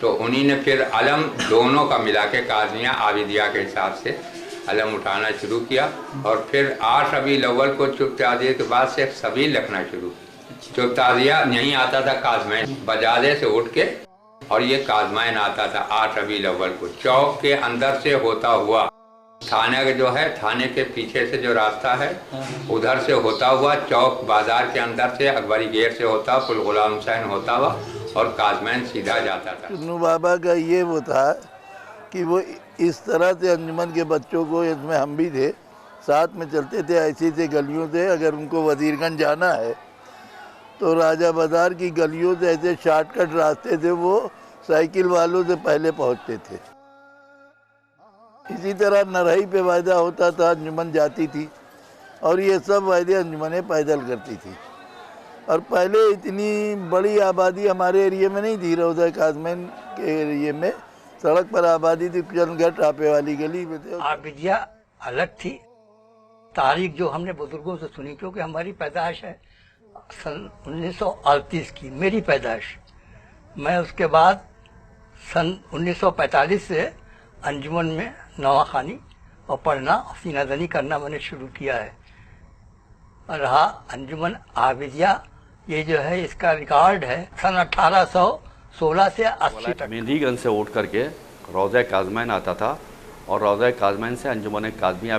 تو انہی نے پھر علم دونوں کا ملا کے قاضمیہ عابدیہ کے حساب سے علم اٹھانا شروع کیا، اور پھر 8 ربیع الاول کو چپ تعزیے کے بعد سے ایک سبیل رکھنا شروع کی۔ چپ تعزیہ نہیں آتا تھا قازمین بجازے سے اٹھ کے، اور یہ قازمین آتا تھا 8 ربیع الاول کو چوک کے اندر سے ہوتا ہوا، تھانے کا جو ہے تھانے کے پیچھے سے جو راستہ ہے ادھر سے ہوتا ہوا چوک بازار کے اندر سے اکبری گیٹ سے ہوتا پل غلام حسین ہوتا ہوا اور قازمین سیدھا جاتا تھا۔ چنو بابا کا یہ وہ تھا کہ وہ اس طرح سے انجمن کے بچوں کو، اس میں ہم بھی تھے، ساتھ میں چلتے تھے ایسی سے گلیوں سے، اگر ان کو وزیر گنج جانا ہے تو راجہ بازار کی گلیوں سے ایسے شارٹ کٹ راستے سے وہ سائیکل والوں سے پہلے پہنچتے تھے۔ اسی طرح نرہی پہ وعدہ ہوتا تھا، انجمن جاتی تھی، اور یہ سب وعدے انجمنیں پیدل کرتی تھی۔ اور پہلے اتنی بڑی آبادی ہمارے ایریے میں نہیں تھی، روضہ قازمین کے ایریے میں سڑک پر آبادی تھی، چند گھر ٹاپے والی گلی میں تھے۔ عابدیہ الگ تھی۔ تاریخ جو ہم نے بزرگوں سے سنی، کیونکہ ہماری پیدائش ہے سن 1938 کی، میری پیدائش۔ میں اس کے بعد سن 1945 سے انجمن میں نواخوانی اور پڑھنا اور سینہ زنی کرنا میں نے شروع کیا ہے۔ اور رہا انجمن عابدیہ، یہ جو ہے اس کا ریکارڈ ہے سن 1816 سے 80 تک۔ مہندی گنج سے اٹھ کر کے روضہ قازمین آتا تھا، اور روضہ قازمین سے انجمن قازمیہ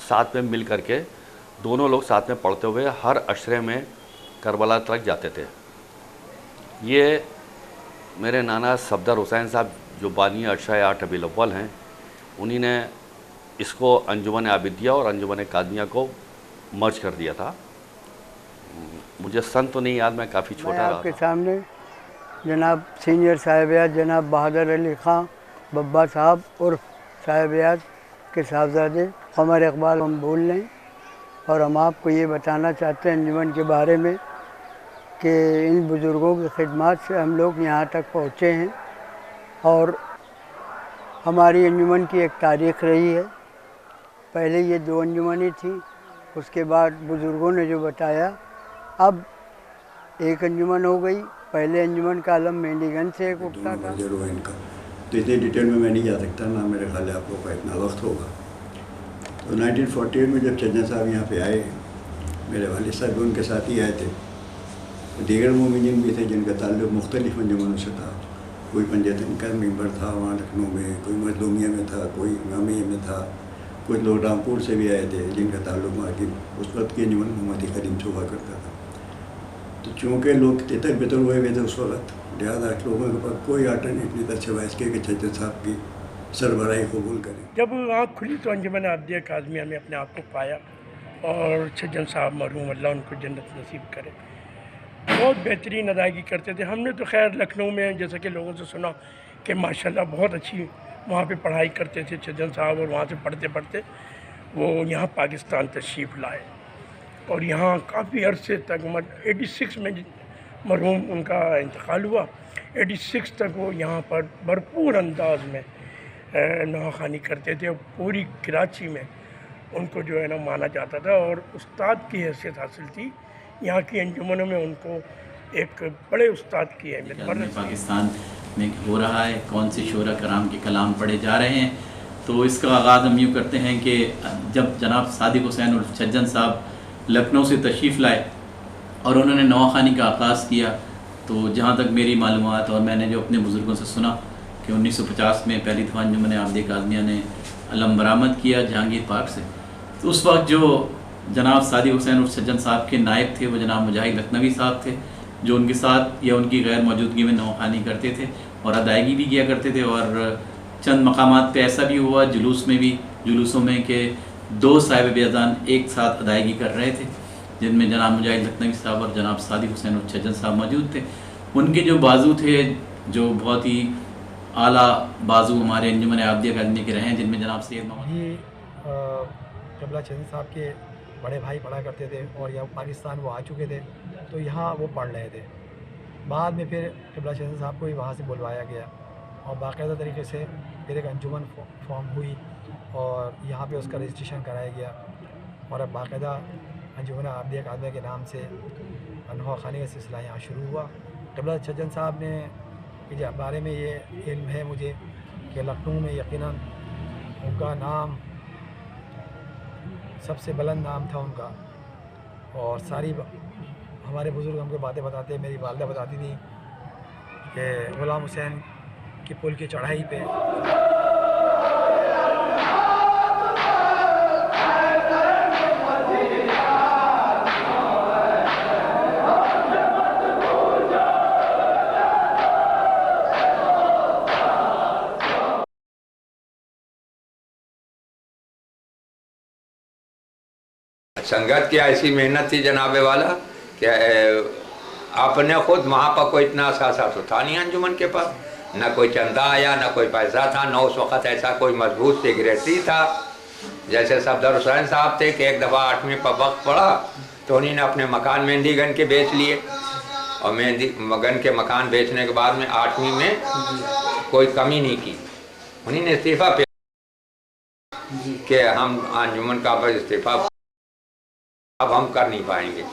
ساتھ میں مل کر کے دونوں لوگ ساتھ میں پڑھتے ہوئے ہر عشرے میں کربلا تک جاتے تھے۔ یہ میرے نانا صفدر حسین صاحب جو بانی عشرہ 8 ربیع الاول ہیں، انہی نے اس کو انجمن عابدیہ اور انجمن قازمیہ کو مرج کر دیا تھا۔ مجھے سن تو نہیں یاد، میں کافی چھوٹا رہا تھا۔ آپ کے سامنے جناب سینئر صاحبیات جناب بہادر علی خان ببا صاحب اور صاحبیات کے صاحبزادے قمر اقبال ہم بول لیں، اور ہم آپ کو یہ بتانا چاہتے ہیں انجمن کے بارے میں کہ ان بزرگوں کی خدمات سے ہم لوگ یہاں تک پہنچے ہیں، اور ہماری انجمن کی ایک تاریخ رہی ہے۔ پہلے یہ 2 انجمنیں تھیں، اس کے بعد بزرگوں نے جو بتایا اب ایک انجمن ہو گئی۔ پہلے انجمن کا علم مہندی گنج سے ایک اٹھتا تھا۔ ان کا تو اتنی ڈیٹیل میں نہیں جا سکتا، نہ میرے خیال ہے آپ لوگ کا اتنا وقت ہوگا۔ تو 1948 میں جب چجن صاحب یہاں پہ آئے، میرے والد صاحب بھی ان کے ساتھ ہی آئے تھے، دیگر مومنین بھی تھے جن کا تعلق مختلف انجمنوں سے تھا۔ کوئی پنجیتن کا ممبر تھا وہاں لکھنؤ میں، کوئی مظلومیہ میں تھا، کوئی امامیہ میں تھا، کچھ لوگ رامپور سے بھی آئے تھے جن کا تعلق وہاں کی اس وقت کی انجمن محمد کریم سے ہوا کرتا تھا۔ تو چونکہ لوگ تتر بتر ہوئے ہوئے تھے اس وقت، لہٰذا لوگوں کے پاس کوئی آلٹرنیٹ نہیں تھا سوائے اس کے کہ چچن صاحب کی سربراہی قبول کریں۔ جب آنکھ کھلی تو انجمن عابدیہ قازمیہ میں اپنے آپ کو پایا، اور چجن صاحب مرحوم اللہ ان کو جنت نصیب کرے، بہت بہترین ادائیگی کرتے تھے۔ ہم نے تو خیر لکھنؤ میں جیسا کہ لوگوں سے سنا کہ ماشاءاللہ بہت اچھی وہاں پہ پڑھائی کرتے تھے چجن صاحب، اور وہاں سے پڑھتے پڑھتے وہ یہاں پاکستان تشریف لائے، اور یہاں کافی عرصے تک 86 میں مرحوم ان کا انتقال ہوا، 86 تک وہ یہاں پر بھرپور انداز میں نواخوانی کرتے تھے، اور پوری کراچی میں ان کو جو ہے نا مانا جاتا تھا، اور استاد کی حیثیت حاصل تھی۔ یہاں کی انجمنوں میں ان کو ایک بڑے استاد کی اہمیت۔ پاکستان میں ہو رہا ہے، کون سے شعراء کرام کے کلام پڑھے جا رہے ہیں، تو اس کا آغاز ہم یوں کرتے ہیں کہ جب جناب صادق حسین اور چجن صاحب لکھنؤ سے تشریف لائے اور انہوں نے نواخوانی کا آغاز کیا، تو جہاں تک میری معلومات اور میں نے جو اپنے بزرگوں سے سنا کہ 1950 میں پہلی دفعہ انجمن عابدیہ قازمیہ نے علم برآمد کیا جہانگیر پارک سے، تو اس وقت جو جناب صادق حسین اور چجن صاحب کے نائب تھے وہ جناب مجاہد لکھنوی صاحب تھے، جو ان کے ساتھ یا ان کی غیر موجودگی میں نواخوانی کرتے تھے اور ادائیگی بھی کیا کرتے تھے۔ اور چند مقامات پہ ایسا بھی ہوا جلوسوں میں کہ 2 صاحب بیضان ایک ساتھ ادائیگی کر رہے تھے، جن میں جناب مجاہد لکھنوی صاحب اور جناب صادق حسین اور چجن صاحب موجود تھے۔ ان کے جو بازو تھے، جو بہت ہی اعلیٰ بازو ہمارے انجمن عابدیہ قازمیہ کے رہے ہیں، جن میں جناب سید محمد قبلہ چجن صاحب کے بڑے بھائی پڑھا کرتے تھے، اور یہاں پاکستان وہ آ چکے تھے تو یہاں وہ پڑھ رہے تھے۔ بعد میں پھر قبلہ چجن صاحب کو بھی وہاں سے بلوایا گیا، اور باقاعدہ طریقے سے پھر ایک انجمن فارم ہوئی، اور یہاں پہ اس کا رجسٹریشن کرایا گیا، اور اب باقاعدہ انجمن عابدیہ قازمیہ کے نام سے نواخوانی کا سلسلہ یہاں شروع ہوا۔ قبلہ چجن صاحب نے के बारे में ये इल्म है मुझे कि लखनऊ में यकीनन उनका नाम सबसे बुलंद नाम था उनका, और सारी हमारे बुज़ुर्ग हमको बातें बताते, मेरी वालदा बताती थी कि ग़ुलाम हुसैन की पुल की चढ़ाई पे संगत की ऐसी मेहनत थी जनाबे वाला कि आपने खुद वहाँ पर कोई इतना असासा तो था नहीं अंजुमन के पास, न कोई चंदा आया न कोई पैसा था, न उस वक़्त ऐसा कोई मजबूत सिगरेटरी था। जैसे सफदर हुसैन साहब थे कि एक दफ़ा 8वीं पर वक्त पड़ा तो उन्हीं ने अपने मकान मेहंदी गन के बेच लिए, और मेहंदी गन के मकान बेचने के बाद में 8वीं में कोई कमी नहीं की, उन्हीं ने इस्तीफ़ा पे कि हम अंजुमन का इस्तीफ़ा अब हम कर नहीं पाएंगे।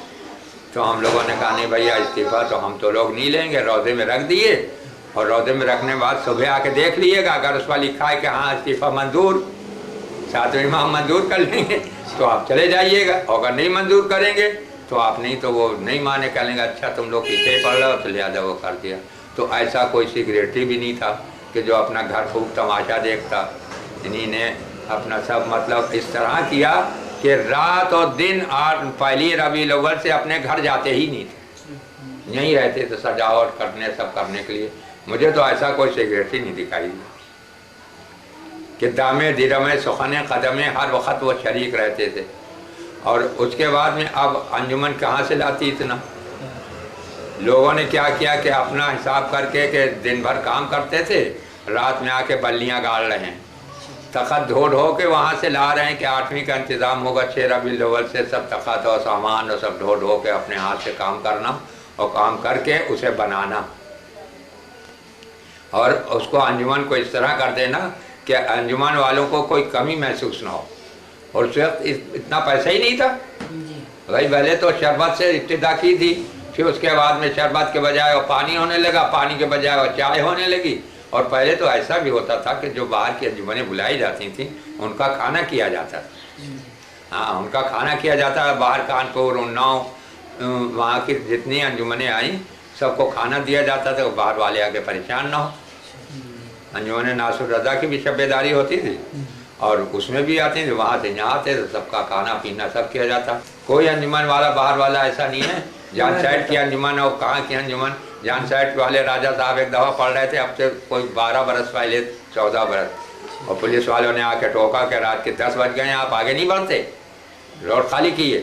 तो हम लोगों ने कहा नहीं भैया इस्तीफ़ा तो हम तो लोग नहीं लेंगे, रौदे में रख दिए, और रौदे में रखने के बाद सुबह आके देख लीजिएगा, अगर उस पर लिखा है कि हाँ इस्तीफ़ा मंजूर, 7वें इमाम मंजूर कर लेंगे तो आप चले जाइएगा, और अगर नहीं मंजूर करेंगे तो आप नहीं, तो वो नहीं माने, कह लेंगे अच्छा तुम लोग किसे पढ़ रहे हो, तो लिहाजा वो कर दिया। तो ऐसा कोई सिगरेटरी भी नहीं था कि जो अपना घर खूब तमाशा देखता। इन्हीं ने अपना सब मतलब इस तरह किया कि रात और दिन पहली रबीउल अव्वल से अपने घर जाते ही नहीं थे, यहीं रहते थे सजावट करने सब करने के लिए। मुझे तो ऐसा कोई सिगरेटरी नहीं दिखाई कि दामे दिरमे सुखने कदमे हर वक्त वो शरीक रहते थे। और उसके बाद में अब अंजुमन कहाँ से लाती इतना, लोगों ने क्या किया कि अपना हिसाब करके कि दिन भर काम करते थे, रात में आके बल्लियाँ गाड़ रहे हैं, तख़त ढो ढो के वहाँ से ला रहे हैं कि 8वीं का इंतज़ाम होगा, 6 रबीउल अव्वल से सब तख़त और सामान और सब ढो ढो के अपने हाथ से काम करना, और काम करके उसे बनाना, और उसको अंजुमन को इस तरह कर देना कि अंजुमन वालों को कोई कमी महसूस ना हो। और उस वक्त इतना पैसा ही नहीं था भाई, पहले तो शरबत से इब्तिदा की थी, फिर उसके बाद में शरबत के बजाय वो पानी होने लगा, पानी के बजाय वो चाय होने लगी। और पहले तो ऐसा भी होता था कि जो बाहर की अंजुमनें बुलाई जाती थी उनका खाना किया जाता था। हाँ, उनका खाना किया जाता है, बाहर कानपुर उन्नाव वहाँ की जितनी अंजुमनें आई सबको खाना दिया जाता था, बाहर वाले आके परेशान ना हो। अंजुमन नासुर रज़ा की भी शब्बेदारी होती थी, और उसमें भी आती थी, वहाँ से यहाँ आते तो सबका खाना पीना सब किया जाता। कोई अंजुमन वाला बाहर वाला ऐसा नहीं है। जान साइड की अंजुमन और कहाँ की अंजुमन, जान साइड वाले राजा साहब एक दफ़ा पढ़ रहे थे, अब से कोई 12 बरस पहले, 14 बरस, और पुलिस वालों ने आके टोका कि रात के 10 बज गए, आप आगे नहीं बढ़ते, रोड खाली किए।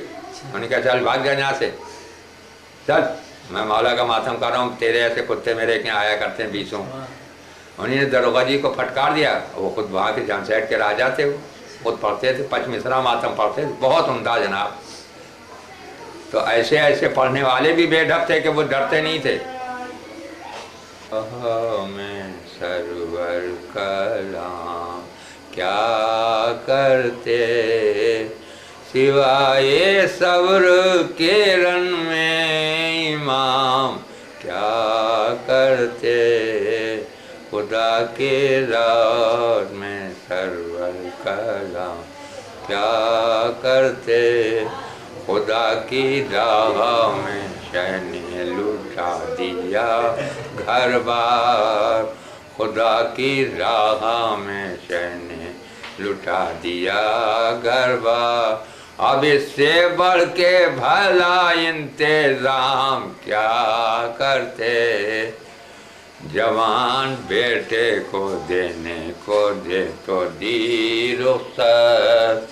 उन्होंने कहा चल भाग गए यहाँ से, चल मैं मौला का मातम कर रहा हूँ, तेरे ऐसे कुत्ते मेरे के आया करते हैं 20। उन्होंने दरोगा जी को फटकार दिया, वो खुद वहाँ के जान साइड के राजा थे, वो खुद पढ़ते थे, 5 मिसरा मातम पढ़ते थे, बहुत उम्दा जनाब। तो ऐसे ऐसे पढ़ने वाले भी बेढप थे कि वो डरते नहीं थे। में सरवर कलाम क्या करते सिवाय सब्र के रन में इमाम क्या करते, खुदा के राज में सरवर कलाम क्या करते, खुदा की राह में शहने लुटा दिया घर बार, खुदा की राह में शहने लुटा दिया घर बार। अब इससे बढ़ के भला इंतज़ाम क्या करते, जवान बेटे को देने को दे तो दी रुख़्सत,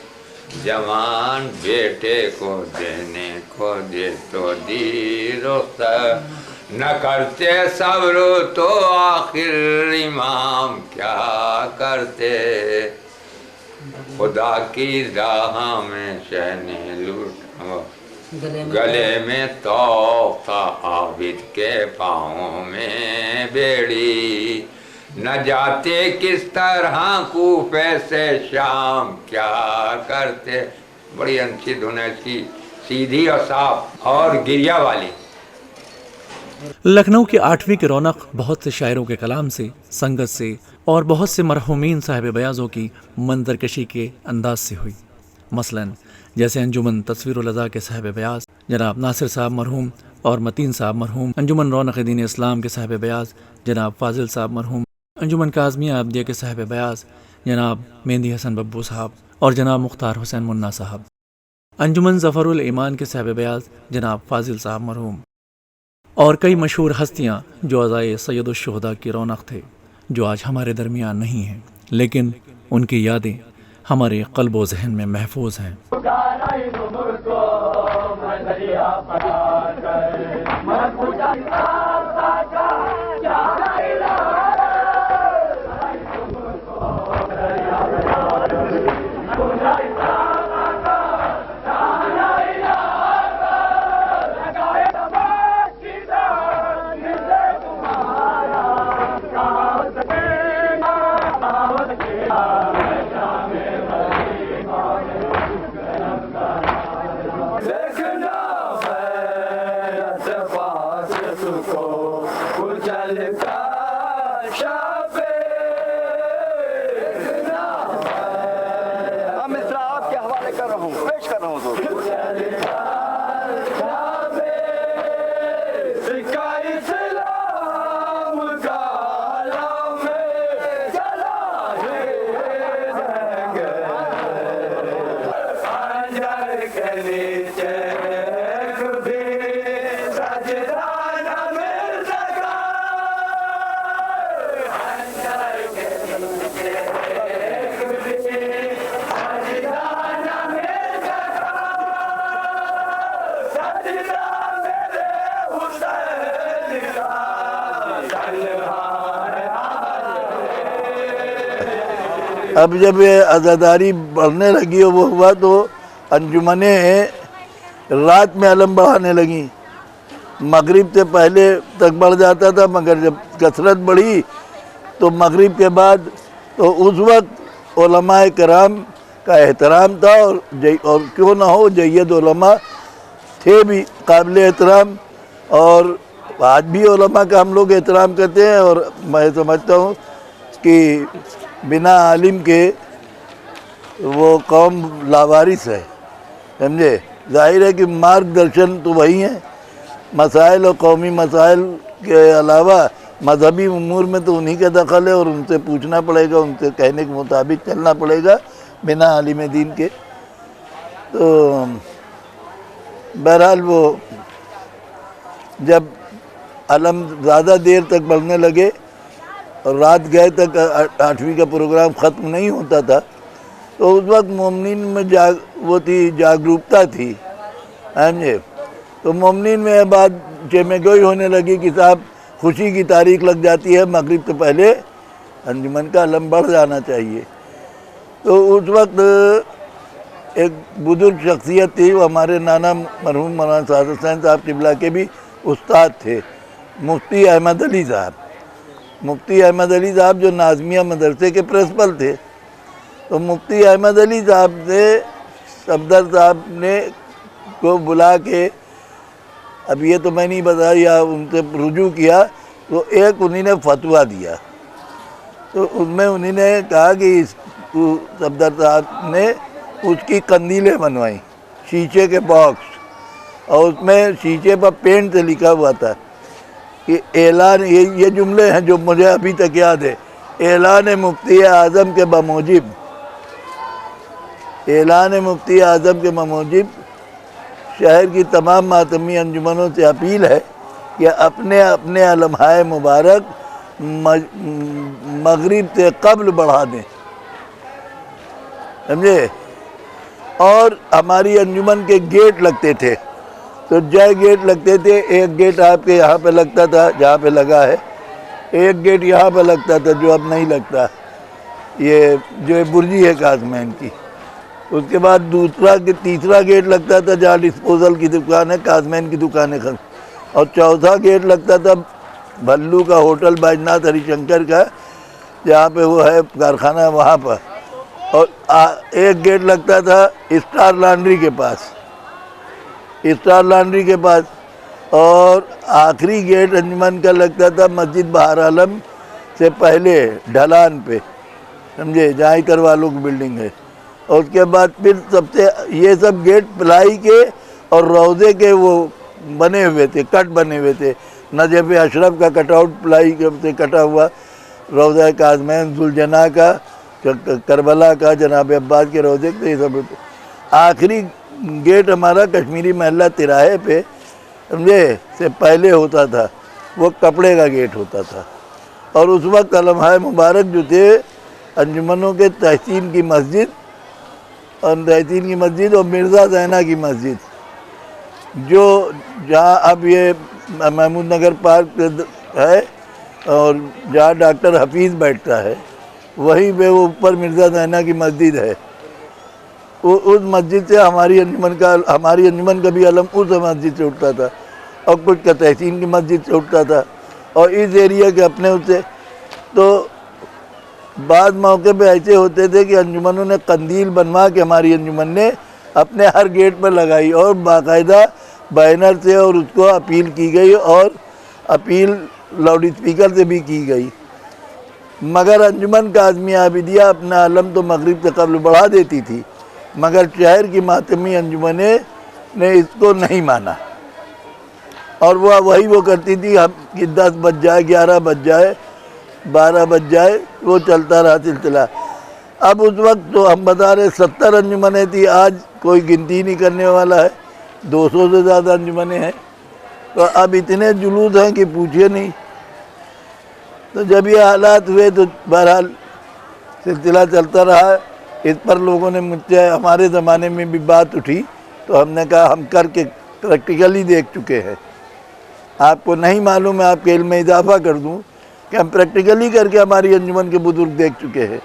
जवान बेटे को देने को दे तो दी रुख़्सत, न करते सब्र तो आखिर इमाम क्या करते, खुदा की राह में शहने लूट गले में तोहफा आबिद के पाँव में बेड़ी, न जाते किस तरह कूफे से शाम क्या करते। बड़ी अच्छी धुन है इसकी, सीधी और साफ और गिरिया वाली। लखनऊ की 8वीं की रौनक बहुत से शायरों के कलाम से, संगत से और बहुत से मरहूमीन साहिब बयाज़ों की मंजरकशी के अंदाज से हुई। मसलन जैसे अंजुमन तस्वीरुल अज़ा के साहिब बयाज़ जनाब नासिर साहब मरहूम और मतीन साहब मरहूम, अंजुमन रौनक दीन इस्लाम के साहिब बयाज़ जनाब फाजिल साहब मरहूम, अंजुमन काज़मिया अब्दिया के साहिब बयाज़ जनाब मेहंदी हसन बब्बू साहब और जनाब मुख्तार हुसैन मुन्ना साहब, अंजुमन ज़फ़रुल ईमान के साहिब बयाज़ जनाब फाजिल साहब मरहूम और कई मशहूर हस्तियाँ जो अज़ाए सैयदुश शुहदा की रौनक थे, जो आज हमारे दरमियान नहीं हैं, लेकिन उनकी यादें हमारे क़ल्ब व ज़हन में महफूज हैं। अब जब ये अज़ादारी बढ़ने लगी और वो हुआ तो अंजुमनें रात में अलम बढ़ाने लगी। मगरिब से पहले तक बढ़ जाता था, मगर जब कसरत बढ़ी तो मगरिब के बाद तो उस वक्त उलमाए कराम का एहतराम था और क्यों ना हो जय्यद उलमा थे भी काबिल एहतराम, और आज भी उलमा का हम लोग एहतराम करते हैं। और मैं समझता हूँ कि बिना आलिम के वो कौम लावारिस है, समझे। जाहिर है कि मार्गदर्शन तो वही है, मसाइल और कौमी मसाइल के अलावा मजहबी उमूर में तो उन्हीं का दखल है और उनसे पूछना पड़ेगा, उनसे कहने के मुताबिक चलना पड़ेगा बिना आलिम दीन के। तो बहरहाल वो जब अलम ज़्यादा देर तक बढ़ने लगे और रात गए तक 8वीं का प्रोग्राम ख़त्म नहीं होता था, तो उस वक्त मोमिनीन में वो थी जागरूकता थी, समझे। तो मोमिनीन में बात चेमेगोई होने लगी कि साहब खुशी की तारीख लग जाती है, मगरिब से पहले अंजुमन का अलम बढ़ जाना चाहिए। तो उस वक्त एक बुजुर्ग शख्सियत थी, वो हमारे नाना मरहूम मौलाना साद हुसैन साहब क़िबला के भी उस्ताद थे, मुफ्ती अहमद अली साहब। मुफ्ती अहमद अली साहब जो नाज़मिया मदरसे के प्रिंसिपल थे, तो मुफ्ती अहमद अली साहब ने सफदर साहब ने को बुला के, अब ये तो मैं नहीं बताया, उनसे रुजू किया तो एक उन्हीं ने फतवा दिया। तो उनमें उन्हीं ने कहा कि सफदर साहब ने उसकी कंदीलें बनवाई, शीशे के बॉक्स, और उसमें शीशे पर पेंट से लिखा हुआ था कि ऐलान, ये जुमले हैं जो मुझे अभी तक याद है, ऐलान मुफ्ती आज़म के बमूजिब, ऐलान मुफ्ती आज़म के बमूजिब शहर की तमाम मातमी अंजुमनों से अपील है कि अपने अपने अलम्हाए मुबारक मगरिब से कब्ल बढ़ा दें, समझे। और हमारी अंजुमन के गेट लगते थे, तो जय गेट लगते थे। एक गेट आपके यहाँ पे लगता था जहाँ पे लगा है, एक गेट यहाँ पे लगता था जो अब नहीं लगता, ये जो बुर्जी है काज़मैन की। उसके बाद तीसरा गेट लगता था जहाँ डिस्पोजल की दुकान है, काज़मैन की दुकान है, और चौथा गेट लगता था भल्लू का होटल बैजनाथ हरिशंकर का, जहाँ पे वो है कारखाना वहाँ पर। और एक गेट लगता था स्टार लॉन्ड्री के पास, स्टार लॉन्ड्री के पास। اور آخری گیٹ انجمن کا لگتا تھا مسجد بہار عالم سے پہلے ڈھلان پہ، سمجھے، جہاں اتر والوں کی بلڈنگ ہے، اور اس کے بعد پھر سب سے یہ سب گیٹ پلائی کے اور روضے کے وہ بنے ہوئے تھے، کٹ بنے ہوئے تھے، نجف اشرف کا کٹ آؤٹ پلائی سے کٹا ہوا، روضہ کاظمین، ذوالجناح کا، کربلا کا، جناب عباس کے روضے کے، یہ سب ہوتے۔ آخری گیٹ ہمارا کشمیری محلہ تراہے پہ، سمجھے، سے پہلے ہوتا تھا، وہ کپڑے کا گیٹ ہوتا تھا، اور اس وقت علماء مبارک جو تھے انجمنوں کے تحسین کی مسجد اور مرزا زینہ کی مسجد، جو جہاں اب یہ محمود نگر پارک ہے اور جہاں ڈاکٹر حفیظ بیٹھتا ہے، وہیں پہ وہ اوپر مرزا زینہ کی مسجد ہے، اس مسجد سے ہماری انجمن کا بھی علم اس مسجد سے اٹھتا تھا، اور کچھ کا تحسین کی مسجد سے اٹھتا تھا، اور اس ایریا کے اپنے اسے۔ تو بعض موقع پہ ایسے ہوتے تھے کہ انجمنوں نے قندیل بنوا کے ہماری انجمن نے اپنے ہر گیٹ پر لگائی، اور باقاعدہ بینر سے، اور اس کو اپیل کی گئی، اور اپیل لاؤڈ اسپیکر سے بھی کی گئی، مگر انجمن کاظمیہ عابدیہ اپنا علم تو مغرب سے قبل بڑھا دیتی تھی، مگر شہر کی ماتمی انجمنیں نے اس کو نہیں مانا، اور وہ کرتی تھی کہ 10 بج جائے، 11 بج جائے، 12 بج جائے، وہ چلتا رہا سلسلہ۔ اب اس وقت تو ہم بتا رہے 70 انجمنیں تھی، آج کوئی گنتی نہیں کرنے والا ہے، 200 سے زیادہ انجمنیں ہیں، تو اب اتنے جلوس ہیں کہ پوچھئے نہیں۔ تو جب یہ حالات ہوئے تو بہرحال سلسلہ چلتا رہا۔ اس پر لوگوں نے مجھ سے ہمارے زمانے میں بھی بات اٹھی، تو ہم نے کہا ہم کر کے پریکٹیکلی دیکھ چکے ہیں، آپ کو نہیں معلوم ہے، آپ کے علم میں اضافہ کر دوں کہ ہم پریکٹیکلی کر کے ہماری انجمن کے بزرگ دیکھ چکے ہیں۔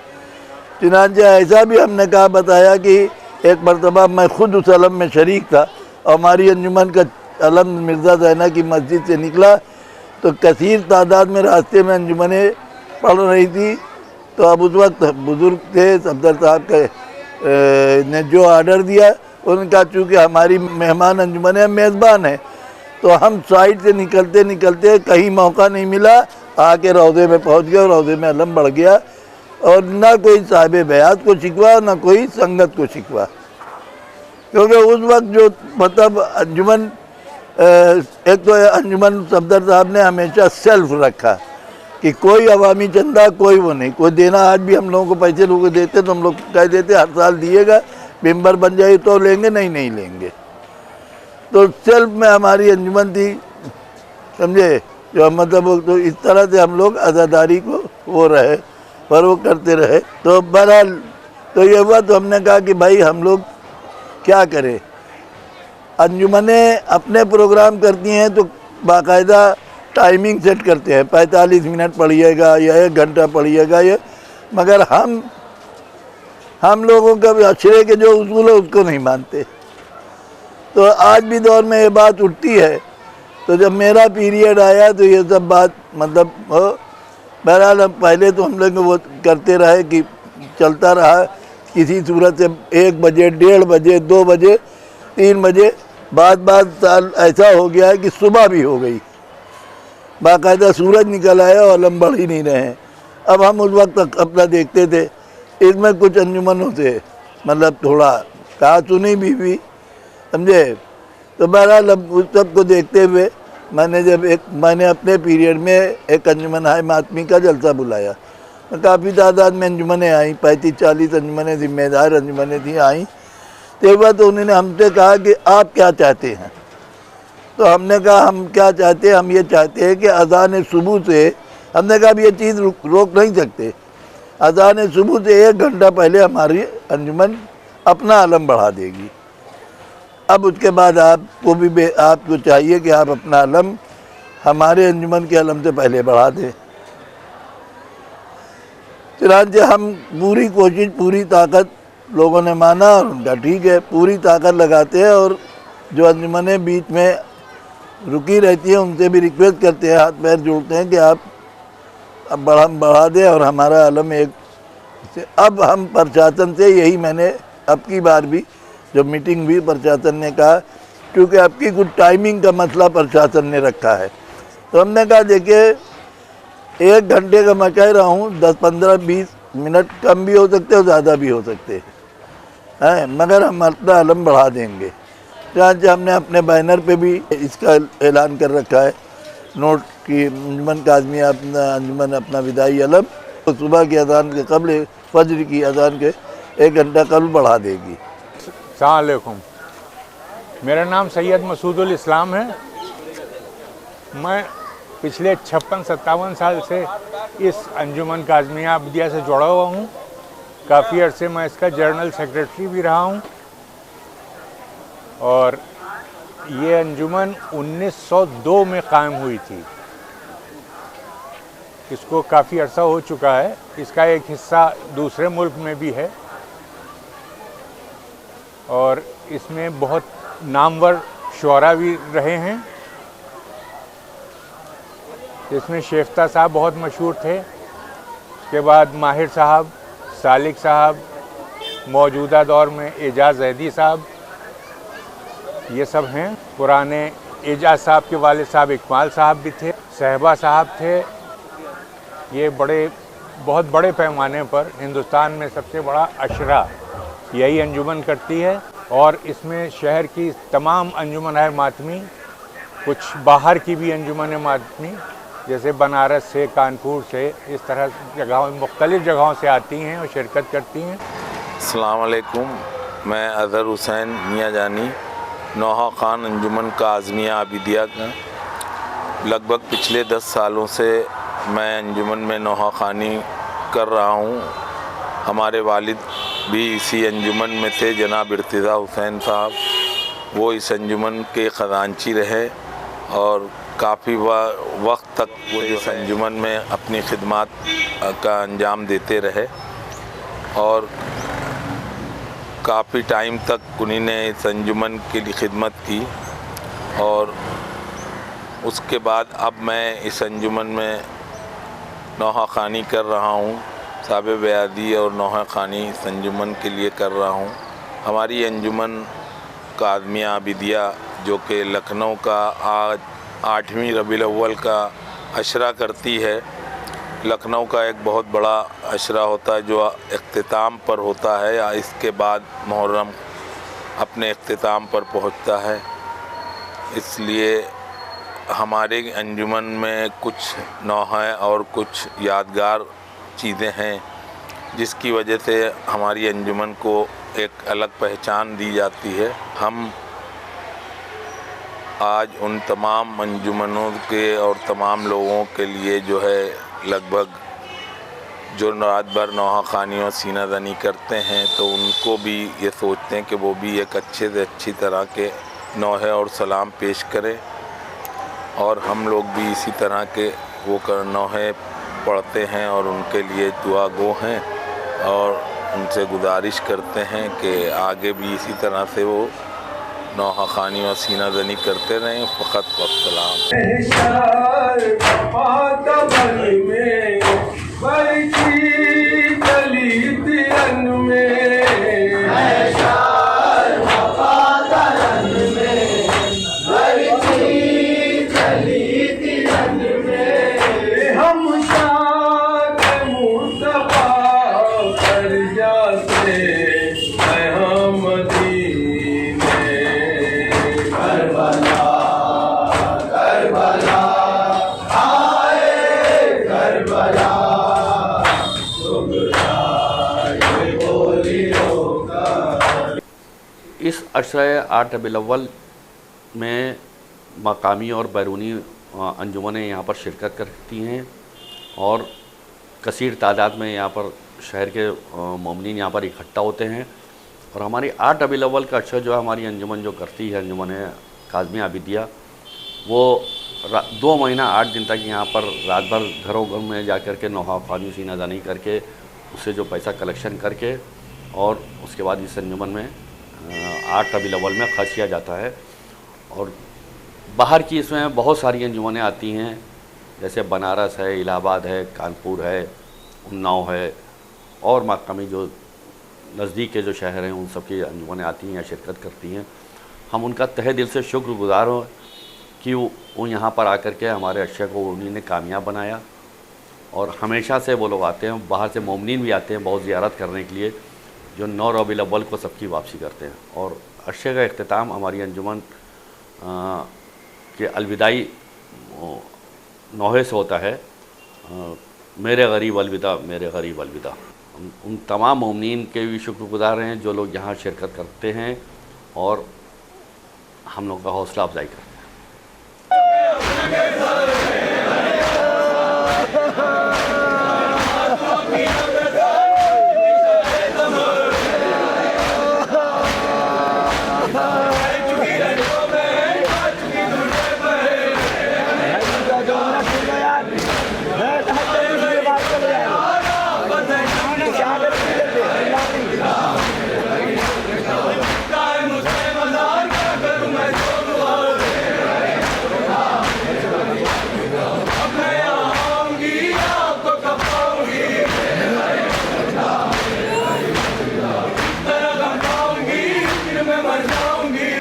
چنانچہ ایسا بھی ہم نے کہا بتایا کہ ایک مرتبہ میں خود اس علم میں شریک تھا، اور ہماری انجمن کا علم مرزا زینہ کی مسجد سے نکلا تو کثیر تعداد میں راستے میں انجمنیں پڑھ رہی تھی، تو اب اس وقت بزرگ تھے صفدر صاحب کے نے جو آرڈر دیا، ان کا چونکہ ہماری مہمان انجمنیں میزبان ہیں، تو ہم سائڈ سے نکلتے کہیں موقع نہیں ملا، آ کے روضے میں پہنچ گیا، اور روضے میں علم بڑھ گیا، اور نہ کوئی صاحب بیعت کو شکوا، نہ کوئی سنگت کو شکوا، کیونکہ اس وقت جو مطلب انجمن، ایک تو انجمن صفدر صاحب نے ہمیشہ سیلف رکھا کہ کوئی عوامی چندہ کوئی وہ نہیں، کوئی دینا، آج بھی ہم لوگوں کو پیسے لوگ دیتے تو ہم لوگ کہہ دیتے ہر سال دیے گا، ممبر بن جائے تو لیں گے، نہیں لیں گے، تو سیلف میں ہماری انجمن تھی، سمجھے، جو مطلب تو اس طرح سے ہم لوگ عزاداری کو وہ رہے، پر وہ کرتے رہے۔ تو بہرحال تو یہ ہوا، تو ہم نے کہا کہ بھائی ہم لوگ کیا کریں، انجمنیں اپنے پروگرام کرتی ہیں تو باقاعدہ ٹائمنگ سیٹ کرتے ہیں، 45 منٹ پڑھیے گا یا 1 گھنٹہ پڑھیے گا، یہ، مگر ہم لوگوں کا عشرے کے جو اصول ہے اس کو نہیں مانتے۔ تو آج بھی دور میں یہ بات اٹھتی ہے، تو جب میرا پیریڈ آیا تو یہ سب بات مطلب بہرحال پہلے تو ہم لوگ وہ کرتے رہے کہ چلتا رہا کسی صورت سے، 1 بجے، 1:30 بجے، 2 بجے، 3 بجے، بعد سال ایسا ہو گیا ہے کہ صبح بھی ہو گئی، باقاعدہ سورج نکل آیا اور علم بڑھ ہی نہیں رہے ہیں۔ اب ہم اس وقت اپنا دیکھتے تھے، اس میں کچھ انجمنوں سے مطلب تھوڑا کہا سنی بھی سمجھے، تو بہرحال اب اس سب کو دیکھتے ہوئے میں نے اپنے پیریڈ میں ایک انجمن ہائے ماتمی کا جلسہ بلایا، کافی تعداد میں انجمنیں آئیں، 35-40 انجمنیں ذمہ دار انجمنیں تھیں آئیں، تو انہوں نے ہم سے کہا کہ آپ کیا چاہتے ہیں، تو ہم نے کہا ہم کیا چاہتے ہیں، ہم یہ چاہتے ہیں کہ اذان صبح سے، ہم نے کہا اب یہ چیز روک نہیں سکتے، اذان صبح سے 1 گھنٹہ پہلے ہماری انجمن اپنا علم بڑھا دے گی، اب اس کے بعد آپ کو چاہیے کہ آپ اپنا علم ہمارے انجمن کے علم سے پہلے بڑھا دیں۔ چنانچہ ہم پوری کوشش، پوری طاقت، لوگوں نے مانا اور ان کا ٹھیک ہے، پوری طاقت لگاتے ہیں، اور جو انجمنیں بیچ میں رکی رہتی ہیں ان سے بھی ریکویسٹ کرتے ہیں، ہاتھ پیر جوڑتے ہیں کہ آپ بڑھا دیں اور ہمارا علم ایک۔ اب ہم پرشاسن سے یہی، میں نے اب کی بار بھی جب میٹنگ ہوئی پرشاسن نے کہا चूँकि आपकी कुछ टाइमिंग का मसला प्रशासन ने रखा है, तो हमने कहा देखिए 1 घंटे का मैं कह रहा हूँ 10, 15, 20 मिनट कम भी हो सकते हैं, ज़्यादा भी हो सकते हैं, मगर हम अपना अलम बढ़ा देंगे। चुनांचे हमने अपने बैनर पे भी इसका ऐलान कर रखा है, नोट की अंजुमन काज़मिया अंजुमन अपना विदाई अलम तो सुबह की अजान के कबल फजर की अजान के 1 घंटा कबल बढ़ा देगी। अस्सलाम वालेकुम, मेरा नाम सैयद मसूदुल इस्लाम है। मैं पिछले 56-57 साल से इस अंजुमन काज़मिया अबदिया से जुड़ा हुआ हूँ। काफ़ी अरसे मैं इसका जनरल सेक्रेटरी भी रहा हूँ और ये अंजुमन 1902 में कायम हुई थी। इसको काफ़ी अरसा हो चुका है। इसका एक हिस्सा दूसरे मुल्क में भी है और इसमें बहुत नामवर शुअरा भी रहे हैं। इसमें शेफ्ता साहब बहुत मशहूर थे, उसके बाद माहिर साहब, सालिक साहब, मौजूदा दौर में एजाज ज़ैदी साहब, ये सब हैं। पुराने एजाज साहब के वालिद साहब इकबाल साहब भी थे, सहबा साहब थे। ये बहुत बड़े पैमाने पर हिंदुस्तान में सबसे बड़ा अशरा यही अंजुमन करती है और इसमें शहर की तमाम अंजुमन है मातमी, कुछ बाहर की भी अंजुमन है मातमी, जैसे बनारस से, कानपुर से, इस तरह जगहों मुख्तलिफ़ जगहों से आती हैं और शिरकत करती हैं। अस्सलाम वालेकुम, मैं अज़हर हुसैन मियाँ जानी नौहा ख़ान अंजुमन काज़मिया आबिदिया का लगभग पिछले 10 सालों से मैं अंजुमन में नौहा ख़ानी कर रहा हूँ। हमारे वालिद भी इसी अंजुमन में थे, जनाब इर्तिज़ा हुसैन साहब। वो इस अंजुमन के ख़जानची रहे और काफ़ी वक्त तक वो इस अंजुमन में अपनी खिदमत का अंजाम देते रहे और काफ़ी टाइम तक उन्हीं ने इस अंजुमन के लिए खिदमत की। और उसके बाद अब मैं इस अंजुमन में नौहा ख़ानी कर रहा हूँ, साबे बयादी और नौहा ख़ानी इस अंजुमन के लिए कर रहा हूँ। हमारी अंजुमन काज़मिया आबिदिया जो कि लखनऊ का आज 8वीं रबीउल अव्वल का अशरा करती है। लखनऊ का एक बहुत बड़ा अशरा होता है जो इख्तिताम पर होता है या इसके बाद मुहर्रम अपने इख्तिताम पर पहुंचता है। इसलिए हमारे अंजुमन में कुछ नौहे और कुछ यादगार चीज़ें हैं जिसकी वजह से हमारी अंजुमन को एक अलग पहचान दी जाती है। हम आज उन तमाम अंजुमनों के और तमाम लोगों के लिए जो है लगभग जो रात भर नौहा ख़ानी और सीना ज़नी करते हैं तो उनको भी ये सोचते हैं कि वो भी एक अच्छे से अच्छी तरह के नौहे और सलाम पेश करें और हम लोग भी इसी तरह के वो नौहे पढ़ते हैं और उनके लिए दुआ गो हैं और उनसे गुजारिश करते हैं कि आगे भी इसी तरह से वो नौहा ख़ानी और सीना ज़नी करते रहें। फ़क़त वस्सलाम। इस अशरे 8 रबीउल अव्वल में मकामी और बैरूनी अंजुमनें यहाँ पर शिरकत करती हैं और कसीर तादाद में यहाँ पर शहर के मोमिनीन यहाँ पर इकट्ठा होते हैं। और हमारी 8 रबीउल अव्वल का अशरा जो है हमारी अंजुमन जो करती है, अंजुमन काज़मिया आबिदिया, वो 2 महीना 8 दिन तक यहाँ पर रात भर घरों घर में जा कर के नौहा ख़ानी सीना ज़नी करके उससे जो पैसा कलेक्शन करके और उसके बाद इस अंजुमन में 8 रबीउल अव्वल में खर्च किया जाता है। और बाहर की इसमें बहुत सारी अंजुमनें आती हैं, जैसे बनारस है, इलाहाबाद है, कानपुर है, उन्नाव है और मकामी जो नज़दीक के जो शहर हैं उन सब की अंजुमनें आती हैं या शिरकत करती हैं। ہم ان کا تہ دل سے شکر گزار ہوں کہ وہ یہاں پر آ کر کے ہمارے عشرے کو انہیں نے کامیاب بنایا، اور ہمیشہ سے وہ لوگ آتے ہیں، باہر سے مومنین بھی آتے ہیں بہت زیارت کرنے کے لیے، جو 9 ربیع الاول کو سب کی واپسی کرتے ہیں۔ اور عشرے کا اختتام ہماری انجمن کے الوداعی نوحے سے ہوتا ہے، میرے غریب الوداع، میرے غریب الوداع۔ ان تمام مومنین کے بھی شکر گزار ہیں جو لوگ یہاں شرکت کرتے ہیں اور ہم لوگ کا حوصلہ افزائی کرتے ہیں۔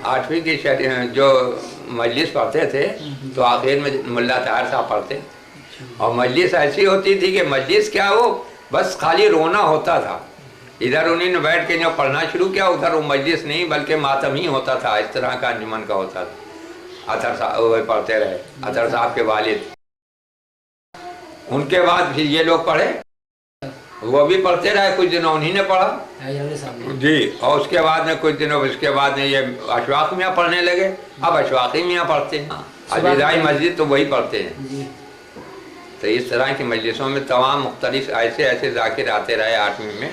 آٹھویں کی جو مجلس پڑھتے تھے تو آخر میں ملا طاہر صاحب پڑھتے، اور مجلس ایسی ہوتی تھی کہ مجلس کیا وہ بس خالی رونا ہوتا تھا، ادھر انہیں نے بیٹھ کے جو پڑھنا شروع کیا ادھر وہ مجلس نہیں بلکہ ماتم ہی ہوتا تھا، اس طرح کا انجمن کا ہوتا تھا۔ اطہر صاحب پڑھتے رہے، اطہر صاحب کے والد، ان کے بعد پھر یہ لوگ پڑھے، وہ بھی پڑھتے رہے، کچھ دنوں انہی نے پڑھا جی، اور اس کے بعد میں کچھ دنوں اس کے بعد میں یہ اشواق میاں پڑھنے لگے، اب اشواقی میاں پڑھتے ہیں، الوداعی مسجد تو وہی پڑھتے ہیں۔ تو اس طرح کی مجلسوں میں تمام مختلف ایسے ذاکر آتے رہے 8ویں میں،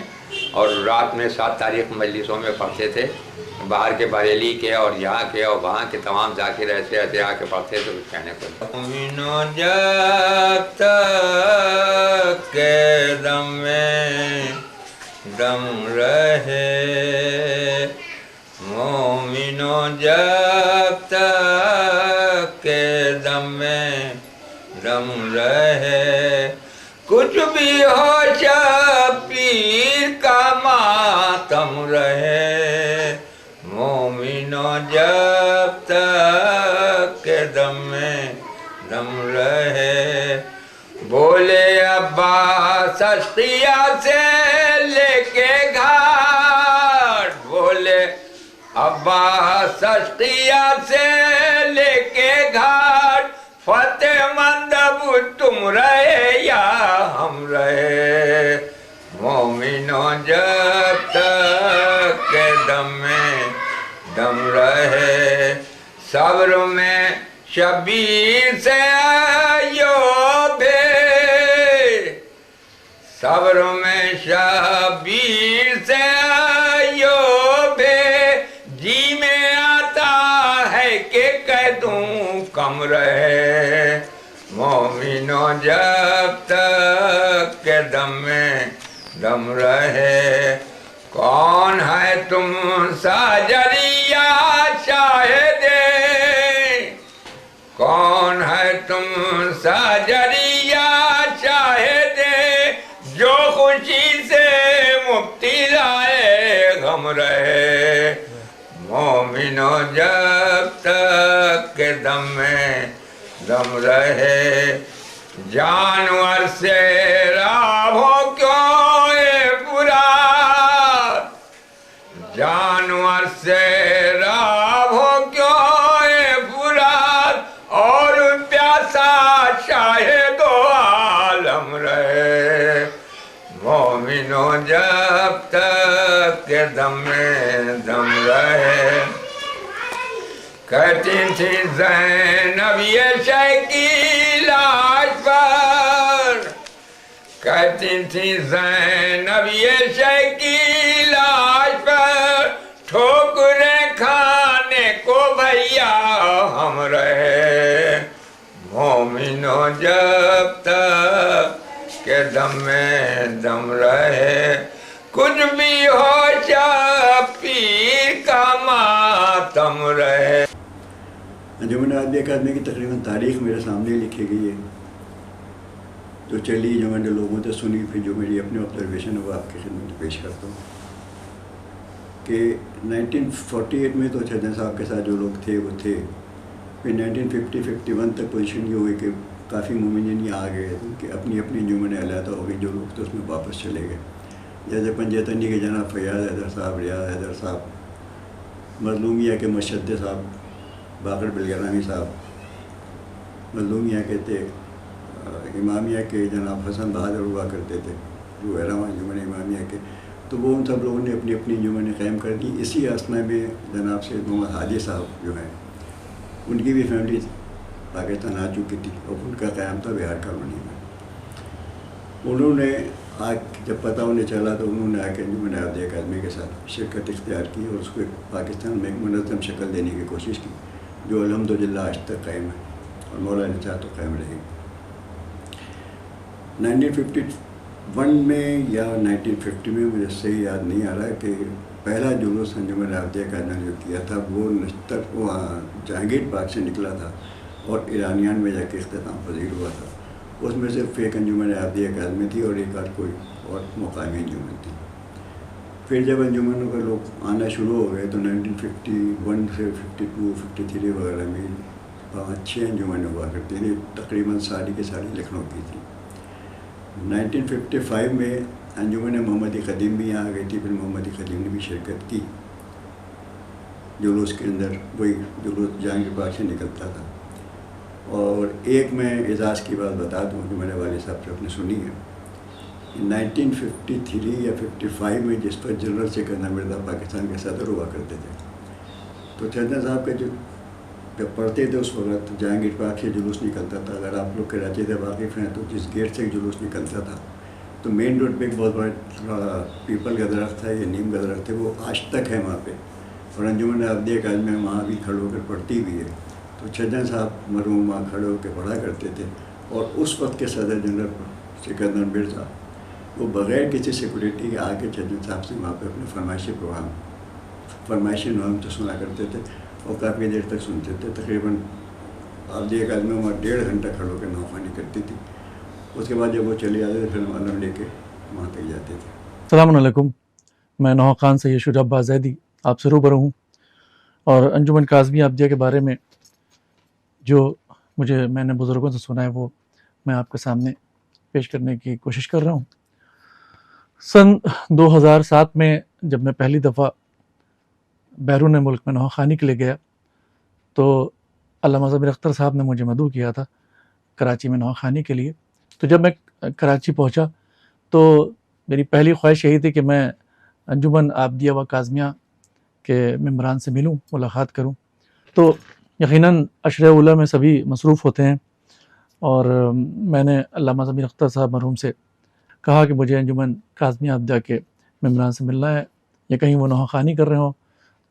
اور رات میں 7 تاریخ مجلسوں میں پڑھتے تھے، باہر کے بریلی کے اور یہاں کے اور وہاں کے تمام ذاکر ایسے آ کے پڑھتے تھے کچھ کہنے کو۔ مومنو جب تک کہ دم میں دم رہے، مومنو جب تک کہ دم میں دم رہے، کچھ بھی ہو شبیر کا ماتم رہے، مومنو جب تک کہ دم میں دم رہے۔ بولے عباس اشقیا سے لے کے گھاٹ، بولے عباس اشقیا سے لے کے گھاٹ، فتح مند اب تم رہے یا ہم رہے، مومنو جب تک کہ دم میں دم رہے۔ صبر میں شبیر سے ایوب، صبر میں شبیر سے ایوب، جی میں آتا ہے کہ کہہ دوں کم رہے، مومنو جب تک کہ دم میں دم رہے۔ کون ہے تم ساجریہ شاہد، کون ہے تم ساجریہ شاہد، جو خوشی سے مبتلا غم رہے، مومنو جب تک کہ دم میں دم رہے۔ جانور سے راہو کیوں اے برا، جانور سے راہو کیوں اے برا، اور پیاسا شاہد و عالم رہے، مومنو جب تک کہ دم میں دم رہے۔ کہتی تھی زینب یہ شے کی لاش پر، کہتی تھی زینب یہ شے کی لاش پر، ٹھوکریں کھانے کو بھیا ہم رہے، مومنو جب تک کہ دم میں دم رہے۔ کچھ بھی ہو شبیر کا ماتم رہے۔ انجمن عادیہ اکیڈمی کی تقریباً تاریخ میرے سامنے لکھی گئی ہے، جو چلی جو میں نے لوگوں سے سنی، پھر جو میری اپنی آبزرویشن ہے وہ آپ کی خدمت پیش کرتا ہوں۔ کہ 1948 میں تو چھجن صاحب کے ساتھ جو لوگ تھے وہ تھے، پھر 1950-51 تک پوزیشن یہ ہوئی کہ کافی مومنین آ گئے کہ اپنی اپنی انجمنیں علیحدہ ہو گئی، جو لوگ تو اس میں واپس چلے گئے، جیسے پنجیتنی کے جناب فیاض حیدر صاحب، ریاض حیدر صاحب، مظلومیہ کے مشد صاحب، باقر بلگرانی صاحب، مظلومیہ کے تھے، امامیہ کے جناب حسن بہادر ہوا کرتے تھے جو رہنما انجمن امامیہ کے، تو وہ ان سب لوگوں نے اپنی اپنی انجمنیں قائم کر دی۔ اسی اثنا میں جناب سید محمد حاجی صاحب جو ہیں ان کی بھی فیملی پاکستان آ چکی تھی اور ان کا قیام تھا بہار کالونی میں۔ انہوں نے جب پتہ انہیں چلا تو انہوں نے آ کے انجمن عابدیہ اکیڈمی کے ساتھ شرکت اختیار کی اور اس کو پاکستان میں ایک منظم شکل دینے کی کوشش کی، جو الحمدللہ آج تک قائم ہے اور مولا نے چاہا تو قائم رہے گی۔ 1951 میں یا 1950 میں مجھے صحیح یاد نہیں آ رہا کہ پہلا جلوس انجمن عابدیہ اکیڈمی نے جو کیا تھا وہ وہاں جہانگیر پارک سے نکلا تھا اور ایرانیان میں جا کے اختتام پذیر ہوا تھا۔ اس میں صرف ایک انجمن عابدیہ اکیڈمی تھی اور ایک آدھ کوئی اور مقامی انجمن تھی۔ پھر جب انجمنوں کے لوگ آنا شروع ہو گئے تو 1951 سے 52 53 وغیرہ میں 5-6 انجمنیں ہوا کرتی تھیں، تقریباً ساری کی ساری لکھنؤ کی تھی۔ 1955 میں انجمن محمدی خدیم بھی یہاں آ گئی تھی، پھر محمدی خدیم نے بھی شرکت کی جلوس کے اندر، وہی جلوس جہانگیر پارک سے نکلتا تھا۔ اور ایک میں اعزاز کی بات بتا دوں جو میرے والد صاحب سے آپ نے سنی ہے، 1953 یا 55 میں جس پر جنرل سکندر مرزا پاکستان کے صدر ہوا کرتے تھے، تو چھجن صاحب کے جب پڑھتے تھے اس وقت جہانگیر پارک سے جلوس نکلتا تھا۔ اگر آپ لوگ کراچی سے واقف ہیں تو جس گیٹ سے جلوس نکلتا تھا تو مین روڈ پہ ایک بہت بڑا پیپل کا درخت ہے یا نیم کا درخت ہے، وہ آج تک ہے وہاں پہ، اور انجمن عابدیہ اکیڈمی وہاں بھی کھڑے ہو کر پڑھتی بھی ہے۔ تو چھجن صاحب مرحوم وہاں کھڑے ہو کے پڑھا کرتے تھے، اور اس وقت کے صدر جنرل سکندر مرزا وہ بغیر کسی سیکورٹی کے آ کے چھجن صاحب سے وہاں پہ اپنے فرمائشی نام تو سنا کرتے تھے اور کافی دیر تک سنتے تھے۔ تقریباً عابدیہ اکیڈمی وہاں 1.5 گھنٹہ کھڑے ہو کے نوخوانی کرتی تھی۔ اس کے بعد جب وہ چلے جاتے تھے پھر ہم علم لے کے وہاں تک جاتے تھے۔ السلام علیکم، میں نوح خان سید شجاع عباس زیدی آپ سے روبرو ہوں، اور انجمن کاظمیہ عابدیہ کے بارے میں جو میں نے بزرگوں سے سنا ہے وہ میں آپ کے سامنے پیش کرنے کی کوشش کر رہا ہوں۔ سن 2007 میں جب میں پہلی دفعہ بیرون ملک میں نوح خانی کے لیے گیا تو علامہ ضمیر اختر صاحب نے مجھے مدعو کیا تھا کراچی میں نوح خانی کے لیے۔ تو جب میں کراچی پہنچا تو میری پہلی خواہش یہی تھی کہ میں انجمن عابدیہ و کاظمیہ کے ممبران سے ملوں، ملاقات کروں۔ تو یقیناً عشرہ اولیٰ میں سبھی مصروف ہوتے ہیں، اور میں نے علامہ ضمیر اختر صاحب مرحوم سے کہا کہ مجھے انجمن کاظمیہ عابدیہ کے ممبران سے ملنا ہے، یا کہیں وہ نوح خانی کر رہے ہوں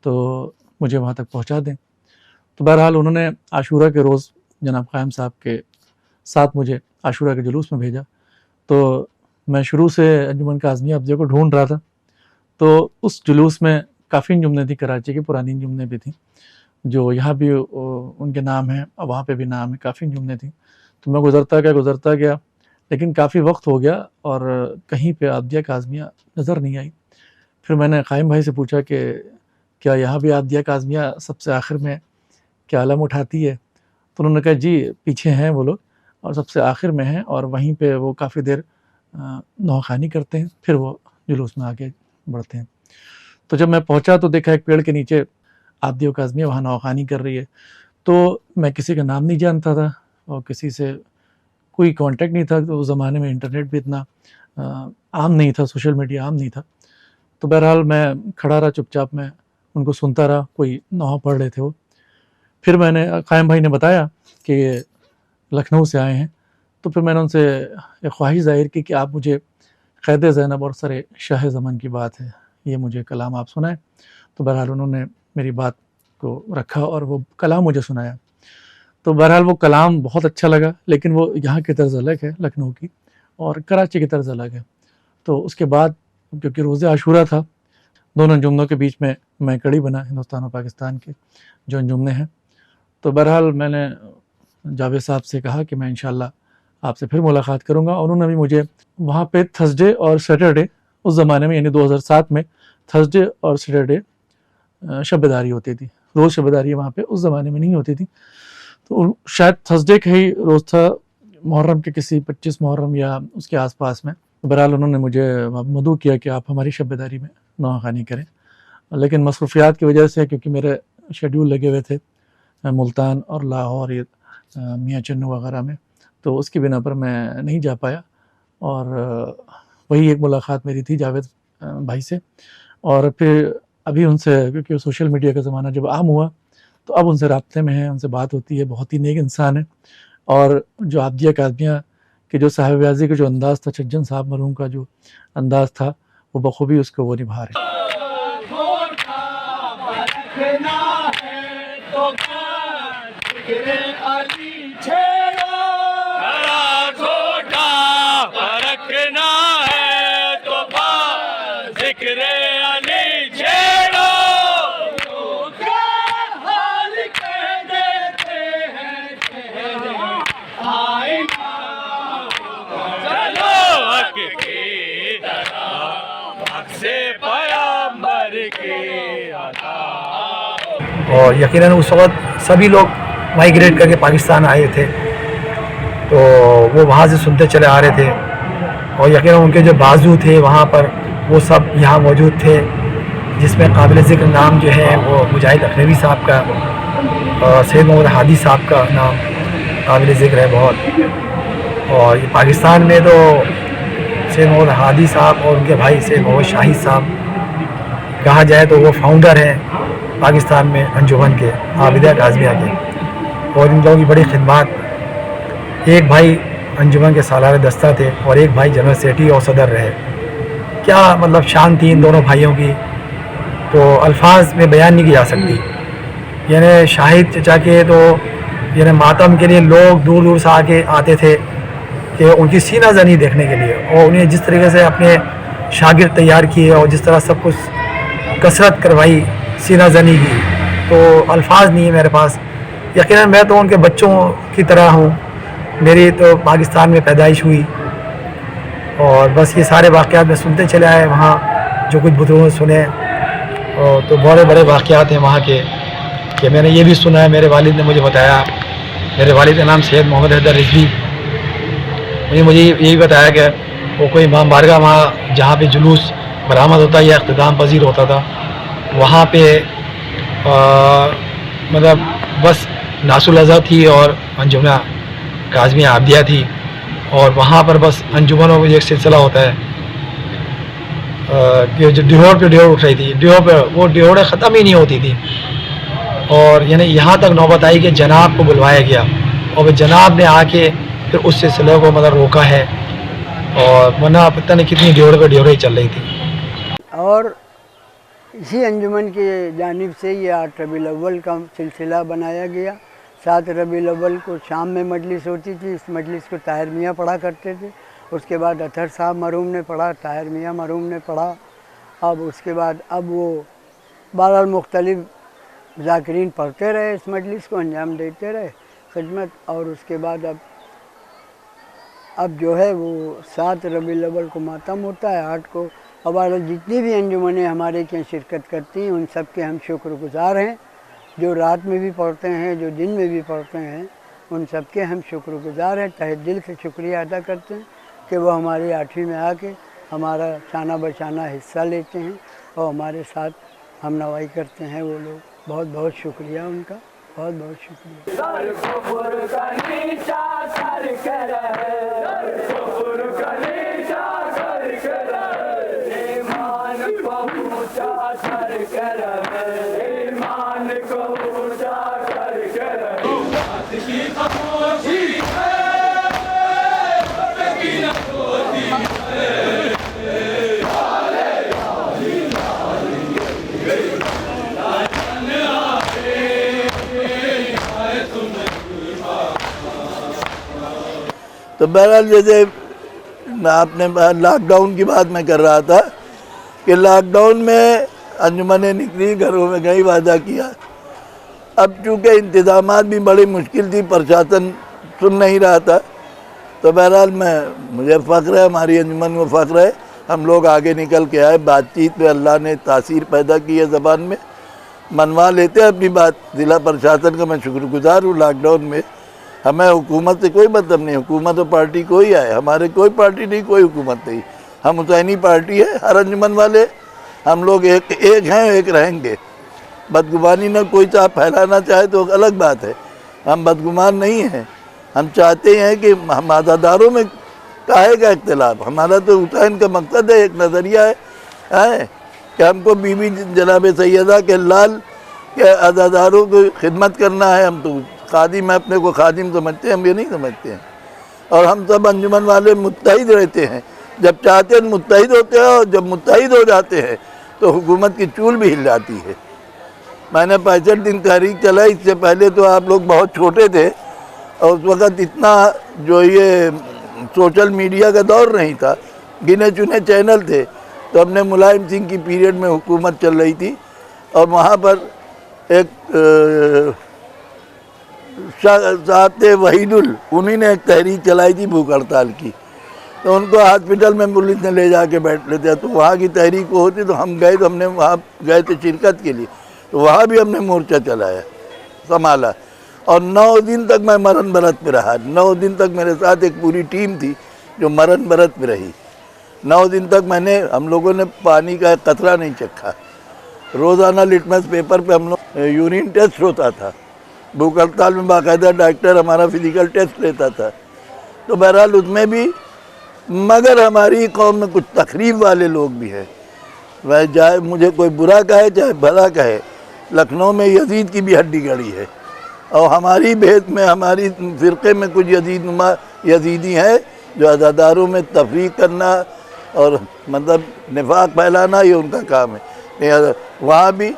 تو مجھے وہاں تک پہنچا دیں۔ تو بہرحال انہوں نے عاشورہ کے روز جناب قائم صاحب کے ساتھ مجھے عاشورہ کے جلوس میں بھیجا۔ تو میں شروع سے انجمن کاظمیہ عابدیہ کو ڈھونڈ رہا تھا، تو اس جلوس میں کافی انجمنیں تھیں، کراچی کی پرانی انجمنیں بھی تھیں جو یہاں بھی ان کے نام ہیں اور وہاں پہ بھی نام ہے، کافی انجمنیں تھیں۔ تو میں گزرتا گیا لیکن کافی وقت ہو گیا اور کہیں پہ عابدیہ کاظمیہ نظر نہیں آئی۔ پھر میں نے قائم بھائی سے پوچھا کہ کیا یہاں بھی عابدیہ کاظمیہ سب سے آخر میں کیا علم اٹھاتی ہے؟ تو انہوں نے کہا جی پیچھے ہیں وہ لوگ اور سب سے آخر میں ہیں، اور وہیں پہ وہ کافی دیر نوح خانی کرتے ہیں، پھر وہ جلوس میں آگے بڑھتے ہیں۔ تو جب میں پہنچا تو دیکھا ایک پیڑ کے نیچے عابدیہ کاظمیہ وہاں نوح خانی کر رہی ہے۔ تو میں کسی کا نام نہیں جانتا تھا اور کسی سے کوئی کانٹیکٹ نہیں تھا، تو اس زمانے میں انٹرنیٹ بھی اتنا عام نہیں تھا، سوشل میڈیا عام نہیں تھا۔ تو بہرحال میں کھڑا رہا چپ چاپ، میں ان کو سنتا رہا، کوئی نوح پڑھ رہے تھے وہ۔ پھر میں نے قائم بھائی نے بتایا کہ یہ لکھنؤ سے آئے ہیں، تو پھر میں نے ان سے ایک خواہش ظاہر کی کہ آپ مجھے قید زینب اور سر شاہ زمن کی بات ہے، یہ مجھے کلام آپ سنائیں۔ تو بہرحال انہوں نے میری بات کو رکھا اور وہ کلام مجھے سنایا۔ تو بہرحال وہ کلام بہت اچھا لگا، لیکن وہ یہاں کی طرز الگ ہے لکھنؤ کی، اور کراچی کی طرز الگ ہے۔ تو اس کے بعد کیونکہ روز عاشورہ تھا، دونوں انجمنوں کے بیچ میں کڑی بنا ہندوستان اور پاکستان کے جو انجمنیں ہیں۔ تو بہرحال میں نے جاوید صاحب سے کہا کہ میں انشاءاللہ آپ سے پھر ملاقات کروں گا، اور انہوں نے بھی مجھے وہاں پہ تھرسڈے اور سیٹرڈے اس زمانے میں یعنی 2007 میں थर्सडे और सैटरडे शब-ए-दारी होती थी, रोज़ शब-ए-दारी वहाँ पे उस ज़माने में नहीं होती थी, तो शायद थर्सडे का ही रोज़ था, मुहर्रम के किसी 25 मुहर्रम या उसके आसपास में। बहरहाल उन्होंने मुझे मदऊ किया कि आप हमारी शब-ए-दारी में नौहाखानी करें, लेकिन मसरूफियात की वजह से, क्योंकि मेरे शेड्यूल लगे हुए थे मुल्तान और लाहौर, ये मियाँ चन्नू वगैरह में, तो उसकी बिना पर मैं नहीं जा पाया। और वही एक मुलाकात मेरी थी जावेद भाई से, और फिर अभी उनसे, क्योंकि सोशल मीडिया का ज़माना जब आम हुआ तो अब उनसे राब्ते में हैं, उनसे बात होती है। बहुत ही नेक इंसान है, और जो आबदिया काज़मिया के जो साहिब व्याज़ी का जो अंदाज़ था, छज्जन साहब मरहूम का जो अंदाज़ था, वो बखूबी उसको वो निभा रहे। और यकीनन उस वक्त सभी लोग माइग्रेट करके पाकिस्तान आए थे, तो वो वहाँ से सुनते चले आ रहे थे, और यकीनन उनके जो बाजू थे वहाँ पर वो सब यहाँ मौजूद थे, जिसमें काबिल ज़िक्र नाम जो है वो मुजाहिद अखनवी साहब का, सैयद मोहम्मद हादी साहब का नाम काबिल ज़िक्र है बहुत। और ये पाकिस्तान में तो सैयद मोहम्मद हादी साहब और उनके भाई सैयद मोहम्मद शाहिद साहब कहा जाए तो वो फाउंडर हैं पाकिस्तान में अंजुमन के, आबिदा काज़मिया के, और इन लोगों की बड़ी खिदमत। एक भाई अंजुमन के सालार दस्ता थे और एक भाई जनरल सेक्रेटरी और सदर रहे। क्या मतलब शान थी इन दोनों भाइयों की, तो अल्फाज में बयान नहीं की जा सकती। यानी शाहिद चचा के तो यानी मातम के लिए लोग दूर दूर से आते थे कि उनकी सीना जनी देखने के लिए, और उन्हें जिस तरीके से अपने शागिर्द तैयार किए और जिस तरह सब कुछ कसरत करवाई सीना जनी की, तो अल्फाज नहीं है मेरे पास। यकीनन मैं तो उनके बच्चों की तरह हूँ, मेरी तो पाकिस्तान में पैदाइश हुई, और बस ये सारे वाक़यात में सुनते चले आए वहाँ, जो कुछ बुजुर्गों से सुने, और तो बड़े बड़े वाक़यात हैं वहाँ के। कि मैंने ये भी सुना है, मेरे वालिद ने मुझे बताया, मेरे वालिद का नाम सैयद मोहम्मद हैदर रिजवी, मुझे यही बताया कि वो कोई इमाम बारगाह वहाँ जहाँ पे जुलूस बरामद होता या इख्तिताम पजीर होता था, वहाँ पे मतलब बस नासुल अज़ा थी और अंजुमन काज़मिया आबदिया थी, और वहाँ पर बस अंजुमनों में एक सिलसिला होता है कि जो डिहोर पे डिहोर उठ रही थी, डिहोर पे वो डिहोरें ख़त्म ही नहीं होती थी। और यानी यहाँ तक नौबत आई कि जनाब को बुलवाया गया, और वह जनाब ने आके फिर उस सिलसिले को मतलब रोका है, और वरना पता नहीं कितनी डिहोर पे डिहोरें चल रही थी। और इसी अंजुमन की जानिब से ये 8 रबीउल अव्वल का सिलसिला बनाया गया। 7 रबीउल अव्वल को शाम में मजलिस होती थी, इस मजलिस को ताहिर मियाँ पढ़ा करते थे, उसके बाद अतहर साहब मरहूम ने पढ़ा, ताहिर मियाँ मरहूम ने पढ़ा। अब उसके बाद अब वो बहरहाल मुख्तलिफ ज़ाकिरीन पढ़ते रहे, इस मजलिस को अंजाम देते रहे खिदमत। और उसके बाद अब जो है वो 7 रबीउल अव्वल को मातम होता है, 8 को। अब जितनी भी अंजुमनें हमारे के शिरकत करती हैं, उन सब के हम शुक्रगुज़ार हैं। जो रात में भी पढ़ते हैं, जो दिन में भी पढ़ते हैं, उन सब के हम शुक्रगुज़ार हैं। तहे दिल से शुक्रिया अदा करते हैं कि वो हमारी 8वीं में आके हमारा शाना बशाना हिस्सा लेते हैं और हमारे साथ हम नवाई करते हैं वो लोग। बहुत बहुत शुक्रिया उनका, बहुत बहुत शुक्रिया। तो बहरहाल जैसे आपने लॉकडाउन की बात मैं कर रहा था कि लॉकडाउन में अंजुमनें निकली, घरों में गई, वादा किया। अब चूँकि इंतज़ामात भी बड़ी मुश्किल थी, प्रशासन सुन नहीं रहा था, तो बहरहाल मुझे फ़ख्र है, हमारी अंजुमन को फ़ख्र है हम लोग आगे निकल के आए, बातचीत में अल्लाह ने तासीर पैदा की है ज़बान में, मनवा लेते हैं अपनी बात। ज़िला प्रशासन का मैं शुक्रगुजार हूँ। लॉकडाउन में हमें हुकूमत से कोई मतलब नहीं, हुकूमत और पार्टी कोई आए, हमारे कोई पार्टी नहीं, कोई हुकूमत नहीं। हम हुसैनी पार्टी है, हर अंजुमन वाले हम लोग एक हैं, एक रहेंगे। बदगुमानी न कोई चाहे फैलाना चाहे तो अलग बात है, हम बदगुमान नहीं हैं। हम चाहते हैं कि हम आज़ादारों में काहे का इख्तिलाफ, हमारा तो हुसैन का मकसद है, एक नज़रिया है कि हमको बीबी जनाब सैयदा के लाल के आज़ादारों को खिदमत करना है। हम तो खादिम, अपने को खादिम समझते हैं, हम ये नहीं समझते हैं। और हम सब अंजुमन वाले मुत्तहिद रहते हैं, जब चाहते हैं मुत्तहिद होते हैं, और जब मुत्तहिद हो जाते हैं तो हुकूमत की चूल भी हिल जाती है। मैंने 65 दिन तहरीक चलाई, इससे पहले तो आप लोग बहुत छोटे थे और उस वक़्त इतना जो ये सोशल मीडिया का दौर नहीं था, गिने चुने चैनल थे। तो हमने मुलायम सिंह की पीरियड में हुकूमत चल रही थी और वहाँ पर एक साहब थे वहीदुल, उन्हीं ने एक तहरीक चलाई थी भूख हड़ताल की। तो उनको हॉस्पिटल में पुलिस ने ले जाके बैठ लेते, तो वहाँ की तहरीक वो होती, तो हम गए, तो हमने वहाँ गए थे शिरकत के लिए, तो वहाँ भी हमने मोर्चा चलाया, संभाला। और 9 दिन तक मैं मरण बरत पे रहा। 9 दिन तक मेरे साथ एक पूरी टीम थी जो मरण बरत पे रही। 9 दिन तक हम लोगों ने पानी का कतरा नहीं चखा। रोज़ाना लिटमस पेपर पे हम लोग यूरिन टेस्ट होता था। भूख हड़ताल में बाकायदा डॉक्टर हमारा फिजिकल टेस्ट लेता था। तो बहरहाल उसमें भी, मगर हमारी कौम में कुछ तकरीब वाले लोग भी हैं, वह चाहे मुझे कोई बुरा कहे चाहे भला कहे, लखनऊ में यजीद की भी हड्डी गड़ी है। और हमारी भेद में, हमारी फ़िरक़े में कुछ यजीदी हैं जो अज़ादारों में तफरीक करना और मतलब निफाक फैलाना, ये उनका काम है। वहाँ भी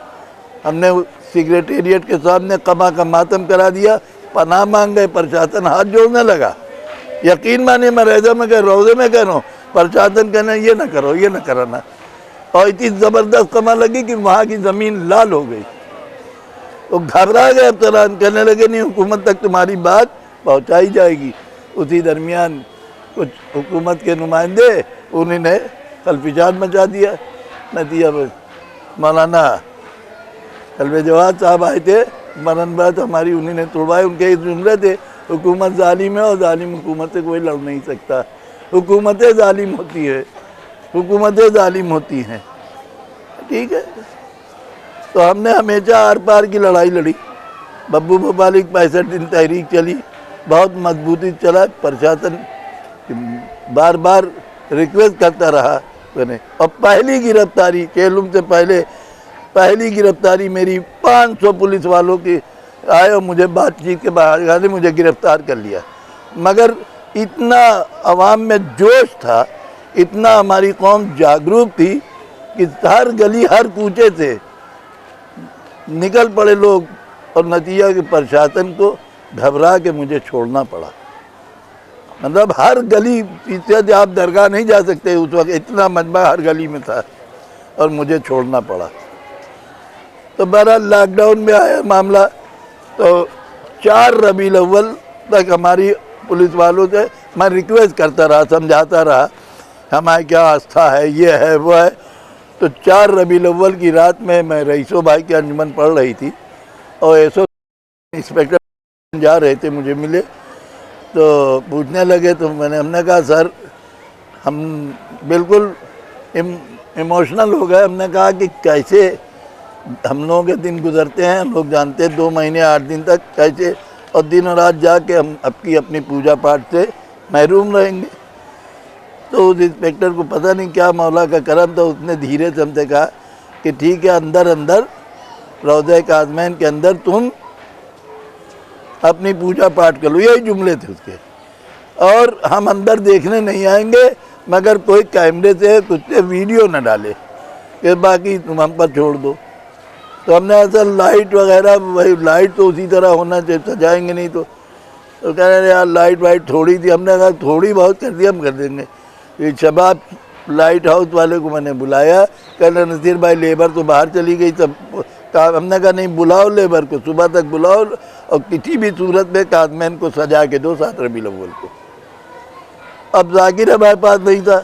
हमने सेक्रेटेरिएट के सामने कमा का मातम करा दिया, पनाह मांग गए, प्रशासन हाथ जोड़ने लगा। यकीन माने मैं रोज़े में कह रहा हूँ, प्रशासन कहना ये ना करो, ये ना कराना। और इतनी ज़बरदस्त कमा लगी कि वहाँ की ज़मीन लाल हो गई। वो घबरा गए, अफसरान कहने लगे नहीं, हुकूमत तक तुम्हारी बात पहुँचाई जाएगी। उसी दरमियान कुछ हुकूमत के नुमाइंदे उन्होंने खलफिशात मचा दिया। नतीजा मौलाना कल्बे जवाद साहब आए थे, मरण बात हमारी उन्हीं ने तोड़वाए। उनके इस जुमले थे, हुकूमत जालिम है और जालिम हुकूमत से कोई लड़ नहीं सकता। हुकूमतें जालिम होती है, हुकूमतें जालिम होती हैं, ठीक है। तो हमने हमेशा आर पार की लड़ाई लड़ी। बब्बू मुबालिक 65 दिन तहरीक चली, बहुत मजबूती चला। प्रशासन बार बार रिक्वेस्ट करता रहा मैंने। और पहली गिरफ्तारी, केलुम से पहली गिरफ्तारी मेरी 500 पुलिस वालों की आए और मुझे बातचीत के बाद मुझे गिरफ्तार कर लिया। मगर इतना अवाम में जोश था, इतना हमारी कौम जागरूक थी कि हर गली हर कूचे से निकल पड़े लोग। और नतीजा कि प्रशासन को घबरा के मुझे छोड़ना पड़ा। मतलब हर गली, पीछे आप दरगाह नहीं जा सकते उस वक्त, इतना मजमा हर गली में था और मुझे छोड़ना पड़ा। तो बहरहाल लॉकडाउन में आया मामला, तो 4 रबीउल अव्वल तक हमारी पुलिस वालों से मैं रिक्वेस्ट करता रहा, समझाता रहा, हमारी क्या आस्था है, ये है वो है। तो 4 रबीउल अव्वल की रात में मैं रईसो भाई की अंजुमन पढ़ रही थी और एसओ इंस्पेक्टर जा रहे थे, मुझे मिले तो पूछने लगे। तो हमने कहा सर हम बिल्कुल इमोशनल हो गए। हमने कहा कि कैसे हम लोगों के दिन गुजरते हैं, हम लोग जानते हैं 2 महीने 8 दिन तक कैसे, और दिन और रात जाके हम अपनी पूजा पाठ से महरूम रहेंगे। तो उस इंस्पेक्टर को पता नहीं क्या मौला का करम था, उसने धीरे से हमसे कहा कि ठीक है, अंदर रोज़े काज़मैन के अंदर तुम अपनी पूजा पाठ कर लो। यही जुमले थे उसके। और हम अंदर देखने नहीं आएंगे मगर कोई कैमरे से कुछ से वीडियो न डाले, कि बाकी तुम हम पर छोड़ दो। तो हमने ऐसा लाइट वगैरह, वही लाइट तो उसी तरह होना चाहिए, सजाएंगे नहीं तो कह रहे यार लाइट वाइट थोड़ी थी। हमने कहा थोड़ी बहुत कर दी, हम कर देंगे। ये शबाब लाइट हाउस वाले को मैंने बुलाया, कहना नसीर भाई लेबर तो बाहर चली गई, सब हमने कहा नहीं, बुलाओ लेबर को, सुबह तक बुलाओ और किसी भी सूरत में काज़मैन को सजा के दो 7 रबीउल अव्वल को। अब जाकिर हमारे पास नहीं था,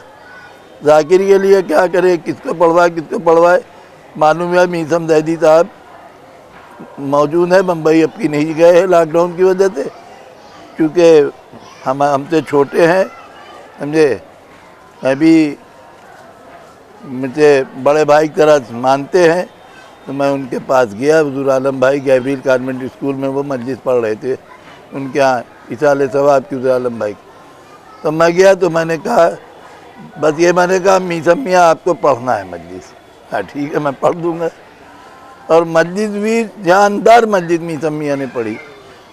ذاکر کے لیے کیا کرے, کس کو پڑھوائے. معلوم ہے میثم زیدی صاحب موجود ہیں بمبئی, اب کی نہیں گئے ہیں لاک ڈاؤن کی وجہ سے, چونکہ ہم سے چھوٹے ہیں سمجھے. میں بھی مجھے بڑے بھائی کی طرح مانتے ہیں, تو میں ان کے پاس گیا. حضور عالم بھائی گیبریل کانوینٹ اسکول میں وہ مجلس پڑھ رہے تھے ان کے یہاں, اصال ثواب کی حضور عالم بھائی. تو میں گیا تو میں نے کہا, بس یہ میں نے کہا میثم میاں آپ کو پڑھنا ہے مجلس. ہاں ٹھیک ہے میں پڑھ دوں گا. اور مجلس بھی جاندار مجلس میثم میاں نے پڑھی,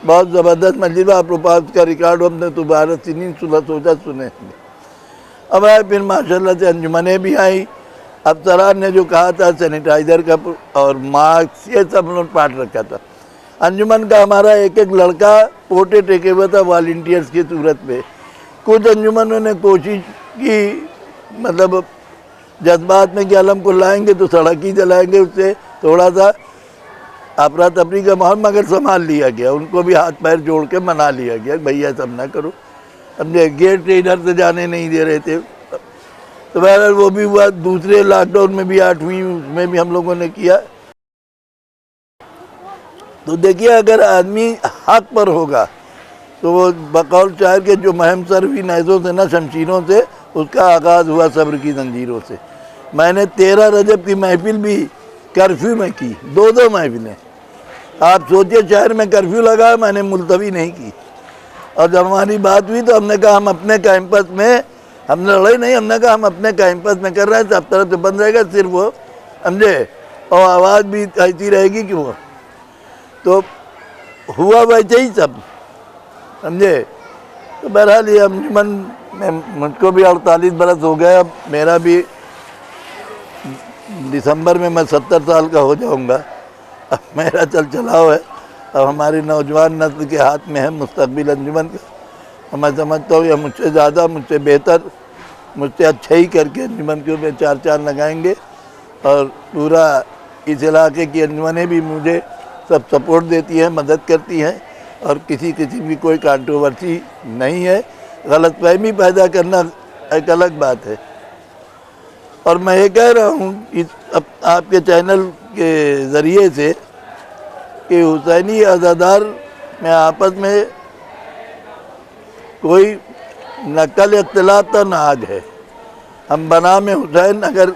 بہت زبردست مجلس. آپ کے پاس کا ریکارڈ ہم نے تو 12 سنین سوچا سنے ہیں. اب آئے پھر ماشاءاللہ سے انجمنیں بھی آئیں. افسران نے جو کہا تھا سینیٹائزر کا اور ماسک یہ سب انہوں نے بانٹ رکھا تھا. انجمن کا ہمارا ایک لڑکا پوٹے ٹیکے ہوا تھا والنٹیئرز کی صورت میں. کچھ انجمنوں نے کوشش کی, مطلب جذبات میں کہ علم کو لائیں گے تو سڑک ہی جلائیں گے, اس سے تھوڑا سا افرا تفری کا ماحول, مگر سنبھال لیا گیا. ان کو بھی ہاتھ پیر جوڑ کے منا لیا گیا, بھیا سب نہ کرو. اب گیٹ ادھر سے جانے نہیں دے رہے تھے. تو بہرحال وہ بھی ہوا. دوسرے لاک ڈاؤن میں بھی 8ویں اس میں بھی ہم لوگوں نے کیا. تو دیکھیے اگر آدمی حق پر ہوگا تو وہ بقول شاعر کے جو مہم سر ہوئی نیزوں سے نہ شمشیروں سے, اس کا آغاز ہوا صبر کی زنجیروں سے. میں نے 13 رجب کی محفل بھی کرفیو میں کی, 2 محفلیں. آپ سوچئے شہر میں کرفیو لگا, میں نے ملتوی نہیں کی. اور جب ہماری بات ہوئی تو ہم نے کہا ہم اپنے کیمپس میں, ہم نے لڑائی نہیں, ہم نے کہا ہم اپنے کیمپس میں کر رہے ہیں, سب طرف سے بند رہے گا, صرف وہ سمجھے, اور آواز بھی ایسی رہے گی کہ وہ. تو ہوا ویسے ہی سب سمجھے. تو بہرحال یہ انجمن میں مجھ کو بھی 48 برس ہو گئے. اب میرا بھی دسمبر میں 70 سال کا ہو جاؤں گا. اب میرا چلاؤ ہے. اب ہماری نوجوان نسل کے ہاتھ میں ہے مستقبل انجمن کا. میں سمجھتا ہوں یہ مجھ سے زیادہ, مجھ سے بہتر, مجھ سے اچھا ہی کر کے انجمن کے اوپر 4 چاند لگائیں گے. اور پورا اس علاقے کی انجمنیں بھی مجھے سب سپورٹ دیتی ہیں, مدد کرتی ہیں. اور کسی کی کوئی کانٹروورسی نہیں ہے. غلط فہمی پیدا کرنا ایک الگ بات ہے. اور میں یہ کہہ رہا ہوں آپ کے چینل کے ذریعے سے کہ حسینی عزادار میں آپس میں کوئی نقل اختلاف تو نہ آج ہے. ہم بنام حسین اگر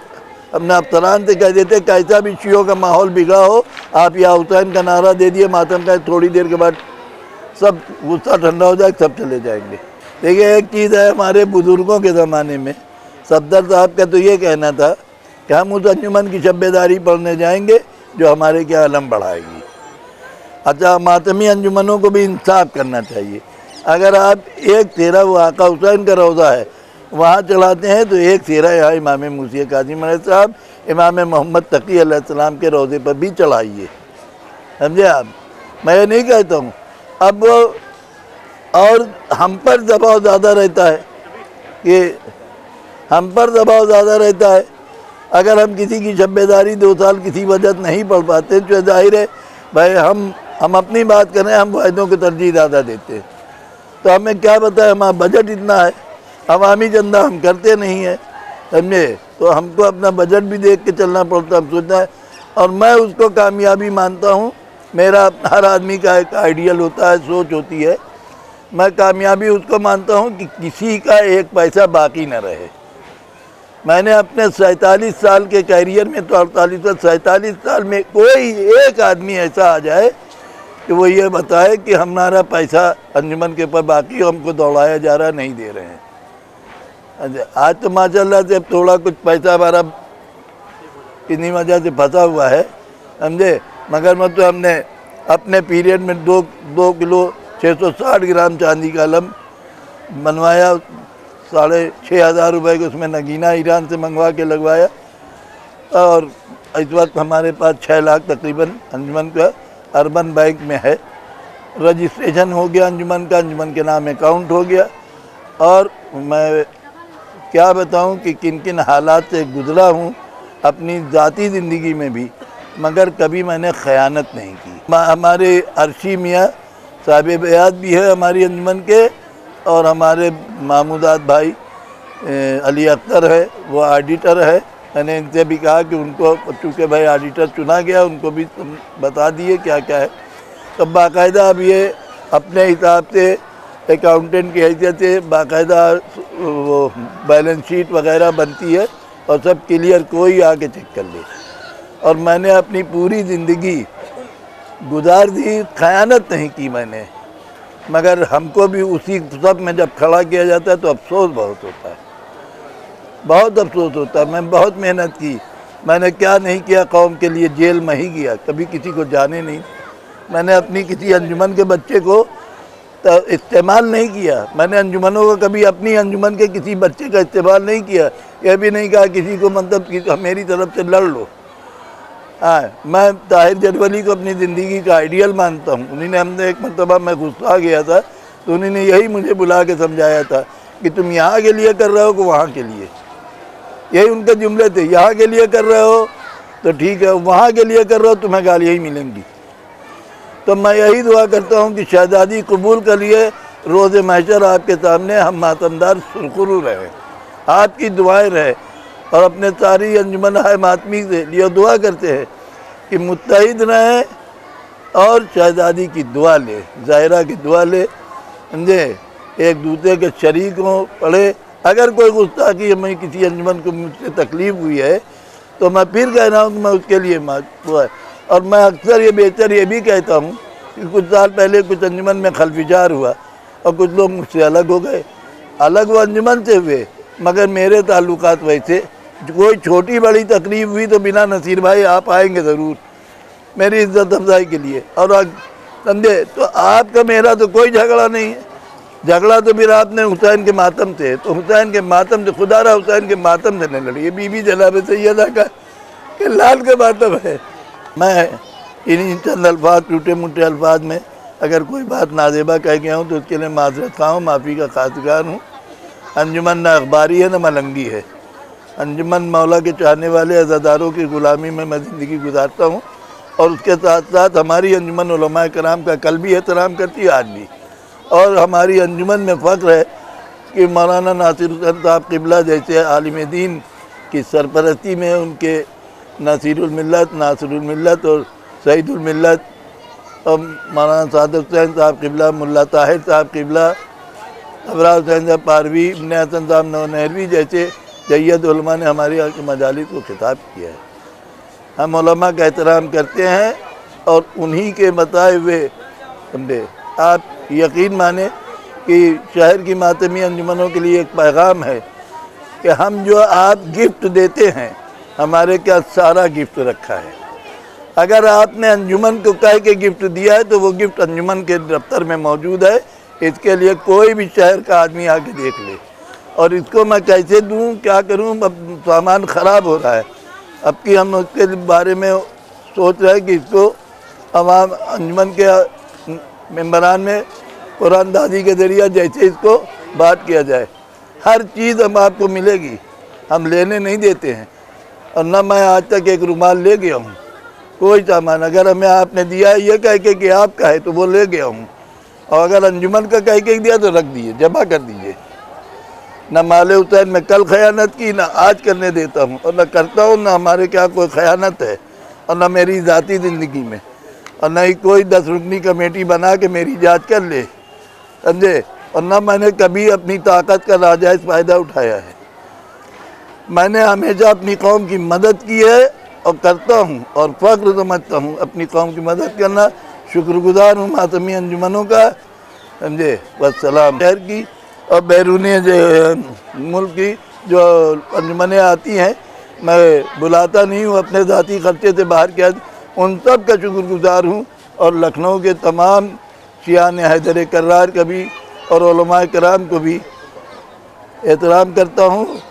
اپنے افسران سے کہہ دیتے کیسا بھی شیعوں کا ماحول بگڑا ہو, آپ یا حسین کا نعرہ دے دیے ماتم کا, تھوڑی دیر کے بعد سب غصہ ٹھنڈا ہو جائے, سب چلے جائیں گے. دیکھیے ایک چیز ہے, ہمارے بزرگوں کے زمانے میں صفدر صاحب کا تو یہ کہنا تھا کہ ہم اس انجمن کی شبیداری پڑھنے جائیں گے جو ہمارے کیا علم بڑھائے گی. اچھا, ماتمی انجمنوں کو بھی انصاف کرنا چاہیے. اگر آپ ایک سیرا وہ آقا حسین کا روضہ ہے وہاں چلاتے ہیں تو ایک سیرا یہاں امام موسی کاظم علیہ السلام, امام محمد تقی علیہ السلام کے روضے پر بھی چڑھائیے. سمجھے آپ, میں یہ نہیں کہتا ہوں. اب اور ہم پر دباؤ زیادہ رہتا ہے, کہ ہم پر دباؤ زیادہ رہتا ہے. اگر ہم کسی کی شبیداری 2 سال کسی وجہ نہیں پڑھ پاتے تو ظاہر ہے بھائی ہم اپنی بات کریں, ہم واحدوں کو ترجیح زیادہ دیتے ہیں. تو ہمیں کیا بتائے, ہمارا بجٹ اتنا ہے, عوامی چندہ ہم کرتے نہیں ہیں سمجھے. تو ہم کو اپنا بجٹ بھی دیکھ کے چلنا پڑتا ہے, ہم سوچنا ہے. اور میں اس کو کامیابی مانتا ہوں. میرا ہر آدمی کا ایک آئیڈیل ہوتا ہے, سوچ ہوتی ہے. میں کامیابی اس کو مانتا ہوں کہ کسی کا 1 پیسہ باقی نہ رہے. میں نے اپنے 47 سال کے کیریئر میں تو 47 سال میں کوئی ایک آدمی ایسا آ جائے کہ وہ یہ بتائے کہ ہمارا پیسہ انجمن کے اوپر باقی ہم کو دوڑایا جا رہا, نہیں دے رہے ہیں. آج تو ماشاءاللہ سے تھوڑا کچھ پیسہ ہمارا کتنی وجہ سے پھنسا ہوا ہے سمجھے. مگر مطلب ہم نے اپنے پیریڈ میں 2 کلو 660 گرام چاندی کا علم بنوایا, 6,500 روپے کے اس میں نگینہ ایران سے منگوا کے لگوایا. اور اس وقت ہمارے پاس 6 لاکھ تقریباً انجمن کا اربن بینک میں ہے. رجسٹریشن ہو گیا انجمن کا, انجمن کے نام اکاؤنٹ ہو گیا. اور میں کیا بتاؤں کہ کن کن حالات سے گزرا ہوں اپنی ذاتی زندگی میں بھی, مگر کبھی میں نے خیانت نہیں کی. ہمارے عرشی میاں صاحب بیعت بھی ہے ہماری انجمن کے, اور ہمارے محمودات بھائی अली अख्तर है, वो ऑडिटर है। मैंने इनसे भी कहा कि उनको, चूँकि भाई ऑडिटर चुना गया, उनको भी बता दिए क्या क्या है। तब बाकायदा अब ये अपने हिसाब से अकाउंटेंट की हैसियत से बाकायदा वो बैलेंस शीट वगैरह बनती है और सब क्लियर, कोई आके चेक कर ले। और मैंने अपनी पूरी ज़िंदगी गुजार दी, खयानत नहीं की मैंने, मगर हमको भी उसी सब में जब खड़ा किया जाता है तो अफसोस बहुत होता है, बहुत अफसोस होता है। मैं बहुत मेहनत की, मैंने क्या नहीं किया कौम के लिए, जेल में ही गया, कभी किसी को जाने नहीं। मैंने अपनी किसी अंजुमन के बच्चे को इस्तेमाल नहीं किया, मैंने अंजुमनों को कभी अपनी अंजुमन के किसी बच्चे का इस्तेमाल नहीं किया। यह भी नहीं कहा किसी को मतलब कि मेरी तरफ से लड़ लो। हाँ, मैं ताहिर जरवली को अपनी ज़िंदगी का आइडियल मानता हूँ। उन्होंने, हमने एक मरतबा मैं गुस्सा गया था तो उन्होंने यही मुझे बुला के समझाया था कि तुम यहाँ के लिए कर रहे हो कि वहाँ के लिए, यही उनके जुमले थे। यहाँ के लिए कर रहे हो तो ठीक है, वहाँ के लिए कर रहे हो तुम्हें गालियाँ ही मिलेंगी। तो मैं यही दुआ करता हूँ कि शहजादी कबूल कर लिए, रोज़ महशर आपके सामने हम मातमदार सुरखरू रहे, आपकी दुआएं रहे। और अपने सारी अंजुमन है मातमी से लिए दुआ करते हैं कि मुत्तहिद रहें और शहजादी की दुआ ले, ज़ाहिरा की दुआ ले, समझे, एक दूसरे के शरीक हों, पढ़े। अगर कोई गुस्ताखी में किसी अंजुमन को मुझसे तकलीफ़ हुई है तो मैं फिर कह रहा हूँ कि मैं उसके लिए दुआ है। और मैं अक्सर ये बेहतर ये भी कहता हूँ कि कुछ साल पहले कुछ अंजुमन में खलफिजार हुआ और कुछ लोग मुझसे अलग हो गए। अलग वो अंजुमन से हुए, मगर मेरे ताल्लुकात वैसे, कोई छोटी बड़ी तकलीफ़ हुई तो बिना नसीर भाई आप आएंगे ज़रूर मेरी इज़्ज़त अफजाई के लिए। और समझे, तो आपका मेरा तो कोई झगड़ा नहीं है। झगड़ा तो फिर आपने हुसैन के मातम से, तो हुसैन के मातम से, खुदारा हुसैन के मातम से नहीं लड़ी, बीबी जनाब सैयदा का के लाल के मातम है। मैं इन्हीं चंद अल्फाज, टूटे मुट्टे अल्फाज में अगर कोई बात नाजेबा कह गया हूँ तो उसके लिए माजरत खा हूँ, माफ़ी का खातिरदार हूँ। अंजुमन ना अखबारी है ना मलंगी है। अंजुमन मौला के चाहने वाले अज़ादारों की ग़ुलामी में मैं ज़िंदगी गुजारता हूँ और उसके साथ साथ हमारी अंजुमन उलमाए कराम का कल भी एहतराम करती है, आज भी। और हमारी अंजुमन में फ़ख्र है कि मौलाना नासिर हुसैन साहब क़िबला जैसे आलिम दीन की सरपरस्ती में उनके नासिरुल मिल्लत, नासिरुल मिल्लत और सईदुल मिल्लत और मौलाना सादत हुसैन साहब क़िबला, मुल्ला ताहिर साहब क़िबला, अबरार हुसैन साहब पारवी, इब्न हसन साहब नौनहरवी जैसे जय्यद उलमा ने हमारी मजालिस को खिताब किया है। हम उलमा का एहतराम करते हैं और उन्हीं के बताए हुए समझे। आप यकीन माने कि शहर की मातमी अंजुमनों के लिए एक पैगाम है कि हम जो आप गिफ्ट देते हैं, हमारे क्या सारा गिफ्ट रखा है। अगर आपने अंजुमन को कह के गिफ्ट दिया है तो वो गिफ्ट अंजुमन के दफ्तर में मौजूद है। इसके लिए कोई भी शहर का आदमी आके देख ले। और इसको मैं कैसे दूं, क्या करूं, अब सामान ख़राब हो रहा है। अब कि हम उसके बारे में सोच रहे हैं कि इसको अवाम अंजुमन के मेंबरान में कुरान दादी के ज़रिए जैसे इसको बात किया जाए। हर चीज़ हम आपको मिलेगी, हम लेने नहीं देते हैं। और न मैं आज तक एक रुमाल ले गया हूँ, कोई सामान अगर हमें आपने दिया है ये कह के कि आपका है तो वो ले गया हूँ, और अगर अंजुमन का कह के दिया तो रख दीजिए, जमा कर दीजिए। न माले हुसैन में कल खयानत की, न आज करने देता हूँ और न करता हूँ, न हमारे क्या कोई खयानत है और न मेरी ज़ाती ज़िंदगी में, और न ही कोई 10 रुकनी कमेटी बना के मेरी जांच कर ले, समझे। और न मैंने कभी अपनी ताकत का नाजायज़ फ़ायदा उठाया है। मैंने हमेशा अपनी कौम की मदद की है और करता हूँ और फ़ख्र समझता हूँ अपनी कौम की मदद करना। शुक्रगुज़ार हूँ मातमी अंजुमनों का, समझे। वस्सलाम। शहर की और बैरूनी जो मुल्क की जो अंजुमनें आती हैं, मैं बुलाता नहीं हूँ, अपने ज़ाती खर्चे से बाहर किया, उन सब का शुक्रगुज़ार हूँ। और लखनऊ के तमाम शियान हैदर कर्रार का भी और उलमाए कराम को भी एहतराम करता हूँ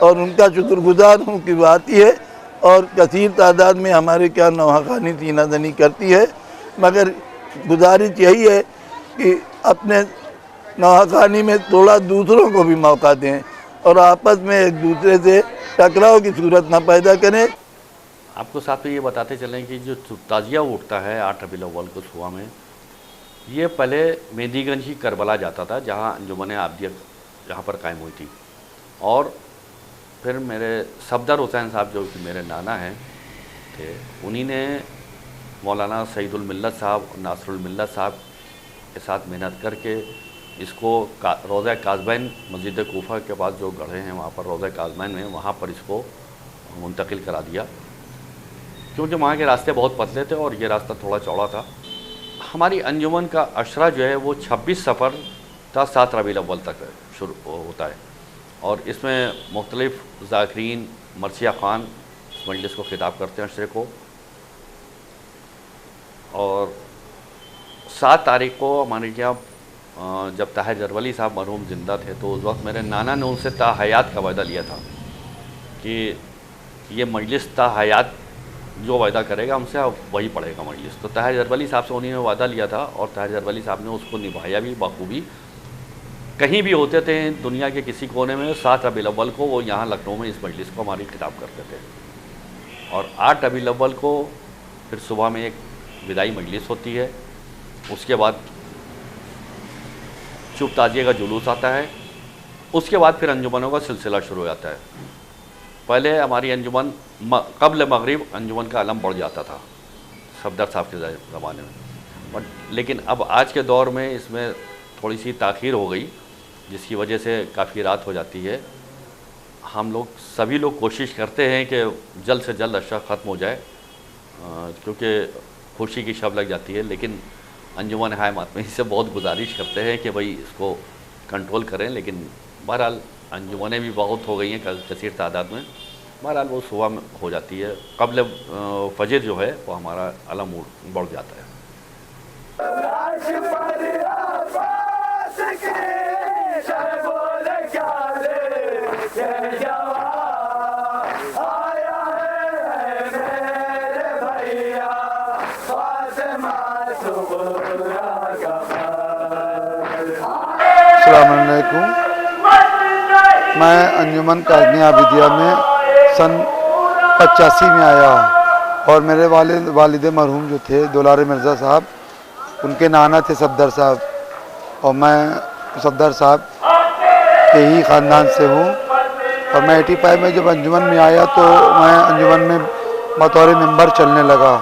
और उनका शुक्रगुज़ार हूँ कि वो आती है और कसीर तादाद में हमारे क्या नौहाखानी सीनादनी करती है। मगर गुजारिश यही है कि अपने नौहाखानी में थोड़ा दूसरों को भी मौका दें और आपस में एक दूसरे से टकराव की सूरत ना पैदा करें। आपको साथ में ये बताते चलें कि जो ताज़िया उठता है 8 रबीउल अव्वल को सुबह में, ये पहले मेहंदीगंज ही करबला जाता था, जहाँ अंजुमन आबदिया जहाँ पर कायम हुई थी। اور پھر میرے صفدر حسین صاحب جو کہ میرے نانا ہیں تھے، انہی نے مولانا سعید الملت صاحب اور ناصر الملت صاحب کے ساتھ محنت کر کے اس کو روضہ کاظمین مسجد کوفہ کے پاس جو گڑھے ہیں وہاں پر روضہ کاظمین میں وہاں پر اس کو منتقل کرا دیا، کیونکہ وہاں کے راستے بہت پتلے تھے اور یہ راستہ تھوڑا چوڑا تھا۔ ہماری انجمن کا عشرہ جو ہے وہ 26 صفر تا 7 ربیع الاول تک شروع ہوتا ہے، اور اس میں مختلف ذاکرین مرثیہ خان اس مجلس کو خطاب کرتے ہیں عشرے کو، اور 7 تاریخ کو ہمارے یہاں جب طاہر جرولی صاحب مرحوم زندہ تھے تو اس وقت میرے نانا نے ان سے تا حیات کا وعدہ لیا تھا کہ یہ مجلس تا حیات جو وعدہ کرے گا ہم سے وہی پڑھے گا مجلس۔ تو طاہر جرولی صاحب سے انہوں نے وعدہ لیا تھا اور طاہر جرولی صاحب نے اس کو نبھایا بھی بخوبی۔ کہیں بھی ہوتے تھے دنیا کے کسی کونے میں 7 ربیع الاول کو وہ یہاں لکھنؤ میں اس مجلس کو ہماری خطاب کرتے تھے، اور 8 ربیع الاول کو پھر صبح میں ایک وداعی مجلس ہوتی ہے، اس کے بعد چوب تازیہ کا جلوس آتا ہے، اس کے بعد پھر انجمنوں کا سلسلہ شروع ہو جاتا ہے۔ پہلے ہماری انجمن قبل مغرب انجمن کا علم بڑھ جاتا تھا صفدر صاحب کے زمانے میں، لیکن اب آج کے دور میں اس میں تھوڑی سی تاخیر ہو گئی جس کی وجہ سے کافی رات ہو جاتی ہے۔ ہم لوگ سبھی لوگ کوشش کرتے ہیں کہ جلد سے جلد عشرہ ختم ہو جائے، کیونکہ خوشی کی شب لگ جاتی ہے، لیکن انجمن ہائے ماتمی سے بہت گزارش کرتے ہیں کہ بھئی اس کو کنٹرول کریں، لیکن بہرحال انجمنیں بھی بہت ہو گئی ہیں کثیر تعداد میں، بہرحال وہ صبح میں ہو جاتی ہے، قبل فجر جو ہے وہ ہمارا علم بڑھ جاتا ہے۔ السلام علیکم، میں انجمن کاظمیہ عابدیہ میں سن 85 میں آیا، اور میرے والد مرحوم جو تھے دولار مرزا صاحب، ان کے نانا تھے صفدر صاحب، اور میں صفدر صاحب کے ہی خاندان سے ہوں۔ اور میں 85 میں جب انجمن میں آیا تو میں انجمن میں بطور ممبر چلنے لگا۔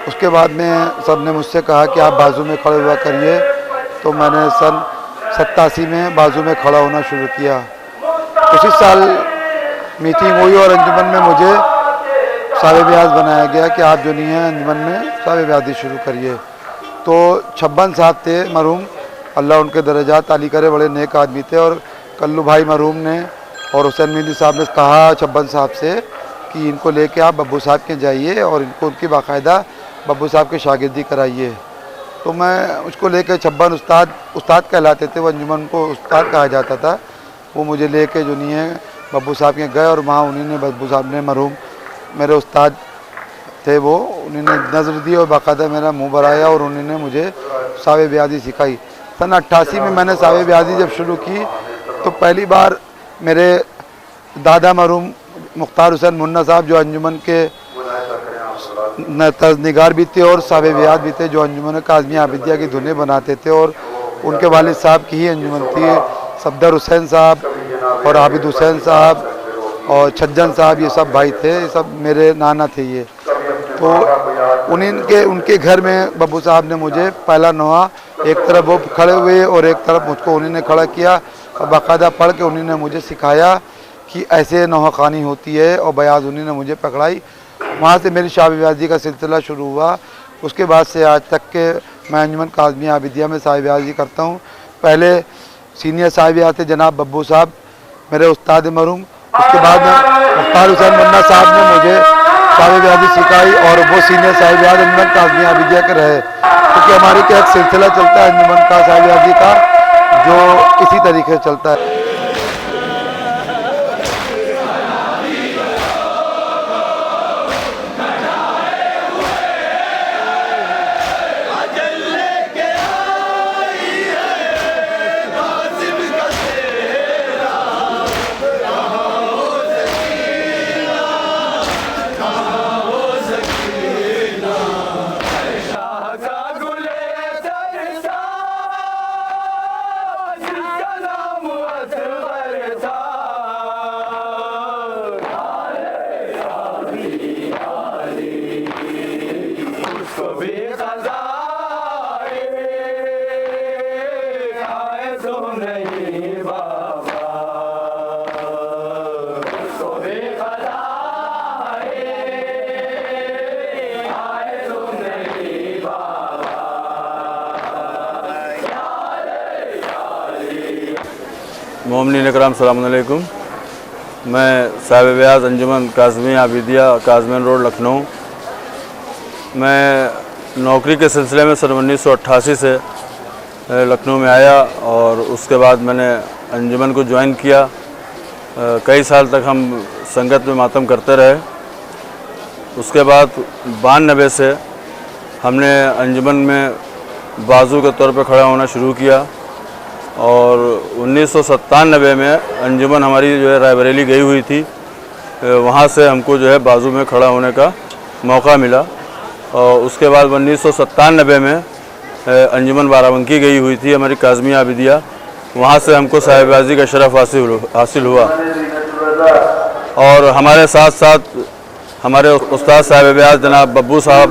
اس کے بعد میں سب نے مجھ سے کہا کہ آپ بازو میں کھڑے ہوا کریے، تو میں نے سن 87 میں بازو میں کھڑا ہونا شروع کیا۔ اسی سال میٹنگ ہوئی اور انجمن میں مجھے صاحب بیاض بنایا گیا کہ آپ جو نہیں ہیں انجمن میں صاحب بیاضی شروع کریے۔ تو چھبن صاحب تھے مرحوم، اللہ ان کے درجات عالی کرے، بڑے نیک آدمی تھے، اور کلو بھائی مرحوم نے اور حسین مہدی صاحب نے کہا چھبن صاحب سے کہ ان کو لے کے آپ ببو صاحب کے جائیے اور ان کو ان کی باقاعدہ ببو صاحب کی شاگردی کرائیے۔ تو میں اس کو لے کے چھبن استاد کہلاتے تھے، وہ انجمن کو استاد کہا جاتا تھا، وہ مجھے لے کے جو نہیں ہے ببو صاحب کے گئے، اور وہاں انہوں نے ببو صاحب نے مرحوم میرے استاد تھے، وہ انہوں نے نظر دی اور باقاعدہ میرا منہ بھرایا اور انہوں نے مجھے صاحب بیاضی سکھائی۔ سن 88 میں نے صاحب بیاضی جب شروع کی تو پہلی بار میرے دادا مرحوم مختار حسین منا صاحب جو انجمن کے نگار بھی تھے اور صاحب بیاض بھی تھے، جو انجمن کاظمیہ عابدیہ کی دھنیں بناتے تھے، اور ان کے والد صاحب کی ہی انجمن تھی۔ صفدر حسین صاحب اور عابد حسین صاحب اور چھجن صاحب یہ سب بھائی تھے، یہ سب میرے نانا تھے یہ۔ تو ان کے گھر میں ببو صاحب نے مجھے پہلا نوحہ ایک طرف وہ کھڑے ہوئے اور ایک طرف مجھ کو انہوں نے کھڑا کیا، اور باقاعدہ پڑھ کے انہوں نے مجھے سکھایا کہ ایسے نوحہ خوانی ہوتی ہے، اور بیاض انہوں نے مجھے پکڑائی۔ وہاں سے میری شاب بیاضی کا سلسلہ شروع ہوا۔ اس کے بعد سے آج تک کہ میں انجمن کاظمیہ عابدیہ میں صاحب بیاضی کرتا ہوں۔ پہلے سینئر صاحب بیاض تھے جناب ببو صاحب میرے استاد مرحوم، اس کے بعد میں مختار حسین منا صاحب نے مجھے صاحب بیاضی سکھائی، اور وہ سینئر صاحب بیاض انجمن کاظمیہ عابدیہ کے رہے، کیونکہ ہمارے کے ایک سلسلہ چلتا ہے انجمن کا صاحب بیاضی کا جو اسی طریقے سے چلتا ہے۔ کا نام मोमिनीन इकराम सलाम अलैकुम। मैं साहिब ब्याज अंजुमन काज़मिया आबिदिया काज़मीन रोड लखनऊ। मैं नौकरी के सिलसिले में सन 1988 से लखनऊ में आया और उसके बाद मैंने अंजुमन को ज्वाइन किया। कई साल तक हम संगत में मातम करते रहे। उसके बाद 92 से हमने अंजुमन में बाजू के तौर पर खड़ा होना शुरू किया और 1997 में अंजुमन हमारी जो है रायबरेली गई हुई थी। वहाँ से हमको जो है बाजू में खड़ा होने का मौका मिला और उसके बाद 1997 में अंजुमन बाराबंकी गई हुई थी हमारी काज़मिया आबिदिया। वहाँ से हमको साहिब-ए-बाजी का शरफ़ हासिल हुआ और हमारे साथ साथ हमारे उस्ताद साहिब-ए-बाज जनाब बब्बू साहब,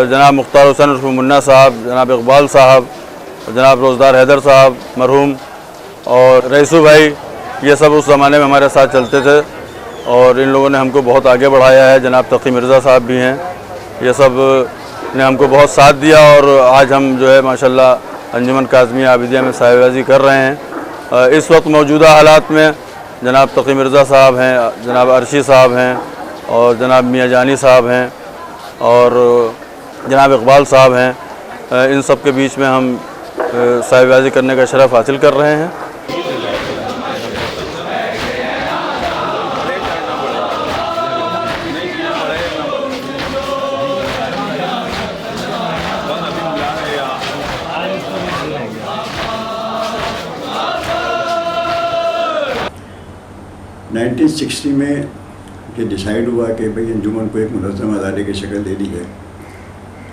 जनाब मुख्तार हुसैन उर्फ मुन्ना साहब, जनाब इकबाल साहब, जनाब रोज़दार हैदर साहब मरहूम और रईसू भाई, ये सब उस ज़माने में हमारे साथ चलते थे और इन लोगों ने हमको बहुत आगे बढ़ाया है। जनाब तकी मिर्ज़ा साहब भी हैं, ये सब ने हमको बहुत साथ दिया और आज हम जो है माशाल्लाह अंजुमन काज़मिया आबिदिया में साहिब-ए-बाजी कर रहे हैं। इस वक्त मौजूदा हालात में जनाब तकी मिर्ज़ा साहब हैं, जनाब अरशी साहब हैं और जनाब मियाँ जानी साहब हैं और जनाब इकबाल साहब हैं। इन सब के बीच में हम साहिब-ए-बाजी करने का शरफ़ हासिल कर रहे हैं। नाइनटीन 1960 में ये डिसाइड हुआ कि भाई अंजुमन को एक मुनज़्ज़म अदारे की शक्ल दे दी है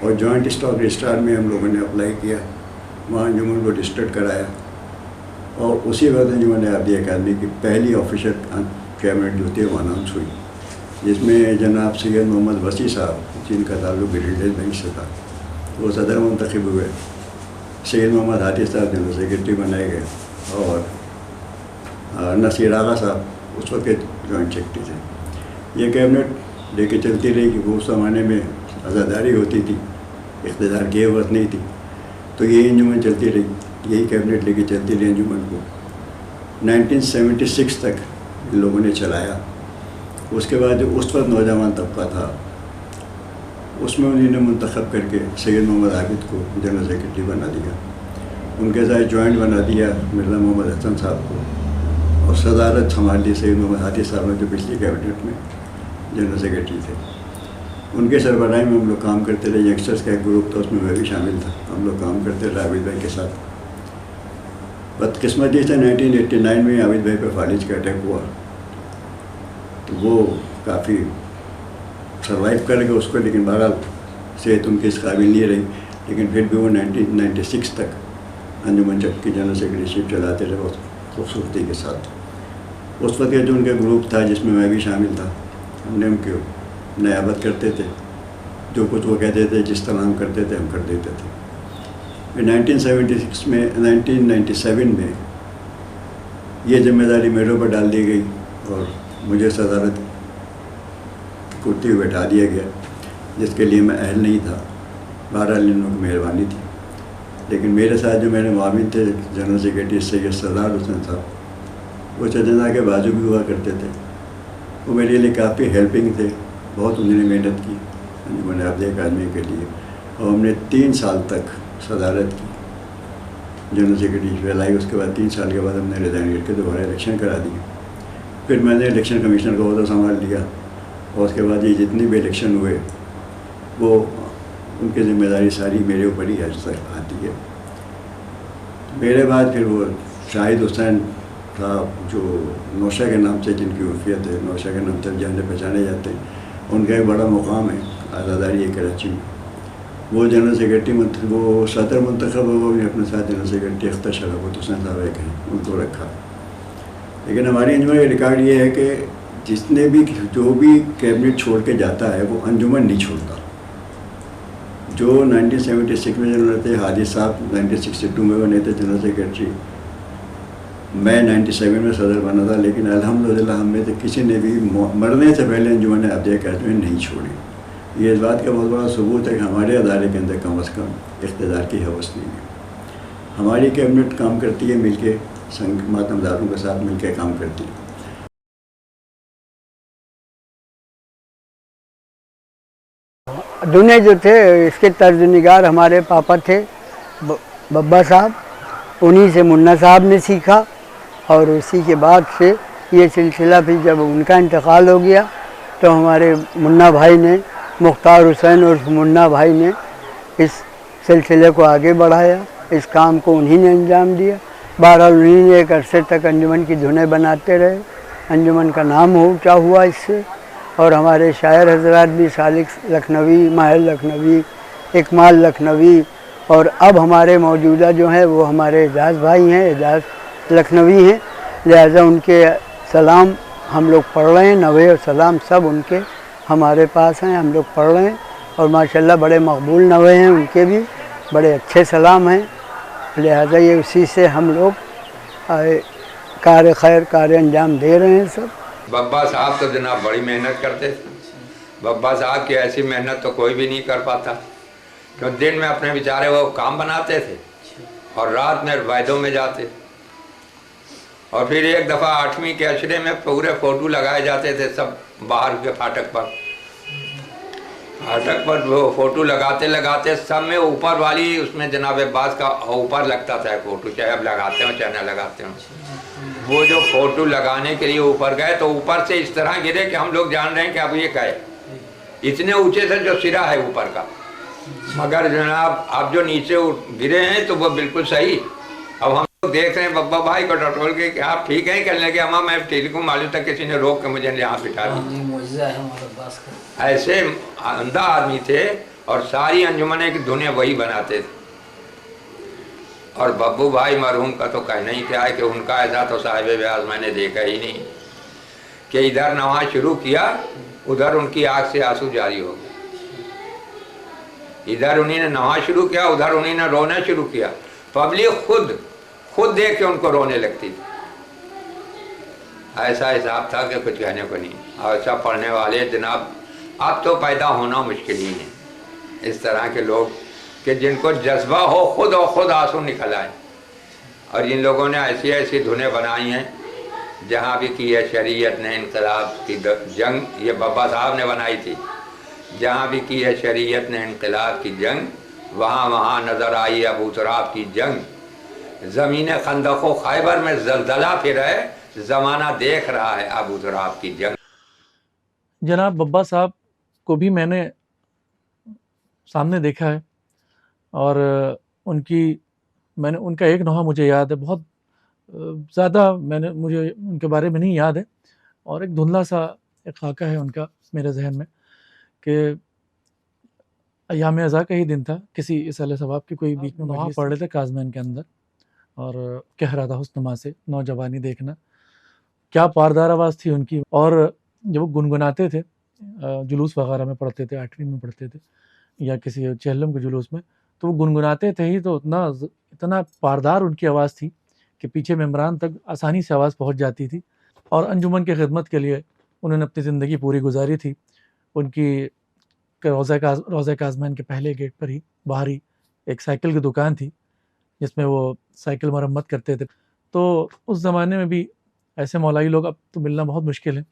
और जॉइंट स्टॉक रजिस्ट्रार में हम लोगों ने अप्लाई किया, वहाँ अंजुमन को रजिस्टर्ड कराया और उसी वक्त अंजुमन आबिदिया अकादमी की पहली ऑफिशियल कैबिनेट जो थी वो अनाउंस हुई, जिसमें जनाब सैयद मोहम्मद वसी साहब, जिनका ताल्लुक़ रिटेल बैंक से था, वो सदर मुंतखब हुए। सैयद मोहम्मद हादी साहब जनरल सेक्रेटरी बनाए गए और नसीर आगा साहब उस वक्त के जॉइंट सेक्रेटरी थे। ये कैबिनेट लेके चलती रही कि वो उस ज़माने में आज़ादारी होती थी, इक़्तिदार की वक्त नहीं थी, तो यही अंजुमन चलती रही, यही कैबिनेट लेके चलती रही अंजुमन को 1976 तक इन लोगों ने चलाया। उसके बाद जो उस वक्त नौजवान तबका था उसमें उन्होंने मुंतखब करके सैयद मोहम्मद आबिद को जनरल सेक्रेटरी बना दिया, उनके साथ जॉइंट बना दिया मिर्ज़ा मोहम्मद हसन साहब को और सदारत संभाल ली सैयद मोहम्मद हादी साहब ने जो पिछली कैबिनेट में जनरल सेक्रेटरी थे। उनके सरबराही में हम लोग काम करते रहे। यंगस्टर्स का एक ग्रुप था, उसमें मैं भी शामिल था। हम लोग काम करते रहे आबिद भाई के साथ। बदकिस्मती से 1989 में आबिद भाई पे फालिज का अटैक हुआ, तो वो काफ़ी सर्वाइव कर गए उसको, लेकिन बहरहाल सेहत उनकी इस काबिल नहीं रही, लेकिन फिर भी वो 1996 तक अंजुमन चक की जनरल सेक्रेटरीशिप चलाते रहे बहुत खूबसूरती के साथ। उस वक्त जो उनका ग्रुप था जिसमें मैं भी शामिल था, हमने उनके नयाबत करते थे, जो कुछ वो कहते थे जिस तरह हम करते थे हम कर देते थे। फिर 1976 में 1997 में ये जिम्मेदारी मेरे ऊपर डाल दी गई और मुझे सदारत कुर्ती हुए बैठा दिया गया, जिसके लिए मैं अहल नहीं था। बहरहाल इन लोगों की मेहरबानी थी, लेकिन मेरे साथ जो मेरे माविन थे जनरल सेक्रेटरी सैयद सरदार हुसैन साहब, वो चंदना के बाजू भी हुआ करते थे। वो मेरे लिए काफ़ी हेल्पिंग थे, बहुत उन्होंने मेहनत की अंजुमन आबिदिया अकादमी के लिए और हमने 3 साल तक सदारत की, जनरल सेक्रेटरी फैलाई। उसके बाद 3 साल के बाद हमने रिज़ाइन करके दोबारा इलेक्शन करा दिए। फिर मैंने इलेक्शन कमीशनर का ओहदा संभाल लिया और उसके बाद ये जितने भी इलेक्शन हुए वो उनकी ज़िम्मेदारी सारी मेरे ऊपर ही आती है। मेरे बाद फिर वो शाहिद हुसैन साहब, जो नौशा के नाम से जिनकी उर्फियत है, नौशा के नाम से जाने पहचाने जाते हैं, उनका एक बड़ा मुकाम है आज़ादारी कराची में। वो जनरल सेक्रेटरी वो सदर मुंतखब हो गए, अपने साथ जनरल सेक्रेटरी अख्तर शराफत हुसैन साहब एक हैं, उनको रखा। लेकिन हमारी अंजुमन का रिकॉर्ड ये है कि जिसने भी जो भी कैबिनेट छोड़ के जाता है वो अंजुमन नहीं छोड़ता। जो 1976 में जनरल थे हादी साहब, 1962 में बने थे जनरल सेक्रेटरी, मैं 97 में सदर बना था, लेकिन अल्हम्दुलिल्लाह हम में से किसी ने भी मरने से पहले अंजुमन आबिदिया अकादमी नहीं छोड़ी। ये इस बात का बहुत बड़ा सबूत है कि हमारे अदारे के अंदर कम अज़ कम इक़्तिदार की हवस नहीं है। हमारी कैबिनेट काम करती है मिलके संघ मातमदारों के साथ मिलकर काम करती है। दुने जो थे इसके तर्जनिगार हमारे पापा थे बब्बा साहब, उन्हीं से मुन्ना साहब ने सीखा और उसी के बाद से ये सिलसिला फिर जब उनका इंतकाल हो गया तो हमारे मुन्ना भाई ने, मुख्तार हुसैन और मुन्ना भाई ने इस सिलसिले को आगे बढ़ाया, इस काम को उन्हीं ने अंजाम दिया। बहरहाल उन्हीं ने एक अरसे तक अंजुमन की धुनें बनाते रहे, अंजुमन का नाम ऊँचा हुआ इससे, और हमारे शायर हजरात भी सालिक लखनवी, माहिर लखनवी, इकमाल लखनवी, और अब हमारे मौजूदा जो हैं वो हमारे एजाज़ भाई हैं, एजाज़ लखनवी हैं, लिहाजा उनके सलाम हम लोग पढ़ रहे हैं, नवे और सलाम सब उनके हमारे पास हैं, हम लोग पढ़ रहे हैं और माशाल्लाह बड़े मकबूल नवे हैं, उनके भी बड़े अच्छे सलाम हैं। लिहाजा ये उसी से हम लोग कार खैर कार अंजाम दे रहे हैं सब। बब्बा साहब तो जनाब बड़ी मेहनत करते थे। बब्बा साहब की ऐसी मेहनत तो कोई भी नहीं कर पाता, क्योंकि दिन में अपने बेचारे वो काम बनाते थे और रात में वायदों में जाते। और फिर एक दफ़ा 8वीं के अशरे में पूरे फ़ोटो लगाए जाते थे सब बाहर के फाटक पर वो फ़ोटो लगाते लगाते सब में ऊपर वाली उसमें जनाब अब्बास का ऊपर लगता था फ़ोटो, चाहे अब लगाते हो चाहे न लगाते हो। वो जो फ़ोटो लगाने के लिए ऊपर गए तो ऊपर से इस तरह गिरे कि हम लोग जान रहे हैं कि अब ये क्या है, इतने ऊंचे से जो सिरा है ऊपर का, मगर जनाब अब जो नीचे गिरे हैं तो वो बिल्कुल सही। अब हम लोग देख रहे हैं बब्बा भाई को टटोल के कि आप ठीक हैं, कहने लगे अम्मा मैं ठीक हूँ, मालूम तक किसी ने रोक के मुझे यहाँ बिठा दिया। ऐसे अंधा आदमी थे और सारी अंजुमने की धुनें वही बनाते थे। और बब्बू भाई मरहूम का तो कहना ही क्या है कि उनका ऐसा तो साहिब व्यास मैंने देखा ही नहीं कि इधर नवा शुरू किया उधर उनकी आँख से आंसू जारी हो गए। इधर उन्हीं ने नवा शुरू किया उधर उन्हीं ने रोना शुरू किया, पब्लिक खुद देख के उनको रोने लगती थी। ऐसा हिसाब था कि कुछ कहने को नहीं। और ऐसा पढ़ने वाले जनाब अब तो पैदा होना मुश्किल ही है, इस तरह के लोग कि जिनको जज्बा हो खुद और खुद आंसू निकल आए। और इन लोगों ने ऐसी ऐसी धुनें बनाई हैं, जहाँ भी की है शरीयत ने इनकलाब की जंग, ये बब्बा साहब ने बनाई थी। जहाँ भी की है शरीयत ने इनकलाब की जंग, वहाँ वहाँ नज़र आई अबू तुराब की जंग। ज़मीन खंदक व खैबर में जलजला फिर है, ज़माना देख रहा है अबू तुराब की जंग। जनाब बब्बा साहब को भी मैंने सामने देखा है और मैंने उनका एक नोहा मुझे याद है, बहुत ज़्यादा मुझे उनके बारे में नहीं याद है, और एक धुंधला सा एक खाका है उनका मेरे जहन में कि अय्याम अज़ा का ही दिन था, किसी इसाले सवाब की कोई बीच में नोहा पढ़ रहे थे काज़मैन के अंदर और कह रहा था हुस्नमा से नौजवानी देखना। क्या पारदार आवाज़ थी उनकी, और जब वो गुनगुनाते थे जुलूस वगैरह में पढ़ते थे, 8वीं में पढ़ते थे या किसी चहलम के जुलूस में, तो वो गुनगुनाते थे ही तो इतना पारदार उनकी आवाज़ थी कि पीछे मेम्बरान तक आसानी से आवाज़ पहुंच जाती थी। और अंजुमन की खिदमत के लिए उन्होंने अपनी ज़िंदगी पूरी गुजारी थी। उनकी रोज़ा काज़मैन के पहले गेट पर ही बाहर ही एक साइकिल की दुकान थी जिसमें वो साइकिल मरम्मत करते थे। तो उस ज़माने में भी ऐसे मौलाई लोग अब तो मिलना बहुत मुश्किल है।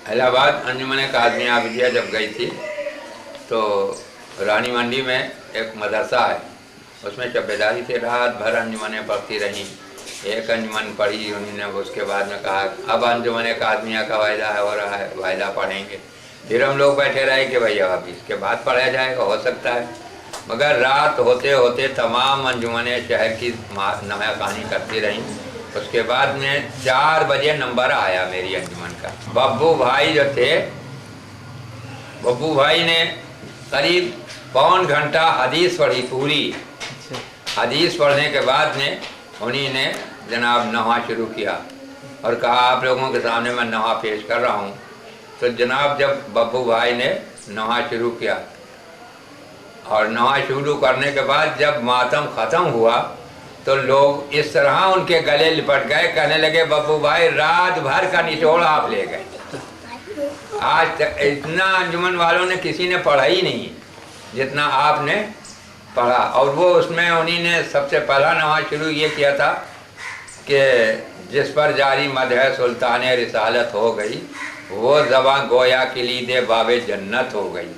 इलाहाबाद अंजुमन काज़मिया आबिदिया जब गई थी तो रानी मंडी में एक मदरसा है, उसमें चब्बेदारी से रात भर अंजुमनें पढ़ती रहीं। एक अंजुमन पढ़ी उन्होंने, उसके बाद में कहा अब अंजुमन काज़मिया का वायदा है हो रहा है, वायदा पढ़ेंगे। फिर हम लोग बैठे रहे कि भैया अब इसके बाद पढ़ा जाएगा, हो सकता है। मगर रात होते होते तमाम अंजुमनें शहर की नया कहानी करती रहीं। उसके बाद में 4 बजे नंबर आया मेरी अंजुमन का। बब्बू भाई जो थे, बब्बू भाई ने करीब पौन घंटा हदीस पढ़ी पूरी। हदीस पढ़ने के बाद में उन्हीं ने जनाब नवा शुरू किया और कहा आप लोगों के सामने मैं नवा पेश कर रहा हूँ। तो जनाब जब बब्बू भाई ने नवा शुरू किया और नवा शुरू करने के बाद जब मातम ख़त्म हुआ तो लोग इस तरह उनके गले लिपट गए, कहने लगे बब्बू भाई रात भर का निचोड़ आप ले गए। आज तक इतना अंजुमन वालों ने किसी ने पढ़ा ही नहीं। जितना आपने पढ़ा। और वो उसमें उन्हीं ने सबसे पहला नवा शुरू ये किया था कि जिस पर जारी मदह सुल्तान रिसालत हो गई, वो ज़बां गोया किलीदे बाबे जन्नत हो गई।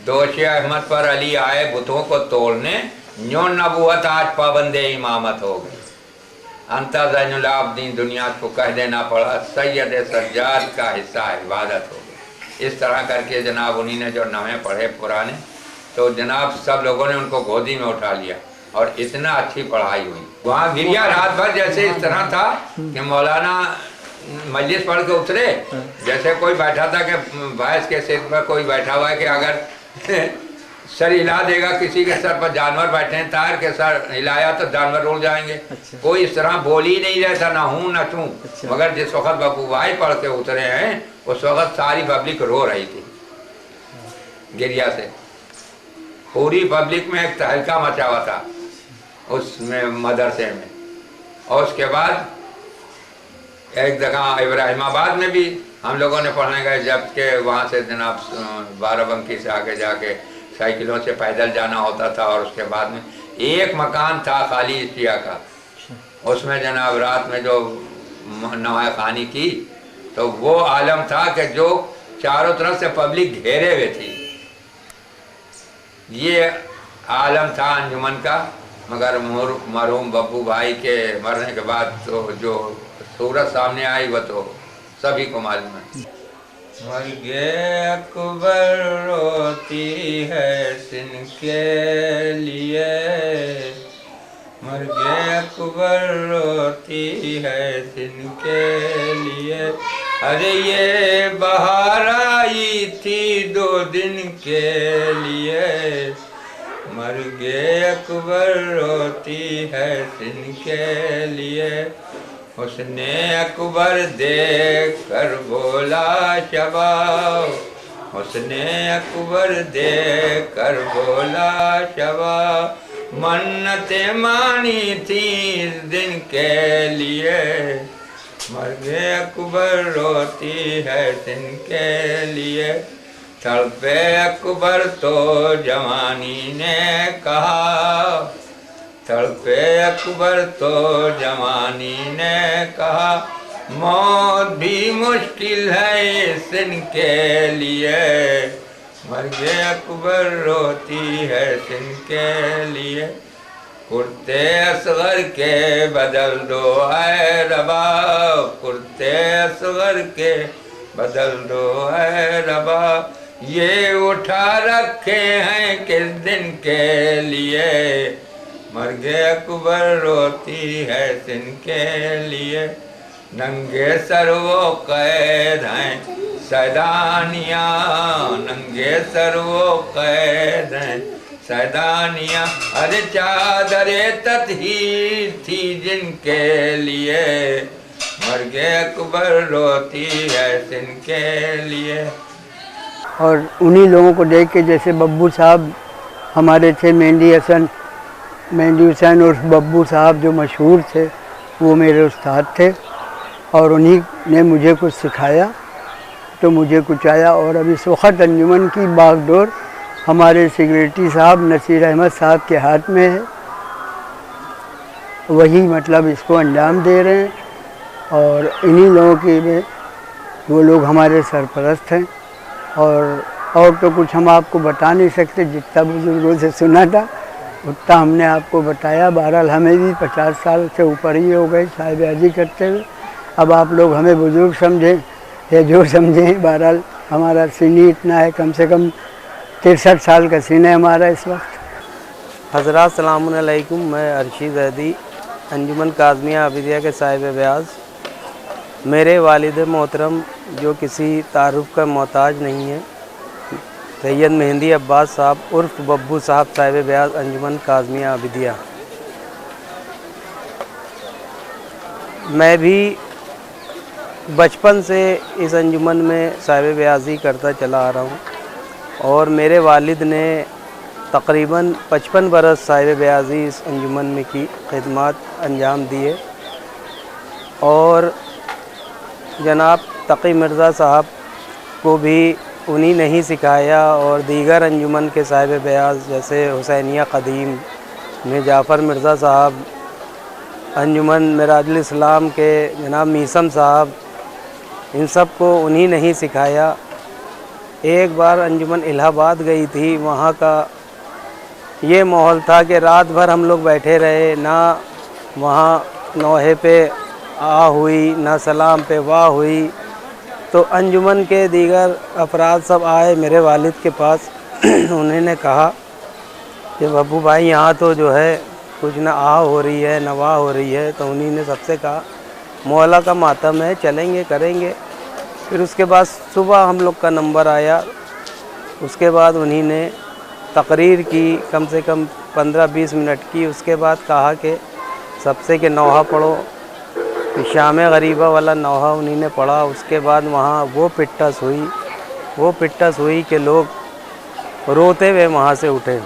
दोषे अहमद पर अली आए बुतों को तोड़ने, न्यो नबूवत आज पाबंदे इमामत हो गई। अंता ज़ैनुल आबदीन दुनिया को कह देना पड़ा, सैयद सज्जाद का हिस्सा इबादत हो गई। इस तरह करके जनाब उन्हीं ने जो नवे पढ़े पुराने, तो जनाब सब लोगों ने उनको गोदी में उठा लिया और इतना अच्छी पढ़ाई हुई। वहाँ गिरिया रात भर जैसे इस तरह था कि मौलाना मजलिस पढ़ के उतरे, जैसे कोई बैठा था कि भैंस के सिर पर कोई बैठा हुआ है कि अगर सर हिला देगा, किसी के सर पर जानवर बैठे हैं, तार के सर हिलाया तो जानवर उड़ जाएंगे। कोई इस तरह बोल ही नहीं रहा था, ना हूँ ना तू। मगर जिस वक्त बापू भाई पढ़ के उतरे हैं उस वक्त सारी पब्लिक रो रही थी गिरिया से। पूरी पब्लिक में एक तहलका मचा हुआ था उसमें मदरसे में। और उसके बाद एक जगह इब्राहिमाबाद में भी हम लोगों ने पढ़ने गए, जबकि वहाँ से जनाब बाराबंकी से आगे जाके साइकिलों से पैदल जाना होता था। और उसके बाद में एक मकान था खाली इस्तिया का, उसमें जनाब रात में जो नवाज़ खानी की तो वो आलम था कि जो चारों तरफ से पब्लिक घेरे हुए थी, ये आलम था अंजुमन का। मगर मरहूम बब्बू भाई के मरने के बाद तो जो सूरत सामने आई वो तो सभी को मालूम है। मर्गे अकबर रोती है सिन के लिए, मर्गे अकबर रोती है सिन के लिए। अरे ये बहार आई थी 2 दिन के लिए, मर्गे अकबर रोती है सिन के लिए। उसने अकबर देख कर बोला शबाब, उसने अकबर देख कर बोला शबाब। मन्नतें मानी थी इस दिन के लिए, मर्गे अकबर रोती है दिन के लिए। तड़पे अकबर तो जवानी ने कहा, तड़पे अकबर तो जवानी ने कहा। मौत भी मुश्किल है इस दिन के लिए, मर्गे अकबर रोती है दिन के लिए। कुर्ते असगर के बदल दो ऐ रबा, कुर्ते असगर के बदल दो ऐ रबा। ये उठा रखे हैं किस दिन के लिए, मर्गे अकबर रोती है दिन के लिए। नंगे सर वो कैद हैं सैदानिया, नंगे सर वो कैद हैं सैदानिया। अरे चादरे तत्हीर थी जिनके लिए, मर्गे अकबर रोती है जिनके लिए। और उन्हीं लोगों को देख के जैसे बब्बू साहब हमारे थे, मेहंदी हुसैन और बब्बू साहब जो मशहूर थे, वो मेरे उस्ताद थे और उन्हीं ने मुझे कुछ सिखाया तो मुझे कुछ आया। और अब इस वक्त अंजुमन की बागडोर हमारे सेक्रेटरी साहब नसीर अहमद साहब के हाथ में है, वही मतलब इसको अंजाम दे रहे हैं। और इन्हीं लोगों के में वो लोग हमारे सरपरस्त हैं। और तो कुछ हम आपको बता नहीं सकते, जितना बुजुर्गों से सुना था उतना हमने आपको बताया। बहरहाल हमें भी 50 साल से ऊपर ही हो गए साहिबाजी करते हुए। अब आप लोग हमें बुजुर्ग समझें या जो समझें, बहरहाल हमारा सीनी इतना है, कम से कम 63 साल का सीन है हमारा इस वक्त। हज़रात सलामुन अलैकुम, मैं अरशी ज़ैदी अंजुमन काज़मिया आबिदिया के साहिब ब्याज। मेरे वालिद मोहतरम जो किसी तारुफ का मोहताज नहीं है, सैयद मेहंदी अब्बास साहब उर्फ बब्बू साहब साहिब ब्याज अंजुमन काज़मिया आबिदिया। मैं भी बचपन से इस अंजुमन में साहिब ब्याजी करता चला आ रहा हूँ और मेरे वालिद ने तकरीबन 55 बरस साहिब ब्याजी इस अंजुमन में की खिदमत अंजाम दिए। और जनाब तकी मिर्ज़ा साहब को भी उन्हीं ने ही सिखाया, और दीगर अंजुमन के साहिब बयाज जैसे हुसैनिया क़दीम में जाफ़र मिर्ज़ा साहब, अंजुमन मिराजुल इस्लाम के जनाब मीसम साहब, इन सब को उन्हीं ने ही सिखाया। एक बार अंजुमन इलाहाबाद गई थी, वहाँ का ये माहौल था कि रात भर हम लोग बैठे रहे, ना वहाँ नौहे पे आ हुई, ना सलाम पे वाह हुई। तो अंजुमन के दीगर अफराद सब आए मेरे वालिद के पास। उन्होंने कहा कि बब्बू भाई यहाँ तो जो है कुछ ना आ हो रही है ना वाह हो रही है। तो उन्हीं ने सबसे कहा मौला का मातम है, चलेंगे करेंगे। फिर उसके बाद सुबह हम लोग का नंबर आया, उसके बाद उन्हीं ने तकरीर की कम से कम 15-20 मिनट की। उसके बाद कहा कि सबसे के नौहा पढ़ो, कि शाम गरीबा वाला नौहा उन्हीं ने पढ़ा। उसके बाद वहाँ वो पिट्टस हुई कि लोग रोते हुए वहाँ से उठे।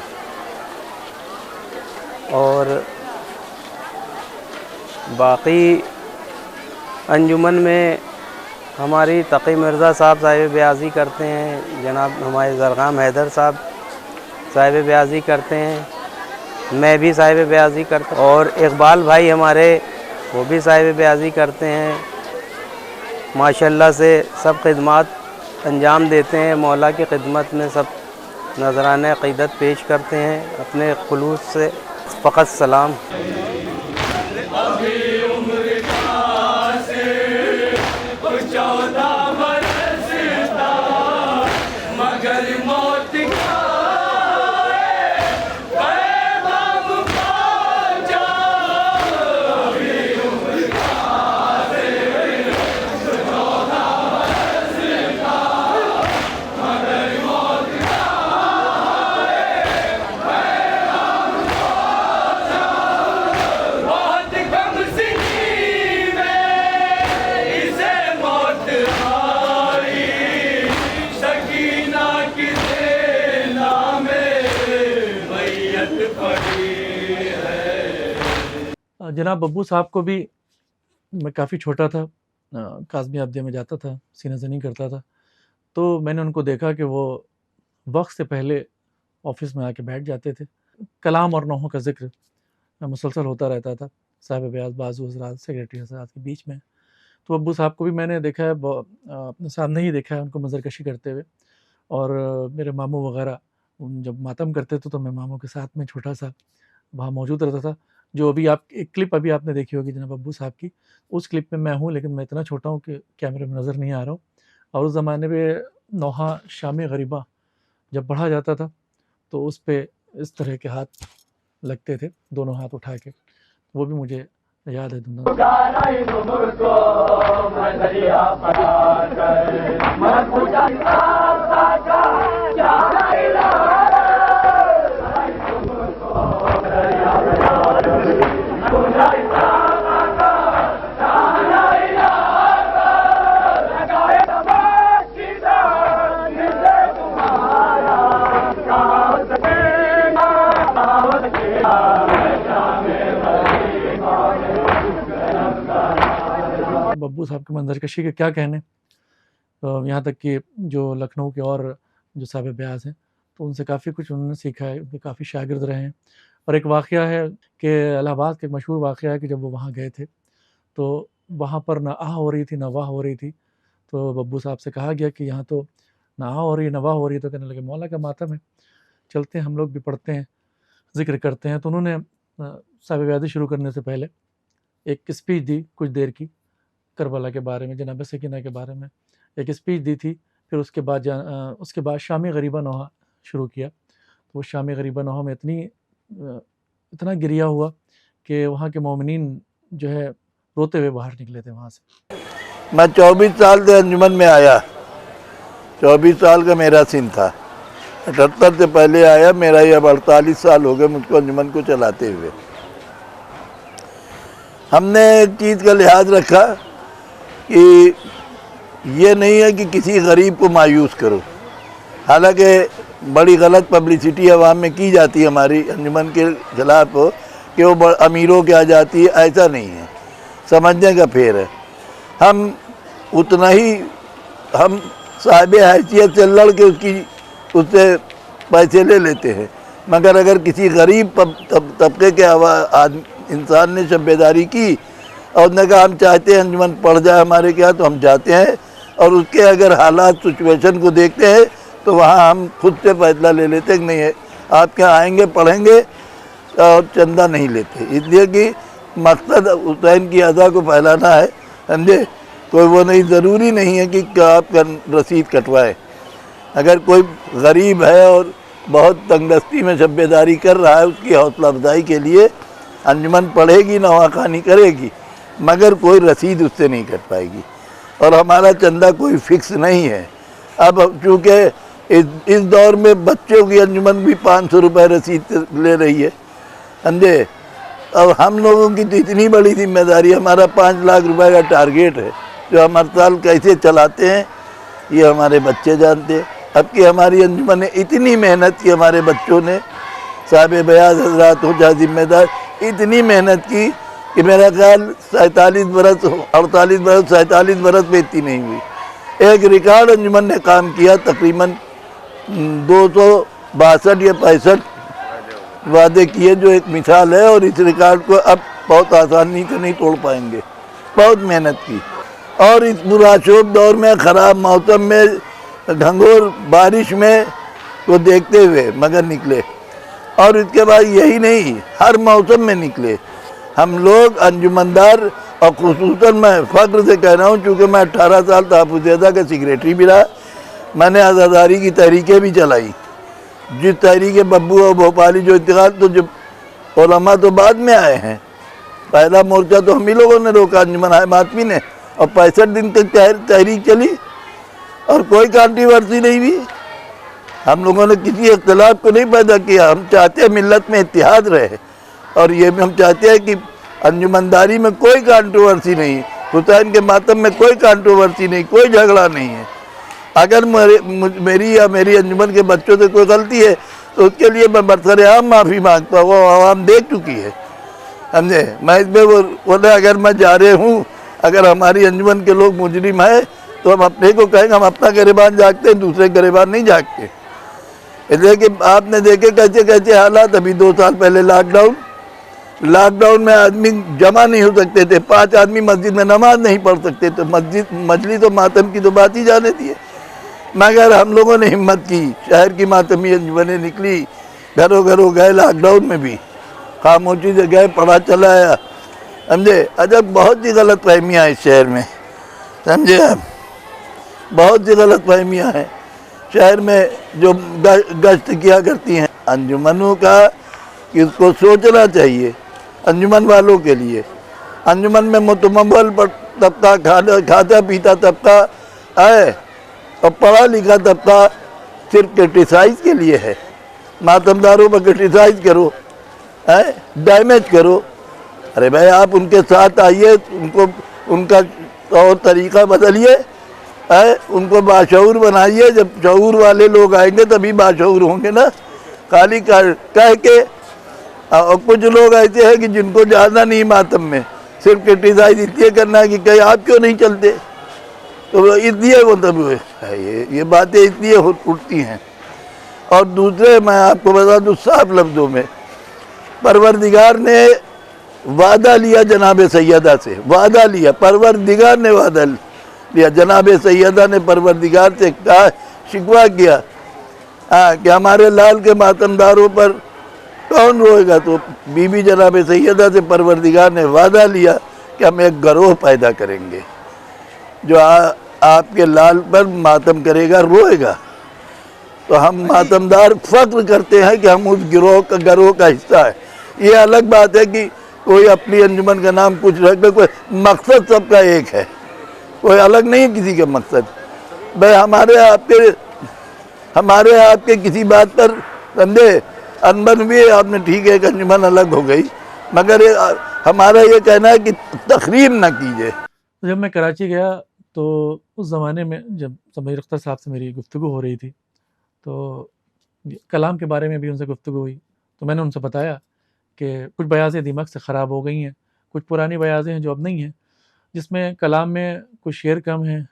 और बाकी अंजुमन में हमारी तक़ी मिर्ज़ा साहब साहिब ब्याज़ी करते हैं, जनाब हमारे ज़रग़ाम हैदर साहब साहिब ब्याज़ी करते हैं, मैं भी साहिब ब्याज़ी करता हूँ, और इकबाल भाई हमारे वो भी साहिब ब्याज़ी करते हैं। माशाल्लाह से सब खिदमत अंजाम देते हैं, मौला की खिदमत में सब नजराने अक़ीदत पेश करते हैं अपने खुलूस से। फ़क़त सलाम। जनाब बब्बू साहब को भी मैं काफ़ी छोटा था, काज़मी आबिदिया में जाता था, सीना ज़नी करता था। तो मैंने उनको देखा कि वो वक्त से पहले ऑफिस में आके बैठ जाते थे। कलाम और नौहों का ज़िक्र मुसलसल होता रहता था साहिब ब्याज़ बाज़ू हज़रात सेक्रेटरी हज़रात के बीच में। तो बब्बू साहब को भी मैंने देखा है, अपने सामने ही देखा है उनको मंजरकशी करते हुए। और मेरे मामू वग़ैरह जब मातम करते थे तो मैं मामू के साथ में छोटा सा वहाँ मौजूद रहता था। जो अभी आप एक क्लिप अभी आपने देखी होगी जनाब बब्बू साहब की, उस क्लिप में मैं हूँ, लेकिन मैं इतना छोटा हूँ कि कैमरे में नज़र नहीं आ रहा हूँ। और उस ज़माने में नौहा शाम गरीबा जब पढ़ा जाता था तो उस पे इस तरह के हाथ लगते थे, दोनों हाथ उठा के, वो भी मुझे याद है। बब्बू साहब की मंजरकशी के क्या कहने, यहाँ तक कि जो लखनऊ के और जो साहिब ब्याज़ हैं तो उनसे काफ़ी कुछ उन्होंने सीखा है, उनके काफ़ी शागिर्द रहे हैं। और एक वाक़या है कि इलाहाबाद का एक मशहूर वाक़या है कि जब वो वहाँ गए थे तो वहाँ पर ना आ हो रही थी ना वाह हो रही थी। तो बब्बू साहब से कहा गया कि यहाँ तो ना आ हो रही है ना वाह हो रही है। तो कहने लगे मौला का मातम है, चलते हैं हम लोग भी पढ़ते हैं, ज़िक्र करते हैं। तो उन्होंने साहिब ब्याज़ी शुरू करने से पहले एक स्पीच दी कुछ देर की, करबला के बारे में, जनाब सकीना के बारे में एक स्पीच दी थी। फिर उसके बाद शामी गरीबा नौहा शुरू किया। तो वो शामी गरीबा नौहा में इतना गिरिया हुआ कि वहाँ के मोमिनीन जो है रोते हुए बाहर निकले थे वहाँ से। मैं 24 साल से अंजुमन में आया, 24 साल का मेरा सिन था। 78 से पहले आया, मेरा ये अब 48 साल हो गए मुझको अंजुमन को चलाते हुए। हमने एक चीज़ का लिहाज रखा कि ये नहीं है कि किसी गरीब को मायूस करो। हालांकि बड़ी गलत पब्लिसिटी अवाम में की जाती है हमारी अंजुमन के खिलाफ कि वो अमीरों के आ जाती है, ऐसा नहीं है, समझने का फेर है। हम साहिब हैसियत से लड़ के उससे पैसे ले लेते हैं। मगर अगर किसी गरीब तबके के इंसान ने शब्बेदारी की और उसने कहा हम चाहते हैं अंजुमन पढ़ जाए हमारे के यहाँ, तो हम जाते हैं और उसके अगर हालात सिचुएशन को देखते हैं तो वहाँ हम खुद से फैसला ले लेते हैं कि नहीं है आपके यहाँ आएंगे पढ़ेंगे और चंदा नहीं लेते। इसलिए कि मकसद हुसैन की अदा को फैलाना है, समझे। कोई वो नहीं, ज़रूरी नहीं है कि आपका रसीद कटवाए। अगर कोई गरीब है और बहुत तंगदस्ती में शब्बेदारी कर रहा है, उसकी हौसला अफजाई के लिए अंजुमन पढ़ेगी, नवाखानी करेगी, मगर कोई रसीद उससे नहीं कट पाएगी। और हमारा चंदा कोई फिक्स नहीं है। अब चूँकि इस दौर में बच्चों की अंजुमन भी 500 रुपये रसीद ले रही है, समझे। अब हम लोगों की तो इतनी बड़ी जिम्मेदारी, हमारा 5 लाख रुपए का टारगेट है, जो हम हर साल कैसे चलाते हैं ये हमारे बच्चे जानते हैं। अब कि हमारी अंजुमन ने इतनी मेहनत की, हमारे बच्चों ने, साहिब बयाज हजरात हो चाहे जिम्मेदार, इतनी मेहनत की कि मेरा ख्याल 47 बरस 48 बरस 47 बरस में इतनी नहीं हुई। एक रिकॉर्ड अंजुमन ने काम किया, तकरीबन 262 या 65 वादे किए, जो एक मिसाल है। और इस रिकॉर्ड को अब बहुत आसानी से नहीं तोड़ पाएंगे, बहुत मेहनत की। और इस बुराशोब दौर में, ख़राब मौसम में, घंघोर बारिश में को देखते हुए मगर निकले। और इसके बाद यही नहीं, हर मौसम में निकले हम लोग अंजुमनदार। और खुसूसन मैं फ़ख्र से कह रहा हूँ, चूँकि मैं 18 साल तहफ़्फ़ुज़ का सेक्रेटरी भी रहा, मैंने आज़ादारी की तहरीकें भी चलाई। जिस तहरीक बब्बू और भोपाली जो इत्तेहाद, तो जब उलमा तो बाद में आए हैं, पहला मोर्चा तो हम ही लोगों ने रोका, अंजुमन हायमातमी ने, और 65 दिन तक तहरीक चली और कोई कंट्रोवर्सी नहीं हुई। हम लोगों ने किसी इख्तिलाफ को नहीं पैदा किया। हम चाहते हैं मिल्लत में इत्तिहाद रहे, और ये भी हम चाहते हैं कि अंजुमनदारी में कोई कंट्रोवर्सी नहीं, हुसैन के मातम में कोई कंट्रोवर्सी नहीं, कोई झगड़ा नहीं है। अगर मेरी या मेरी अंजुमन के बच्चों से कोई गलती है तो उसके लिए मैं बरसर-ए-आम माफ़ी मांगता हूँ, वो आवाम देख चुकी है, समझे। मैं इसमें वो बोले अगर मैं जा रहे हूँ, अगर हमारी अंजुमन के लोग मुजरिम है तो हम अपने को कहेंगे, हम अपना गिरबान जागते हैं, दूसरे गिरबान नहीं जागते। इसलिए कि आपने देखे कैसे कैसे हालात। अभी 2 साल पहले लॉकडाउन में आदमी जमा नहीं हो सकते थे, 5 आदमी मस्जिद में नमाज नहीं पढ़ सकते, तो मजलिस और मातम की तो बात ही जाने दिए। मगर हम लोगों ने हिम्मत की, शहर की मातमी अंजुमनें निकली, घरों घरों गए, लॉकडाउन में भी खामोशी से गए, पढ़ा चलाया, समझे। अजब बहुत सी गलत फहमियाँ इस शहर में, समझे आप, बहुत सी गलत फहमियाँ हैं शहर में जो गश्त किया करती हैं अंजुमनों का, कि उसको सोचना चाहिए अंजुमन वालों के लिए। अंजुमन में मुतमव्वल तबका, खाता पीता तबका है, और पढ़ा लिखा तबका सिर्फ क्रिटिसाइज के लिए है। मातमदारों पर क्रिटिसाइज करो, डैमेज करो। अरे भाई आप उनके साथ आइए, उनका तौर तरीक़ा बदलिए, उनको बाशऊर बनाइए। जब शऊर वाले लोग आएंगे तभी बाशऊर होंगे ना, खाली कह के। और कुछ लोग ऐसे हैं कि जिनको जाना नहीं मातम में, सिर्फ क्रिटिसाइज इसलिए करना है कि कहीं आप क्यों नहीं चलते, तो इसलिए मतलब ये बातें इसलिए उठती हैं। और दूसरे मैं आपको बता दूँ साफ लफ्ज़ों में, परवरदिगार ने वादा लिया जनाब सैयदा से, वादा लिया, परवरदिगार ने वादा लिया। जनाब सैयदा ने परवरदिगार से कहा, शिकवा किया कि हमारे लाल के मातमदारों पर कौन रोएगा। तो बीबी जनाब सैयदा से परवरदिगार ने वादा लिया कि हम एक गिरोह पैदा करेंगे जो आपके लाल पर मातम करेगा, रोएगा। तो हम मातमदार फ़ख्र करते हैं कि हम उस गिरोह का हिस्सा है। ये अलग बात है कि कोई अपनी अंजुमन का नाम कुछ रख दे, कोई मकसद सबका एक है, कोई अलग नहीं है किसी का मकसद। भाई हमारे आपके किसी बात पर समझे अनबन भी आपने, ठीक है, अंजुमन अलग हो गई, मगर हमारा ये कहना है कि तकरीर ना कीजिए। जब मैं कराची गया तो उस ज़माने में जब समीर अख्तर साहब से मेरी गुफ्तगू हो रही थी, तो कलाम के बारे में भी उनसे गुफ्तगू हुई। तो मैंने उनसे बताया कि कुछ बयाज़ें दिमाग से ख़राब हो गई हैं, कुछ पुरानी बयाज़ें हैं जो अब नहीं हैं, जिसमें कलाम में कुछ शेर कम हैं,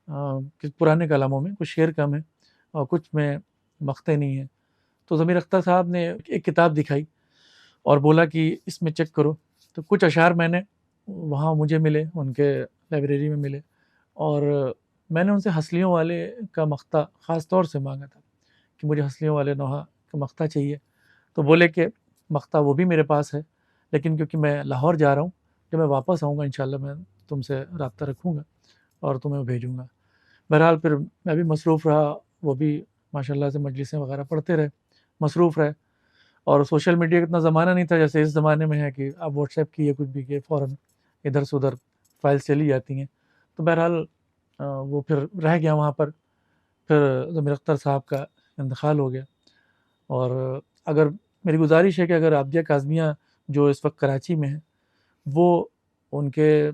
کہ पुराने कलामों में कुछ शेर कम है और कुछ में मख्ते नहीं है। तो ज़मीर अख्तर साहब ने एक किताब दिखाई और बोला कि इसमें चेक करो। तो कुछ अशार मैंने वहाँ मुझे मिले, उनके लाइब्रेरी में मिले, और मैंने उनसे हसलियों वाले का मख्ता ख़ास तौर से मांगा था कि मुझे हसलियों वाले नोहा का मख्ता चाहिए। तो बोले कि मख्ता वो भी मेरे पास है, लेकिन क्योंकि मैं लाहौर जा रहा हूँ, जब मैं वापस आऊँगा इंशाल्लाह मैं तुमसे रब्ता रखूँगा और तुम्हें भेजूँगा। बहरहाल फिर मैं भी मसरूफ़ रहा, वो भी माशाल्लाह से मजलिसें वगैरह पढ़ते रहे, मसरूफ़ रहे। और सोशल मीडिया का इतना ज़माना नहीं था जैसे इस ज़माने में है कि आप व्हाट्सएप की या कुछ भी किए फ़ौरन इधर से उधर फाइल्स चली जाती हैं। तो बहरहाल वो फिर रह गया वहाँ पर। फिर ज़मीर अख्तर साहब का इंतकाल हो गया। और अगर मेरी गुजारिश है कि अगर आबिदिया काज़मिया जो इस वक्त कराची में है, वो उनके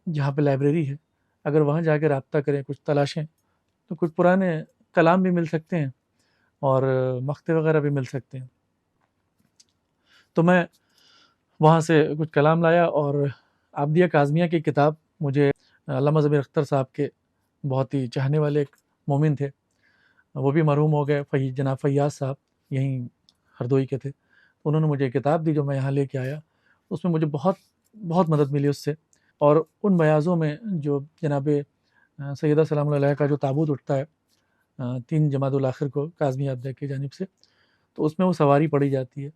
जहाँ पे लाइब्रेरी है, अगर वहाँ जाकर रब्ता करें, कुछ तलाशें, तो कुछ पुराने कलाम भी मिल सकते हैं और मख्ते वगैरह भी मिल सकते हैं। तो मैं वहाँ से कुछ कलाम लाया और आबिदिया काज़मिया की किताब मुझे अल्लामा ज़मीर अख्तर साहब के बहुत ही चाहने वाले एक मोमिन थे, वो भी मरहूम हो गए, जनाब फैयाज़ साहब यहीं हरदोई के थे। उन्होंने मुझे किताब दी जो मैं यहाँ लेके आया। उसमें मुझे बहुत बहुत मदद मिली उससे। और उन बयाज़ों में जो जनाब सैयदा सलामुल्लाह अलैहा का जो ताबूत उठता है 3 जमादुल आखिर को काज़मी आबिदिया की जानिब से, तो उसमें वो सवारी पढ़ी जाती है।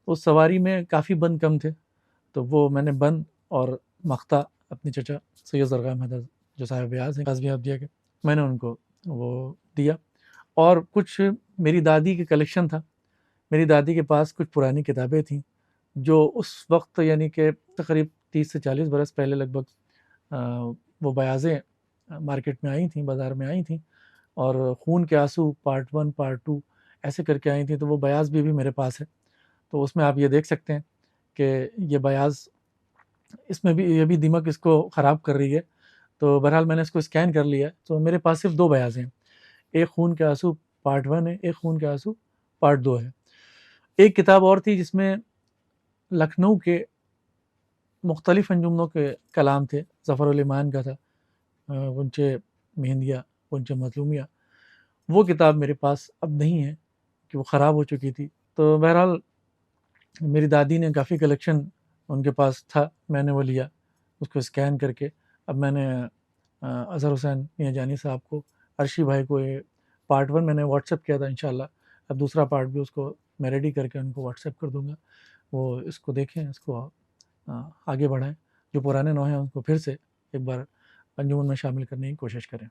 उस सवारी में काफ़ी बंद कम थे, तो वो मैंने बंद और मख्ता अपने चचा सैयद ज़रग़ाम हैदर जो साहिब ब्याज़ हैं काज़मी आबिदिया के, मैंने उनको वो दिया। और कुछ मेरी दादी के कलेक्शन था, मेरी दादी के पास कुछ पुरानी किताबें थीं जो उस वक्त यानी कि तकरीब 30 से 40 बरस पहले लगभग वो बयाज़ें मार्केट में आई थीं, बाज़ार में आई थीं, और खून के आंसू पार्ट 1 पार्ट 2 ऐसे करके आई थी। तो वो बयाज़ भी मेरे पास है। तो उसमें आप ये देख सकते हैं कि ये बयाज़, इसमें भी ये भी दिमाग इसको ख़राब कर रही है। तो बहरहाल मैंने इसको स्कैन कर लिया है। तो मेरे पास सिर्फ 2 बयाज़ हैं, एक खून के आंसू पार्ट 1 है, एक खून के आंसू पार्ट 2 है। एक किताब और थी जिसमें लखनऊ के मुख्तलिफ़ अंजुमनों के कलाम थे, ज़फ़रुल ईमान का था, गुंचे मेहंदिया, गुंचे मज़लूमिया। वो किताब मेरे पास अब नहीं है कि वो ख़राब हो चुकी थी। तो बहरहाल मेरी दादी ने काफ़ी कलेक्शन उनके पास था, मैंने वो लिया उसको स्कैन करके। अब मैंने अज़हर हुसैन मियां जानी साहब को, अर्शी भाई को ये पार्ट 1 मैंने व्हाट्सएप किया था, इंशाल्लाह अब दूसरा पार्ट भी उसको मैं रेडी करके उनको व्हाट्सएप कर दूँगा। वो इसको देखें, इसको आगे बढ़ाएँ, जो पुराने नोहे हैं उनको फिर से एक बार अंजुमन में शामिल करने की कोशिश करें।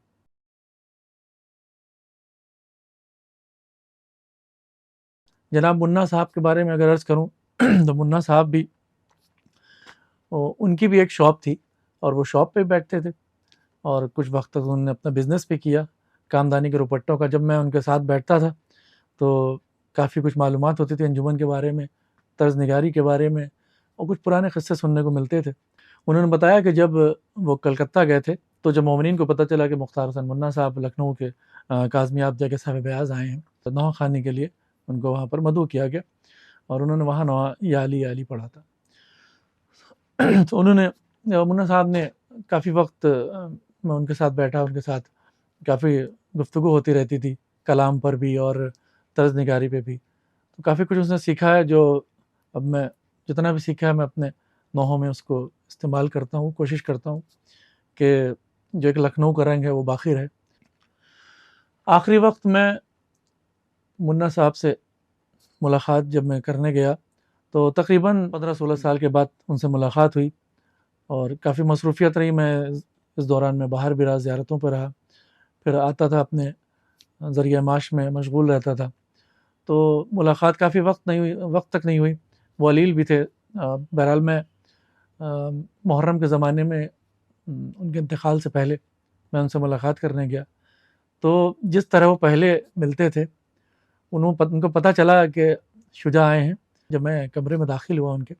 जनाब मुन्ना साहब के बारे में अगर अर्ज़ करूँ तो मुन्ना साहब भी, उनकी भी एक शॉप थी और वो शॉप पे बैठते थे और कुछ वक्त तक उन्होंने अपना बिज़नेस भी किया कामदानी के रुपट्टों का। जब मैं उनके साथ बैठता था तो काफ़ी कुछ मालूमात होती थी अंजुमन के बारे में, तर्ज़ निगारी के बारे में, और कुछ पुराने क़िस्से सुनने को मिलते थे। उन्होंने बताया कि जब वो कलकत्ता गए थे तो जब मोमिनीन को पता चला कि मुख्तार हुसैन मुन्ना साहब लखनऊ के काज़मी आबिदिया के साहिब ब्याज़ आए हैं, तो नौहा ख़ानी के लिए उनको वहाँ पर मदऊ किया गया और उन्होंने वहाँ नौहा या अली पढ़ा था। तो उन्होंने, मुन्ना साहब ने काफ़ी वक्त मैं उनके साथ बैठा, उनके साथ काफ़ी गुफ्तगू होती रहती थी कलाम पर भी और तर्ज़ निगारी पे भी। तो काफ़ी कुछ उसने सीखा है जो अब मैं जितना भी सीखा है मैं अपने नौहों में उसको इस्तेमाल करता हूँ, कोशिश करता हूँ कि जो एक लखनऊ का रंग है वो बाकी रहे। आखिरी वक्त मैं मुन्ना साहब से मुलाकात जब मैं करने गया तो तकरीबन 15-16 साल के बाद उनसे मुलाकात हुई और काफ़ी मसरूफ़ियत रही। मैं इस दौरान मैं बाहर भी रहा, ज़ियारतों पर रहा, फिर आता था, अपने ज़रिया माश में मशगूल रहता था। तो मुलाकात काफ़ी वक्त तक नहीं हुई। वो अलील भी थे। बहरहाल मैं मुहर्रम के ज़माने में उनके इंतकाल से पहले मैं उनसे मुलाकात करने गया। तो जिस तरह वो पहले मिलते थे, उनको पता चला कि शुजा आए हैं। जब मैं कमरे में दाखिल हुआ उनके,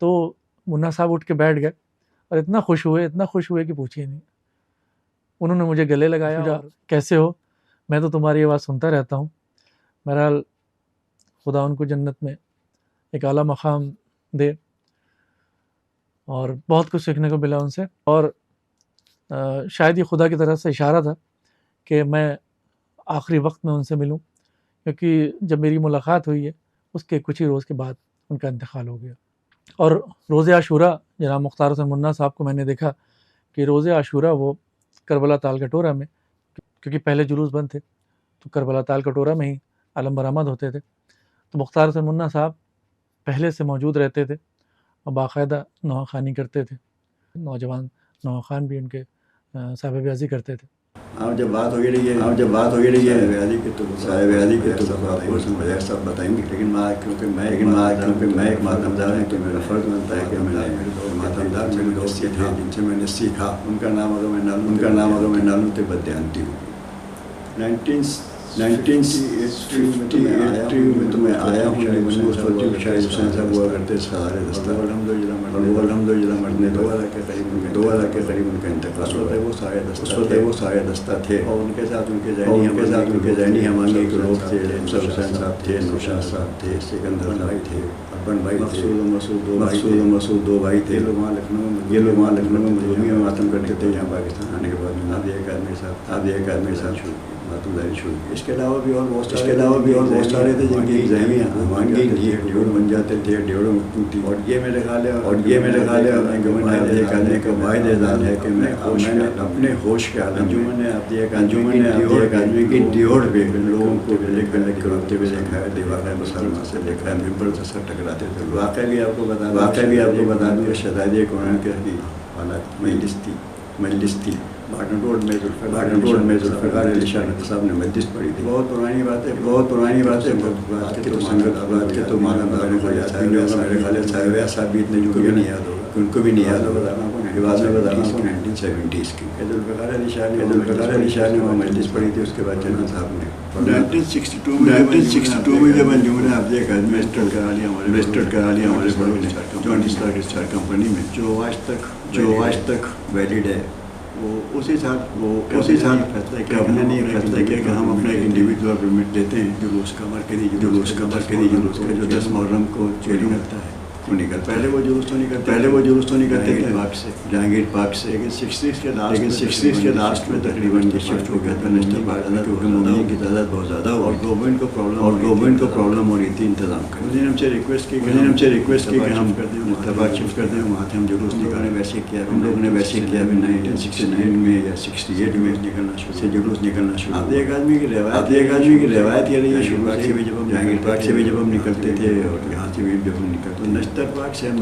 तो मुन्ना साहब उठ के बैठ गए और इतना खुश हुए कि पूछिए नहीं। उन्होंने मुझे गले लगाया, शुजा कैसे हो, मैं तो तुम्हारी आवाज़ सुनता रहता हूँ। बहरहाल खुदा उनको जन्नत में एक आला मकाम दे और बहुत कुछ सीखने को मिला उनसे। और شاید یہ خدا کی طرف سے اشارہ تھا کہ میں آخری وقت میں ان سے ملوں، کیونکہ جب میری ملاقات ہوئی ہے اس کے کچھ ہی روز کے بعد ان کا انتقال ہو گیا۔ اور روز عاشورہ جناب مختار حسین منا صاحب کو میں نے دیکھا کہ روز عاشورہ وہ کربلا تال کٹورہ میں، کیونکہ پہلے جلوس بند تھے تو کربلا تال کٹورہ میں ہی علم برآمد ہوتے تھے، تو مختار حسین منا صاحب پہلے سے موجود رہتے تھے اور باقاعدہ نوحہ خوانی کرتے تھے، نوجوان نوحہ خوان بھی ان کے صاحب بیازی کرتے تھے۔ جب بات ہو رہی ہے بیازی کی تو صاحب بیازی کے تو بجائے سب بتائیں گے، لیکن کیونکہ میں ایک ماتمدار ہوں تو میرا فرض بنتا ہے کہ میں ماتمدار میرے دوست تھے جن سے میں نے سیکھا، ان کا نام اگر میں نہ لوں تو بددیانتی ہوگی۔ 1983 میں تو میں آیا ہوں، لیکن اس وقت شاہد حسین صاحب ہوا کرتے سارے دستہ، اور الحمدللہ مرنے 2000 کے قریب ان کا انتقال ہوا ہے۔ وہ سارے دستہ تھے، اور ان کے ساتھ ان کے ذہنی ہمانگی کے لوگ تھے، افضل حسین صاحب تھے، نوشاد صاحب تھے، سکندر بھائی تھے، اپن بھائی تھے، مقصود و مسعود دو بھائی تھے۔ یہ لوگ وہاں لکھنؤ میں مظلومی میں ماتم کرتے تھے، یہاں پاکستان آنے کے بعد آپ ایک آدمی صاحب ماتمداری شروع کی۔ اس کے علاوہ بھی اور بہت سارے تھے جن کی ذہنی ہمانگی ڈیوڑ بن جاتے تھے، ڈیوڑوں میں ٹوٹی۔ اور یہ میرے خیال ہے ایک آدمی کا واحد اعزاز ہے کہ میں نے اپنے ہوش کے عالم میں انجمن نے ایک آدمی کی ڈیوڑ پہ لوگوں کو روتے ہوئے دیکھا ہے، دیوار مسلمان سے دیکھا ہے، ممبر سے سر ٹکراتے تھے۔ واقعہ بھی آپ کو بتا دوں کہ شہزادی قرآن کے حالات مجلس تھی بارڈن روڈ میں ذوالفقار علی شاہ صاحب نے مجلس پڑھی تھی۔ بہت پرانی بات ہے بات کے تو سنگت بات کے تو مالنداروں کو یاد ہے، میرے خالد صاحب بھی اتنے جو نہیں یاد ہوگا، ان کو بھی نہیں یاد ہوگا۔ بعد میں بتا رہا ہوں 1970s کی ذوالفقار علی شاہ نے وہ مجلس پڑھی تھی۔ اس کے بعد جنرل صاحب نے 1962 میں جب انجمن ابدیہ اکیڈمی میں رجسٹرڈ کرا لیا ہمارے بڑوں نے جوائنٹ اسٹاک اسٹار کمپنی میں، جو آج تک ویلڈ ہے۔ وہ اسی سال فیصلہ کیا، ہم نے نہیں فیصلہ کیا کہ ہم اپنا ایک انڈیویجول پرمٹ لیتے ہیں جلوس کا مرکزی جلوس کا جو 10 محرم کو چوری کرتا ہے وہ نکل۔ پہلے وہ جلوس تو نہیں کرتے تھے جہانگیر پارک سے، لیکن 60s کے لاسٹ میں تقریباً یہ شفٹ ہو گیا تھا نیشنل پارک، کیونکہ مومنین کی تعداد بہت زیادہ ہوا اور گورنمنٹ کو پرابلم ہو رہی تھی انتظام کرنے۔ انہوں نے ہم سے ریکویسٹ کی کہ ہم اتفاق شفٹ کر دیں، وہاں سے ہم جلوس نکالیں۔ ویسے کیا ہم لوگوں نے کیا 1969 میں یا 68 میں جلوس نکلنا شروع۔ ابدیہ اکیڈمی کی روایت یہ رہی ہے شروعات سے بھی، جب ہم جہانگیر پارک سے بھی جب ہم نکلتے تھے اور یہاں سے بھی جب ہم نکلتے نشتر پاک سے ہم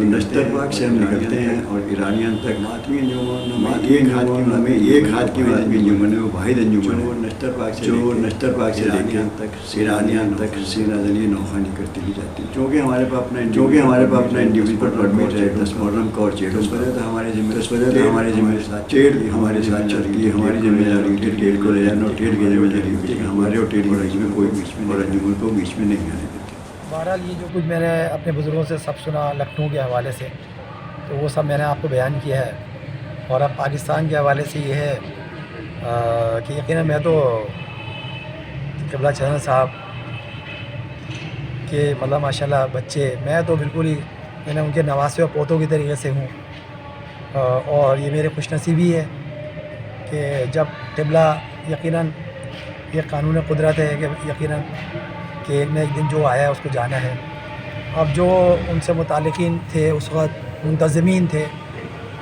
نکلتے ہیں اور ایرانیان تک ایک ہاتھ کی ماتمی انجمن ہے، وہ واحد انجمن ہے جو نشتر پاک سے ایرانیان تک سینہ زنی نوخانی کرتی بھی جاتی ہے۔ چونکہ ہمارے پاس اپنا انڈیویجول پرمٹ ہے 10 محرم کا اور چیڑ، اس وجہ سے ہمارے ذمہ چیڑ ہمارے ساتھ چلتی ہے، ہماری ذمہ داری ٹیڑ کو لے جانا اور ٹیڑ کی ذمہ داری ہوتی ہے کہ ہمارے اور ٹیڑ کے بیچ میں کوئی اور انجمن کو بیچ میں نہیں آنے دیتے۔ بہرحال یہ جو کچھ میں نے اپنے بزرگوں سے سب سنا لکھنؤ کے حوالے سے، تو وہ سب میں نے آپ کو بیان کیا ہے۔ اور اب پاکستان کے حوالے سے یہ ہے کہ یقیناً میں تو قبلہ چشن صاحب کے مطلب ماشاءاللہ بچے، میں تو بالکل ہی میں نے ان کے نواسے اور پوتوں کی طریقے سے ہوں، اور یہ میرے خوش نصیبی ہے کہ جب قبلہ یقیناً یہ قانون قدرت ہے کہ یقیناً کہ ایک نہ ایک دن جو آیا ہے اس کو جانا ہے۔ اب جو ان سے متعلقین تھے اس وقت منتظمین تھے،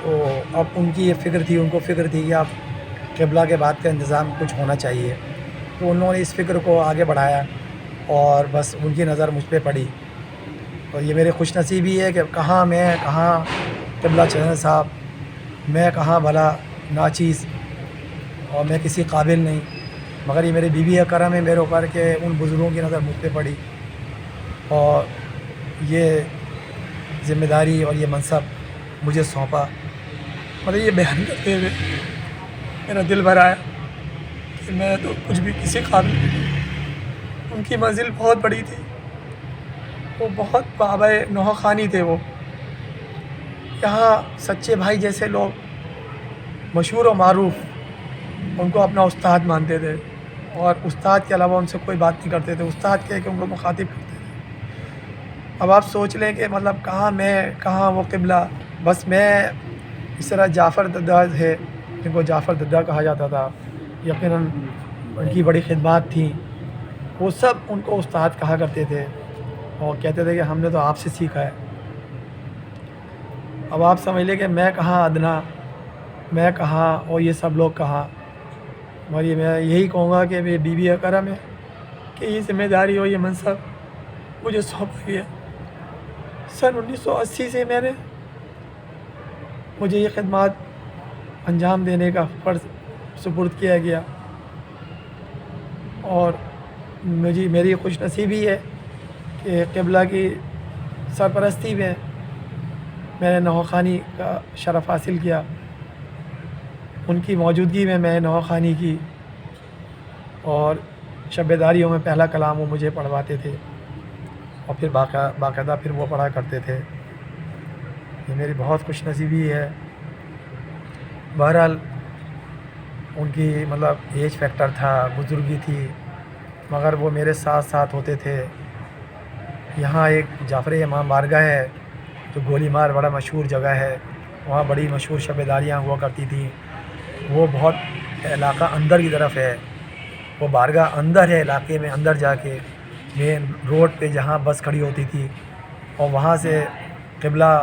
تو اب ان کی یہ فکر تھی، ان کو فکر تھی کہ اب قبلہ کے بعد کا انتظام کچھ ہونا چاہیے، تو انہوں نے اس فکر کو آگے بڑھایا اور بس ان کی نظر مجھ پہ پڑی۔ اور یہ میرے خوش نصیبی ہے کہ کہاں قبلہ چشن صاحب، میں کہاں بھلا ناچیز اور میں کسی قابل نہیں، مگر یہ میرے بی بی کرم ہے میرے اوپر کہ ان بزرگوں کی نظر مجھ پہ پڑی اور یہ ذمہ داری اور یہ منصب مجھے سونپا۔ مطلب یہ بیان کرتے ہوئے میرا دل بھر آیا کہ میں تو کچھ بھی کسی قابل نہیں۔ ان کی منزل بہت بڑی تھی، وہ بہت بابا نوحہ خوانی تھے۔ وہ یہاں سچے بھائی جیسے لوگ مشہور و معروف ان کو اپنا استاد مانتے تھے، اور استاد کے علاوہ ان سے کوئی بات نہیں کرتے تھے، استاد کہہ کے ان کو مخاطب کرتے تھے۔ اب آپ سوچ لیں کہ مطلب کہاں میں کہاں وہ قبلہ، بس میں اس طرح جعفر داد ہے जिनको जाफ़र दद्दा कहा जाता था, यकीनन उनकी बड़ी खिदमत थी, वो सब उनको उस्ताद कहा करते थे और कहते थे कि हमने तो आपसे सीखा है। अब आप समझ लें कि मैं कहाँ अदना, मैं कहाँ और ये सब लोग कहाँ। और ये मैं यही कहूँगा कि मेरी बीबी करम है कि ये ज़िम्मेदारी और ये मनसब मुझे सौंपा गया। सन 1980 से मुझे ये खिदमत अंजाम देने का फ़र्ज़ सुपुर्द किया गया और मेरी खुशनसीबी है कि क़िबला की सरपरस्ती में मैंने नौखानी का शरफ़ हासिल किया। उनकी मौजूदगी में मैं नौखानी की और शबेदारियों में पहला कलाम वो मुझे पढ़वाते थे और फिर बाकायदा फिर वो पढ़ा करते थे। ये मेरी बहुत खुशनसीबी है। बहरहाल उनकी मतलब एज फैक्टर था, बुज़ुर्गी थी, मगर वो मेरे साथ साथ होते थे। यहाँ एक जाफ़र इमाम बारगाह है जो गोलीमार बड़ा मशहूर जगह है, वहाँ बड़ी मशहूर शबेदारियाँ हुआ करती थी। वो बहुत इलाका अंदर की तरफ है, वो बारगाह अंदर है, इलाके में अंदर जाके मेन रोड पे जहाँ बस खड़ी होती थी और वहाँ से क़िबला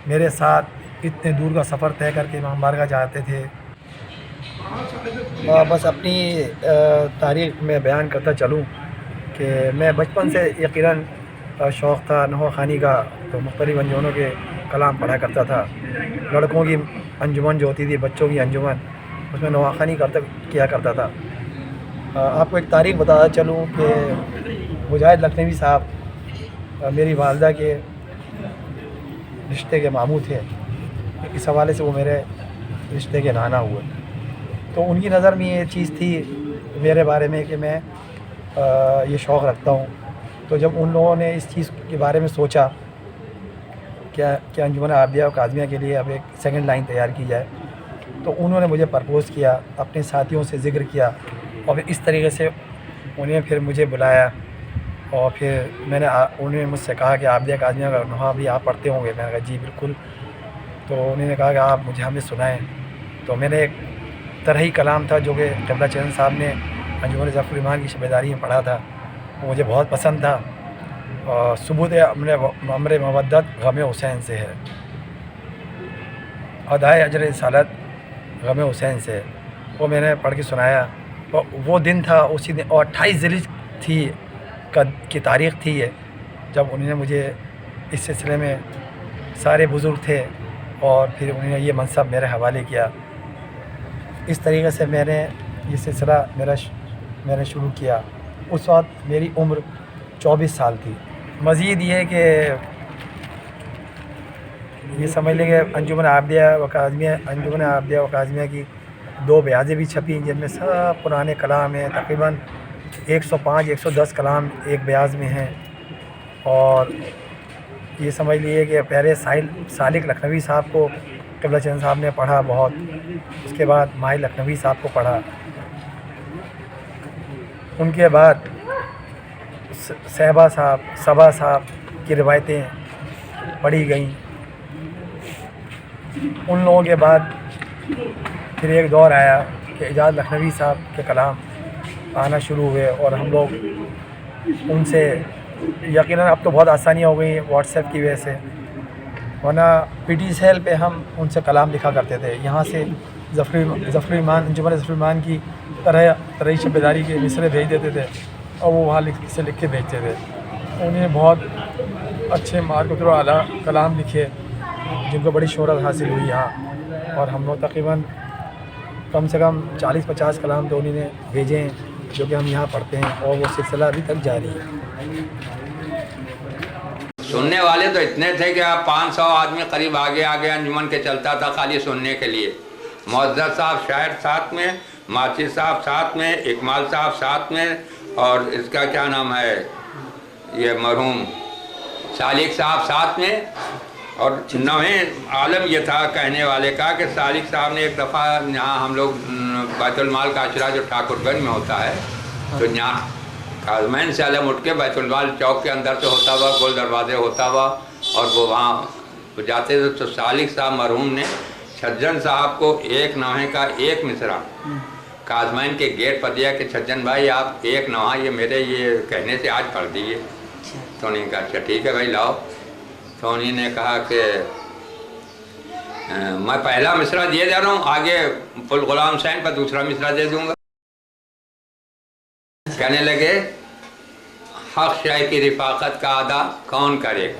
मेरे साथ इतने दूर का सफ़र तय करके इमाम बारगाह जाते थे। बस अपनी तारीख़ में बयान करता चलूँ कि मैं बचपन से यकीनन शौक़ था नौखानी का, तो मुख्तलिफ़ अंजुमनों के कलाम पढ़ा करता था। लड़कों की अंजुमन जो होती थी, बच्चों की अंजुमन, उसमें नौखानी किया करता था। आपको एक तारीख़ बताता चलूँ कि मुजाहिद लखनवी साहब मेरी वालदा के रिश्ते के मामू थे, इस हवाले से वो मेरे रिश्ते के नाना हुए। तो उनकी नज़र में ये चीज़ थी मेरे बारे में कि मैं ये शौक़ रखता हूँ। तो जब उन लोगों ने इस चीज़ के बारे में सोचा क्या अंजुमन आबिदिया और काज़मिया के लिए अब एक सेकंड लाइन तैयार की जाए, तो उन्होंने मुझे प्रपोज़ किया, अपने साथियों से ज़िक्र किया और फिर इस तरीके से उन्हें फिर मुझे बुलाया और फिर उन्होंने मुझसे कहा कि आबिदिया काज़मिया का नुहा भी आप पढ़ते होंगे। मैंने कहा जी बिल्कुल। तो उन्होंने कहा कि आप हमें सुनाएं। तो मैंने एक तरही कलाम था जो कि क़िबला चंद साहब ने अंजुमन ज़फ़रुल ईमान की शबेदारी में पढ़ा था, वो मुझे बहुत पसंद था। और सुबूत अमर मवद्दत गम हुसैन से है, अदाए अजर रिसालत गम हुसैन से, वो मैंने पढ़ के सुनाया। वो दिन था उसी दिन, और 28 ज़िलहिज्जा की तारीख़ थी ये, जब उन्होंने मुझे इस सिलसिले में सारे बुज़ुर्ग थे और फिर उन्होंने ये मनसब मेरे हवाले किया। इस तरीके से मैंने ये सिलसिला मैंने शुरू किया। उस वक्त मेरी उम्र 24 साल थी। मज़ीद ये कि ये समझ लें कि अंजुमन आबिदिया व काज़मिया की 2 बयाज़ें भी छपी, जिनमें सब पुराने कलाम हैं। तकरीबन 105-110 कलाम एक बयाज़ में हैं। और ये समझ लीजिए कि पहले सालिक लखनवी साहब को क़िबला चंद साहब ने पढ़ा बहुत, उसके बाद माही लखनवी साहब को पढ़ा, उनके बाद सबा साहब की रिवायतें पढ़ी गईं। उन लोगों के बाद फिर एक दौर आया कि एजाज़ लखनवी साहब के कलाम आना शुरू हुए और हम लोग उनसे यकीनन अब तो बहुत आसानी हो गई व्हाट्सएप की वजह से, वरना पीटी सेल पे हम उनसे कलाम लिखा करते थे। यहाँ से ज़फ़रुल ईमान अंजुमन ज़फ़रुल ईमान की तरह शबेदारी के मिसरे भेज देते थे और वो वहाँ लिख के भेजते थे। उन्हें बहुत अच्छे मार्कतुर आला कलाम लिखे जिनको बड़ी शोहरत हासिल हुई यहाँ। और हम लोग तकरीबन कम से कम 40-50 कलाम तो उन्होंने भेजे हैं जो कि हम यहाँ पढ़ते हैं और वो सिलसिला अभी तक जारी है। सुनने वाले तो इतने थे कि आप 500 आदमी करीब आगे अंजुमन के चलता था खाली सुनने के लिए। मुअज़्ज़ज़ साहब शायर साथ में, माचिद साहब साथ में, इकमाल साहब साथ में, और इसका क्या नाम है ये मरहूम सालिक साहब साथ में। और नवें आलम ये था कहने वाले का कि सालिक साहब ने एक दफ़ा यहाँ हम लोग बैतुल माल का अशरा जो ठाकुरगंज में होता है, तो यहाँ काज़मैन से आलम उठ के बैतुल माल चौक के अंदर से होता हुआ गोल दरवाजे होता हुआ और वो वहाँ जाते थे। तो सालिक साहब मरहूम ने छज्जन साहब को एक नौहे का एक मिसरा काजमैन के गेट पर दिया कि छज्जन भाई आप एक नौहा ये मेरे ये कहने से आज पढ़ दीजिए। तो उन्होंने कहा अच्छा ठीक है भाई लाओ। तो उन्हीं ने कहा कि मैं पहला मिसरा दिए जा रहा हूँ, आगे पुल गुलाम हुसैन पर दूसरा मिसरा दे दूंगा। कहने लगे हक शाह की रिफाकत का अदा कौन करेगा,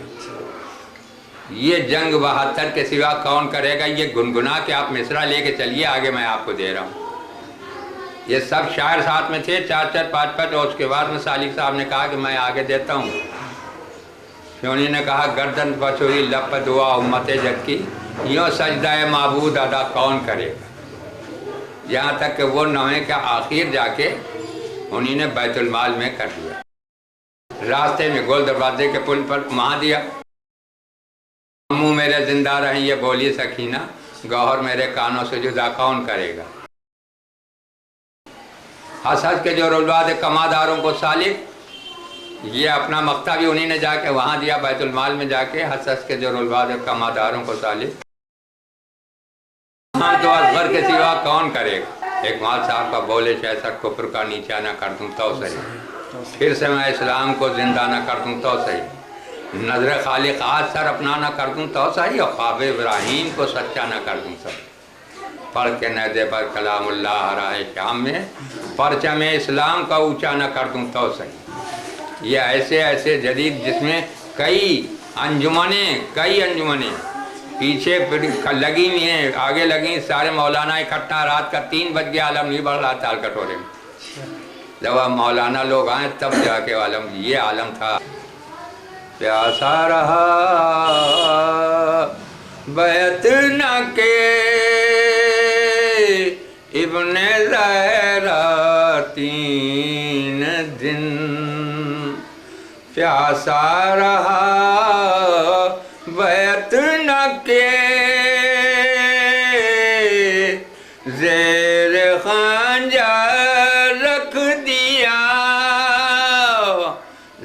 ये जंग 72 के सिवा कौन करेगा, ये गुनगुना के आप मिसरा लेके चलिए आगे मैं आपको दे रहा हूँ। ये सब शायर साथ में थे 4-4 5-5। और उसके बाद में सालिक साहब ने कहा कि मैं आगे देता हूँ। फिर उन्होंने कहा गर्दन बछुरी लब पर दुआ उम्मत जद की, यूँ सजदा माबूद अदा कौन करेगा। यहाँ तक कि वो नौहे का आखिर जाके उन्हीं ने बैतुल माल में कर दिया। रास्ते में गोल दरवाजे के पुल पर वहाँ दिया। मुँह मेरे जिंदा रहे ये बोली सकीना, गौहर मेरे कानों से जुदा कौन करेगा। हंस हंस के जो रुलवा दे कमादारों को सालिक, ये अपना मक्ता भी उन्हीं ने जाके वहाँ दिया बैतुल माल में जाके। हंस हंस के जो रुलवा दे कमादारों को सालिक, हम तो असगर के सिवा कौन करेगा। इकबाल साहब का बोले शैसर कुफ्र का नीचा न कर दूँ तो सही, फिर से मैं इस्लाम को जिंदा न कर दूँ तो सही, नजर खालिक आज सर अपना न कर दूँ तो सही, और ख्वाब इब्राहीम को सच्चा न कर दूँ सही। पढ़ के नदे पर कलामुल्लाह राह शाम में, परचम इस्लाम का ऊंचा न कर दूँ तो सही। ये ऐसे ऐसे जदीद जिसमें कई अंजुमनें पीछे लगी हुई हैं, आगे लगी, सारे मौलाना इकट्ठा। रात का 3 बज गया, आलम नहीं बढ़ रहा ताल कटोरे में। जब अब मौलाना लोग आए तब जाके आलम, ये आलम था। प्यासा रहा बैत न के इब्ने ज़हरा 3 दिन, प्यासा रहा बैत न के ज़ेर खंजर रख दिया,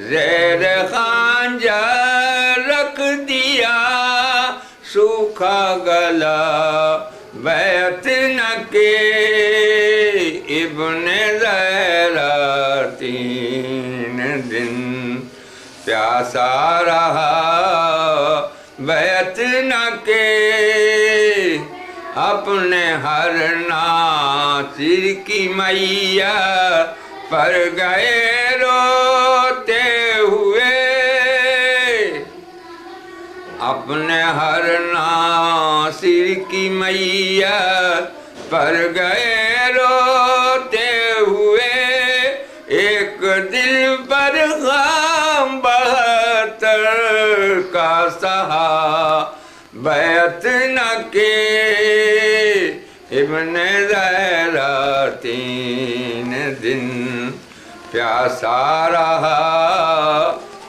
ज़ेर खंजर रख दिया, सूखा गला बैत न के इब्ने ज़हरा 3 दिन, प्यासा रहा बैत न के अपने हर नासिर की मैया पर गए रोते हुए, अपने हर नासिर की मैया पर गए रोते हुए, एक दिल पर गम 72 का सहा बैत न के इब्ने ज़हरा 3 दिन, प्यासा रहा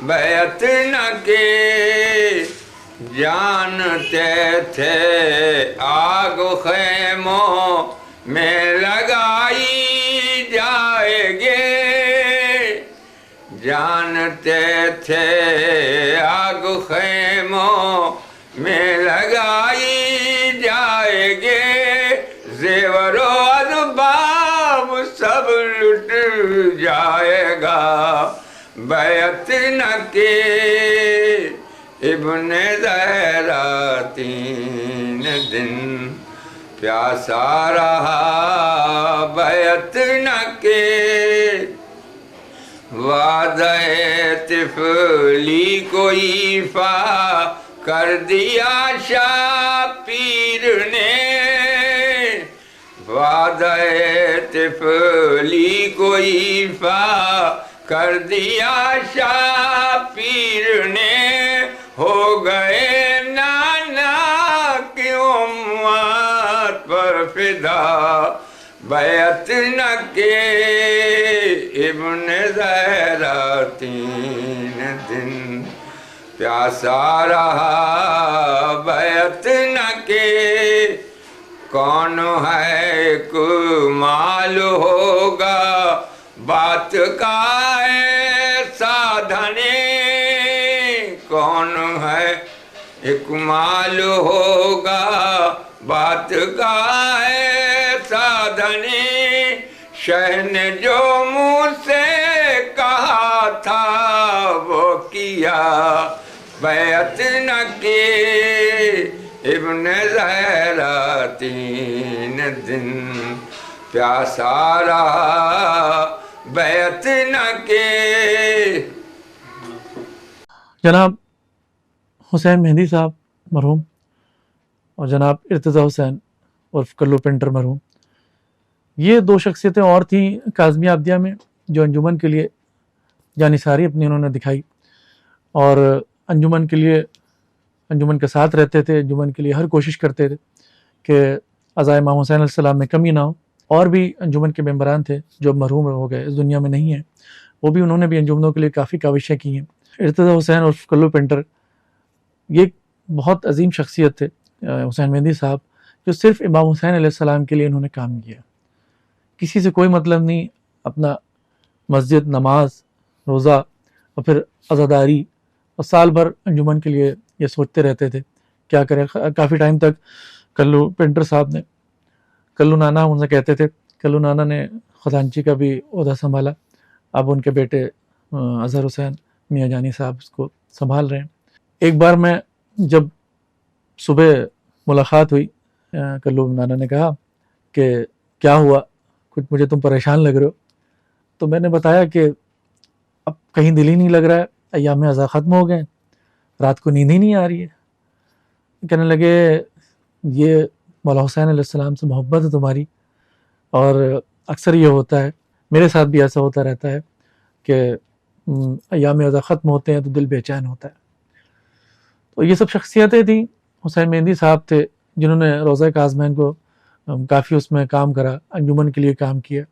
बैत न के। जानते थे आग खेमों में लगाई जाएगे, जानते थे आग खेमों में लगाई जाएगे, जेवरो अरबाब सब लुट जाएगा बैत न के इब्ने ज़हरा 3 दिन, प्यासा रहा बैत न के। वादे तिफली को ईफा कर दिया शाह पीर ने, वादे तिफली को ईफा कर दिया शाह पीर ने, हो गए नाना की उम्मत पर फिदा बैत न के इब्ने ज़हरा 3 दिन, प्यासा रहा बैत न के। कौन है कुमाल होगा बात का साधने, कौन है इकमाल होगा बात गाए साधनी शह ने जो मुझसे कहा था वो किया बैत न की इब्न ज़हरा 3 दिन प्यासा रहा बैत न के। जनाब हुसैन मेहंदी साहब मरहूम और जनाब इर्तज़ा हुसैन उर्फ कल्लू पेंटर मरहूम, ये 2 शख्सियतें और थीं काज़मिया अब्दिया में जो अंजुमन के लिए जानिसारी अपनी उन्होंने दिखाई और अंजुमन के लिए, अंजुमन के साथ रहते थे, अंजुमन के लिए हर कोशिश करते थे कि अज़ाए इमाम हुसैन अलैहिस्सलाम में कमी ना हो। और भी अंजुमन के मेंबरान थे जो मरहूम हो गए, इस दुनिया में नहीं है, वो भी उन्होंने भी अंजुमनों के लिए काफ़ी काविशें की हैं। इर्तज़ा हुसैन उर्फ कल्लू पेंटर ये बहुत अजीम शख्सियत थे हुसैन मेहंदी साहब, जो सिर्फ इमाम हुसैन अलैहिस्सलाम के लिए इन्होंने काम किया, किसी से कोई मतलब नहीं, अपना मस्जिद, नमाज, रोज़ा और फिर अज़ादारी और साल भर अंजुमन के लिए ये सोचते रहते थे क्या करें। काफ़ी टाइम तक कल्लू पेंटर साहब ने, कल्लू नाना उनसे कहते थे, कल्लू नाना ने ख़जानची का भी ओहदा संभाला, अब उनके बेटे अज़हर हुसैन मियाँ जानी साहब इसको संभाल रहे हैं। एक बार मैं जब सुबह मुलाकात हुई, कल्लू नाना ने कहा कि क्या हुआ, कुछ मुझे तुम परेशान लग रहे हो। तो मैंने बताया कि अब कहीं दिल ही नहीं लग रहा है, अय्याम अज़ा ख़त्म हो गए, रात को नींद ही नहीं आ रही है। कहने लगे ये मौला हुसैन अलैहिस्सलाम से मोहब्बत है तुम्हारी, और अक्सर ये होता है, मेरे साथ भी ऐसा होता रहता है कि अय्याम अज़ा ख़त्म होते हैं तो दिल बेचैन होता है। तो ये सब शख्सियतें थी। हुसैन मेहंदी साहब थे जिन्होंने रोज़ा काज़मैन को काफ़ी उसमें काम करा, अंजुमन के लिए काम किया।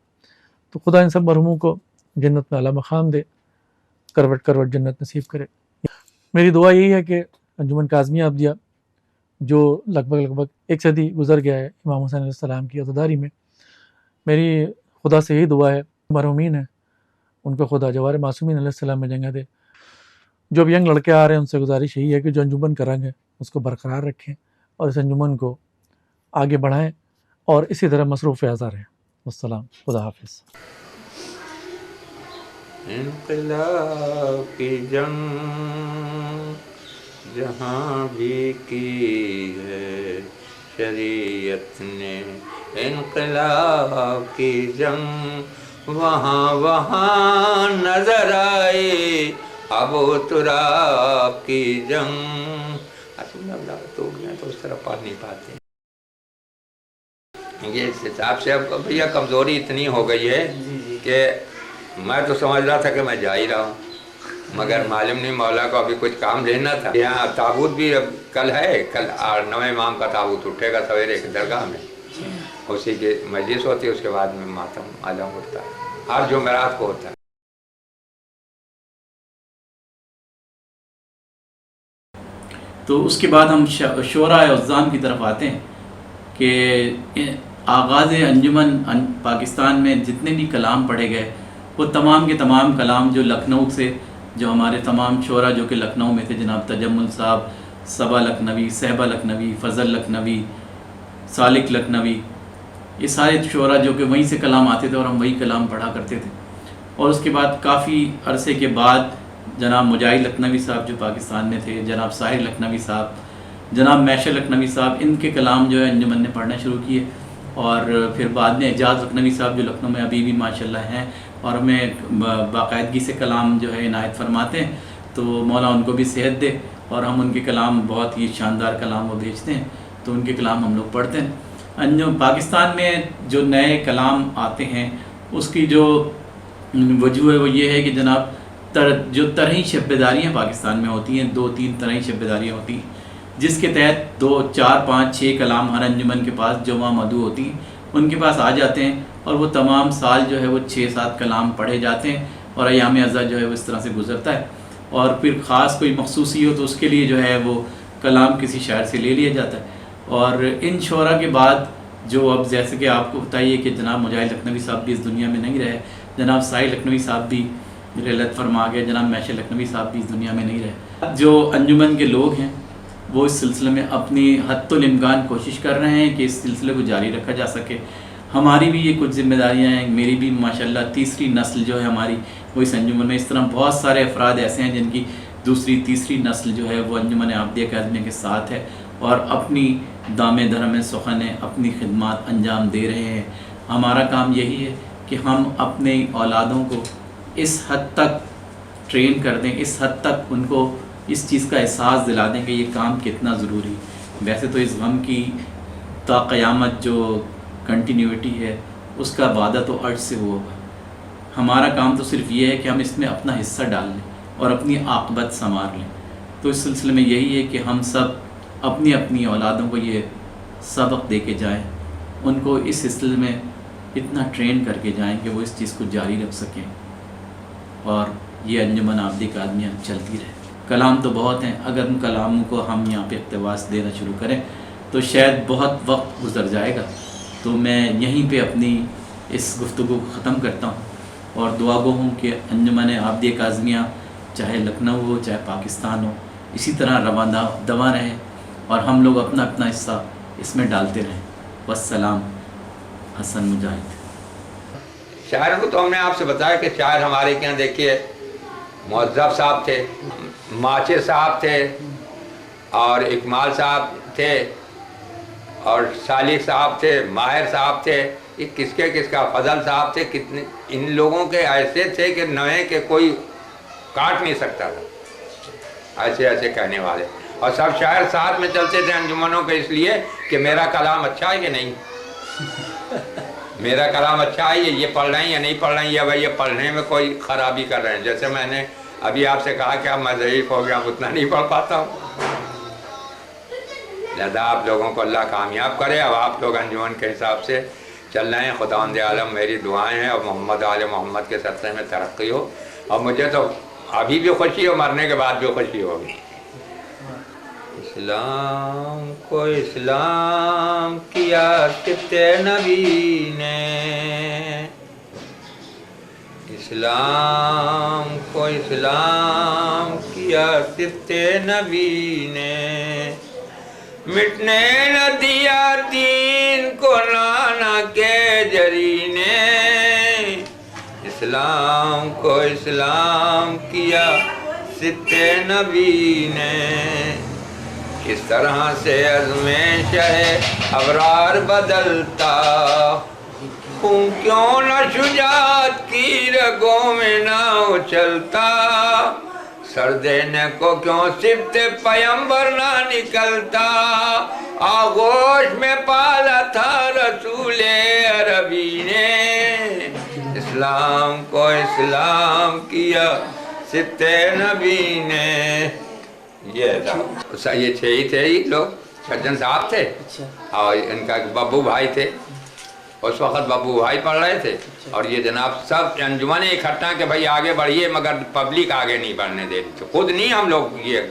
तो खुदा इन सब मरहूमों को जन्नत में आला मकाम दे, करवट करवट जन्नत नसीब करे। मेरी दुआ यही है कि अंजुमन काज़मिया अब्दिया जो लगभग 1 सदी गुजर गया है इमाम हुसैन अलैहिस्सलाम की अज़ादारी में, मेरी खुदा से यही दुआ है, मरहूमीन है उनको खुदा जवार मासूमीन अलैहिस्सलाम में जगह दे। जो भी यंग लड़के आ रहे हैं उनसे गुजारिश यही है कि जो अंजुमन करेंगे उसको बरकरार रखें और इस अंजुमन को आगे बढ़ाएं और इसी तरह मसरूफ़ आज़ा रहें। वस्सलाम, खुदा हाफिज़। इनक़िलाब की जंग जहाँ भी की है शरीयत ने, इनक़िलाब की जंग वहाँ वहाँ नजर आई, अबू तुराब की जंग। तो उस तरह पढ़ नहीं पाते, ये इस हिसाब से अब भैया कमज़ोरी इतनी हो गई है कि मैं तो समझ रहा था कि मैं जा ही रहा हूँ, मगर मालूम नहीं मौला को अभी कुछ काम लेना था। यहाँ ताबूत भी अब कल है, कल 9वें इमाम का ताबूत उठेगा सवेरे की दरगाह में, उसी की मजलिस होती है, उसके बाद में मातम आलम होता है, हर जुमेरात को होता है। तो उसके बाद हम शोरा उज़्ज़ाम की तरफ आते हैं कि आगाज़ अंजुमन पाकिस्तान में जितने भी कलाम पढ़े गए वो तमाम के तमाम कलाम जो लखनऊ से, जो हमारे तमाम शोरा जो कि लखनऊ में थे, जनाब तजम्मुल साहब, सबा लखनवी, सहबा लखनवी, फ़ज़ल लखनवी, सालिक लखनवी, ये सारे शोरा जो कि वहीं से कलाम आते थे और हम वही कलाम पढ़ा करते थे। और उसके बाद काफ़ी अरसे के बाद जनाब मुजाहिद लखनवी साहब जो पाकिस्तान में थे, जनाब साहिर लखनवी साहब, जनाब मैशर लखनवी साहब, इनके कलाम जो है अंजुमन ने पढ़ना शुरू किए। और फिर बाद में एजाज़ लखनवी साहब जो लखनऊ में अभी भी माशाल्लाह हैं और हमें बाकायदगी से कलाम जो है इनायत फरमाते हैं, तो मौला उनको भी सेहत दे और हम उनके कलाम, बहुत ही शानदार कलाम वो भेजते हैं, तो उनके कलाम हम लोग पढ़ते हैं। पाकिस्तान में जो नए कलाम आते हैं उसकी जो वजह है वो ये है कि जनाब जो तरही शब्बेदारियाँ पाकिस्तान में होती हैं, 2-3 तरही शब्बेदारियाँ होती हैं, जिसके तहत 2, 4, 5, 6 कलाम हर अंजुमन के पास जो वहाँ मदू होती हैं उनके पास आ जाते हैं और वो तमाम साल जो है वो 6-7 कलाम पढ़े जाते हैं और अय्याम अज़ा जो है वो इस तरह से गुज़रता है। और फिर ख़ास कोई मखसूसी हो तो उसके लिए जो है वो कलाम किसी शायर से ले लिया जाता है। और इन शोरा के बाद जो अब जैसे कि आपको बताइए कि जनाब मुजाहिद लखनवी साहब भी इस दुनिया में नहीं रहे, जनाब साहिर लखनवी साहब भी रहलत फरमा गए, जनाब मैशर लखनवी साहब भी इस दुनिया में नहीं रहे। जो अंजुमन के लोग हैं وہ اس سلسلے میں اپنی حد الامکان کوشش کر رہے ہیں کہ اس سلسلے کو جاری رکھا جا سکے. ہماری بھی یہ کچھ ذمہ داریاں ہیں. میری بھی ماشاءاللہ تیسری نسل جو ہے ہماری وہ اس انجمن میں، اس طرح بہت سارے افراد ایسے ہیں جن کی دوسری تیسری نسل جو ہے وہ انجمن عابدیہ کاظمیہ کے ساتھ ہے اور اپنی دام درہم سخن اپنی خدمات انجام دے رہے ہیں. ہمارا کام یہی ہے کہ ہم اپنے اولادوں کو اس حد تک ٹرین کر دیں، اس حد تک ان کو اس چیز کا احساس دلا دیں کہ یہ کام کتنا ضروری. ویسے تو اس غم کی تا قیامت جو کنٹینیوٹی ہے اس کا وعدہ تو عرش سے ہوگا. ہمارا کام تو صرف یہ ہے کہ ہم اس میں اپنا حصہ ڈال لیں اور اپنی عاقبت سنوار لیں. تو اس سلسلے میں یہی ہے کہ ہم سب اپنی اپنی اولادوں کو یہ سبق دے کے جائیں، ان کو اس سلسلے میں اتنا ٹرین کر کے جائیں کہ وہ اس چیز کو جاری رکھ سکیں اور یہ انجمن عابدیہ کاظمیہ چلتی رہے. کلام تو بہت ہیں، اگر ان کلاموں کو ہم یہاں پہ اقتباس دینا شروع کریں تو شاید بہت وقت گزر جائے گا. تو میں یہیں پہ اپنی اس گفتگو کو ختم کرتا ہوں اور دعا گو ہوں کہ انجمن عابدیہ کاظمیہ چاہے لکھنؤ ہو چاہے پاکستان ہو اسی طرح رواں دواں رہیں اور ہم لوگ اپنا اپنا حصہ اس میں ڈالتے رہیں. والسلام. حسن مجاہد. شاعر کو تو ہم نے آپ سے بتایا کہ شاعر ہمارے کے یہاں دیکھیے معذب صاحب تھے، ماچر صاحب تھے اور اکمال صاحب تھے اور صالح صاحب تھے، ماہر صاحب تھے، یہ کس کا فضل صاحب تھے. کتنے ان لوگوں کے ایسے تھے کہ نویں کے کوئی کاٹ نہیں سکتا تھا، ایسے ایسے کہنے والے. اور سب شاعر ساتھ میں چلتے تھے انجمنوں کے اس لیے کہ میرا کلام اچھا ہے کہ نہیں، میرا کلام اچھا ہے، یہ پڑھ رہے ہیں یا نہیں پڑھ رہے ہیں، یا بھائی یہ پڑھنے میں کوئی خرابی کر رہے ہیں. جیسے میں نے ابھی آپ سے کہا کہ اب میں ضعیف ہو گیا، اتنا نہیں پڑھ پاتا ہوں. لہذا آپ لوگوں کو اللہ کامیاب کرے. اب آپ لوگ انجمن کے حساب سے چل رہے ہیں. خداوند عالم میری دعائیں ہیں اور محمد آل محمد کے صدقے میں ترقی ہو. اور مجھے تو ابھی بھی خوشی ہو، مرنے کے بعد بھی خوشی ہوگی. اسلام کو اسلام کیا صفت نبی نے، اسلام کو اسلام کیا صفت نبی نے، مٹنے نہ دیا دین کو نانا کے جری نے، اسلام کو اسلام کیا صفت نبی نے. کس طرح سے عزم شہ ابرار بدلتا، خون کیوں نہ شجاعت کی رگوں میں نہ اچھلتا، سر دینے کو کیوں صفت پیمبر نہ نکلتا، آغوش میں پالا تھا رسول عربی نے، اسلام کو اسلام کیا صفت نبی نے. یہ چھ ہی تھے ہی لوگ. سجن صاحب تھے اور ان کا ببو بھائی تھے، اس وقت ببو بھائی پڑھ رہے تھے اور یہ جناب سب انجمن اکٹھا کہ بھائی آگے بڑھیے مگر پبلک آگے نہیں بڑھنے دے رہی. خود نہیں ہم لوگ یہ،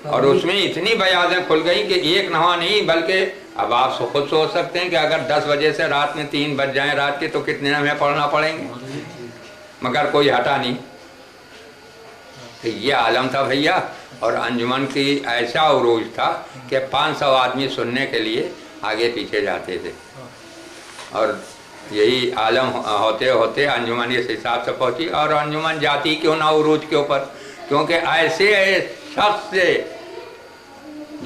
اور اس میں اتنی بیاضیں کھل گئی کہ ایک نہوا نہیں بلکہ اب آپ خود سوچ سکتے ہیں کہ اگر 10 بجے سے رات میں 3 بج جائیں رات کے تو کتنے ہمیں پڑھنا پڑیں گے، مگر کوئی ہٹا نہیں. تو یہ عالم تھا بھیا. اور انجمن کی ایسا عروج تھا کہ 500 آدمی سننے کے لیے آگے پیچھے جاتے تھے. اور یہی عالم ہوتے ہوتے انجمن اس حساب سے پہنچی. اور انجمن جاتی کیوں نہ عروج کے اوپر، کیونکہ ایسے شخص سے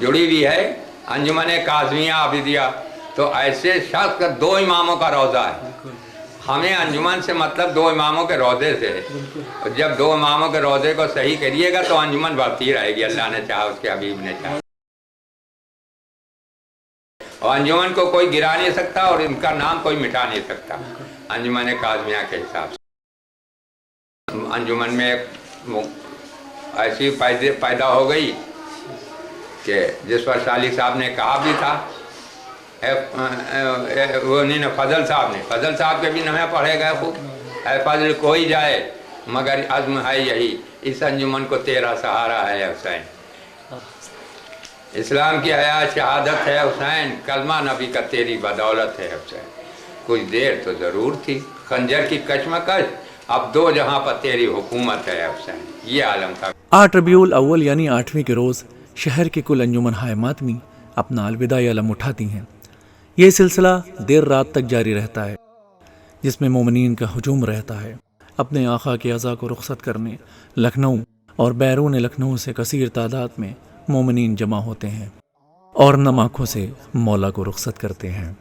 جڑی ہوئی ہے انجمن کاظمیہ عابدیہ. تو ایسے شخص کا 2 اماموں کا روضہ ہے. ہمیں انجمن سے مطلب 2 اماموں کے روضے سے ہے. اور جب 2 اماموں کے روضے کو صحیح کریے گا تو انجمن بڑھتی رہے گی، اللہ نے چاہا، اس کے حبیب نے چاہا. اور انجمن کو کوئی گرا نہیں سکتا اور ان کا نام کوئی مٹا نہیں سکتا انجمن کاظمیہ کے حساب سے. انجمن میں ایسی پیدا ہو گئی کہ جس پر صالح صاحب نے کہا بھی تھا، وہ نہیں فضل صاحب کے بھی نمے پڑھے گئے خوب، اے فضل کوئی جائے مگر عزم ہے یہی، اس انجمن کو تیرا سہارا ہے حسین. اسلام کی حیات شہادت ہے حسین، کلمہ نبی کا تیری بدولت ہے حسین. کچھ دیر تو ضرور تھی خنجر کی کشمکش، اب 2 جہاں پر تیری حکومت ہے حسین. یہ عالم تھا. 8 ربیع الاول یعنی 8ویں کے روز शहर की कुल अंजुमन हाय मातमी अपना अलविदाई अलम उठाती हैं। ये सिलसिला देर रात तक जारी रहता है, जिसमें मोमिनीन का हुजूम रहता है। अपने आका के अज़ा को रुखसत करने लखनऊ और बैरून लखनऊ से कसीर तादाद में मोमिनीन जमा होते हैं और नम आँखों से मौला को रुखसत करते हैं।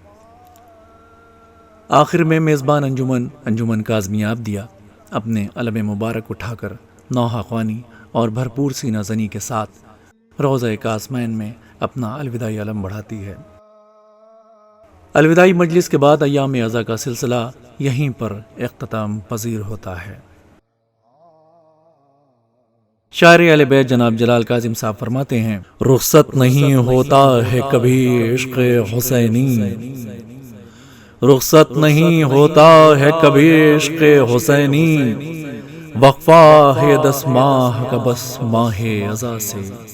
आखिर में मेज़बान अंजुमन काज़मिया अब्दिया अपने अलम मुबारक उठाकर नौहा ख्वानी और भरपूर सीना ज़नी के साथ रोज़ा काज़मैन में अपना अलविदाई अलम बढ़ाती है। अलविदाई मजलिस के बाद अय्याम अज़ा का सिलसिला यहीं पर इख्तिताम पजीर होता है। शायर अहले बैत जनाब जलाल काजिम साहब फरमाते हैं, रुखसत नहीं होता है कभी इश्क़ हुसैनी, रुखसत नहीं होता है कभी इश्क़ हुसैनी, वक्फा है 10 माह का बस माह अज़ा से।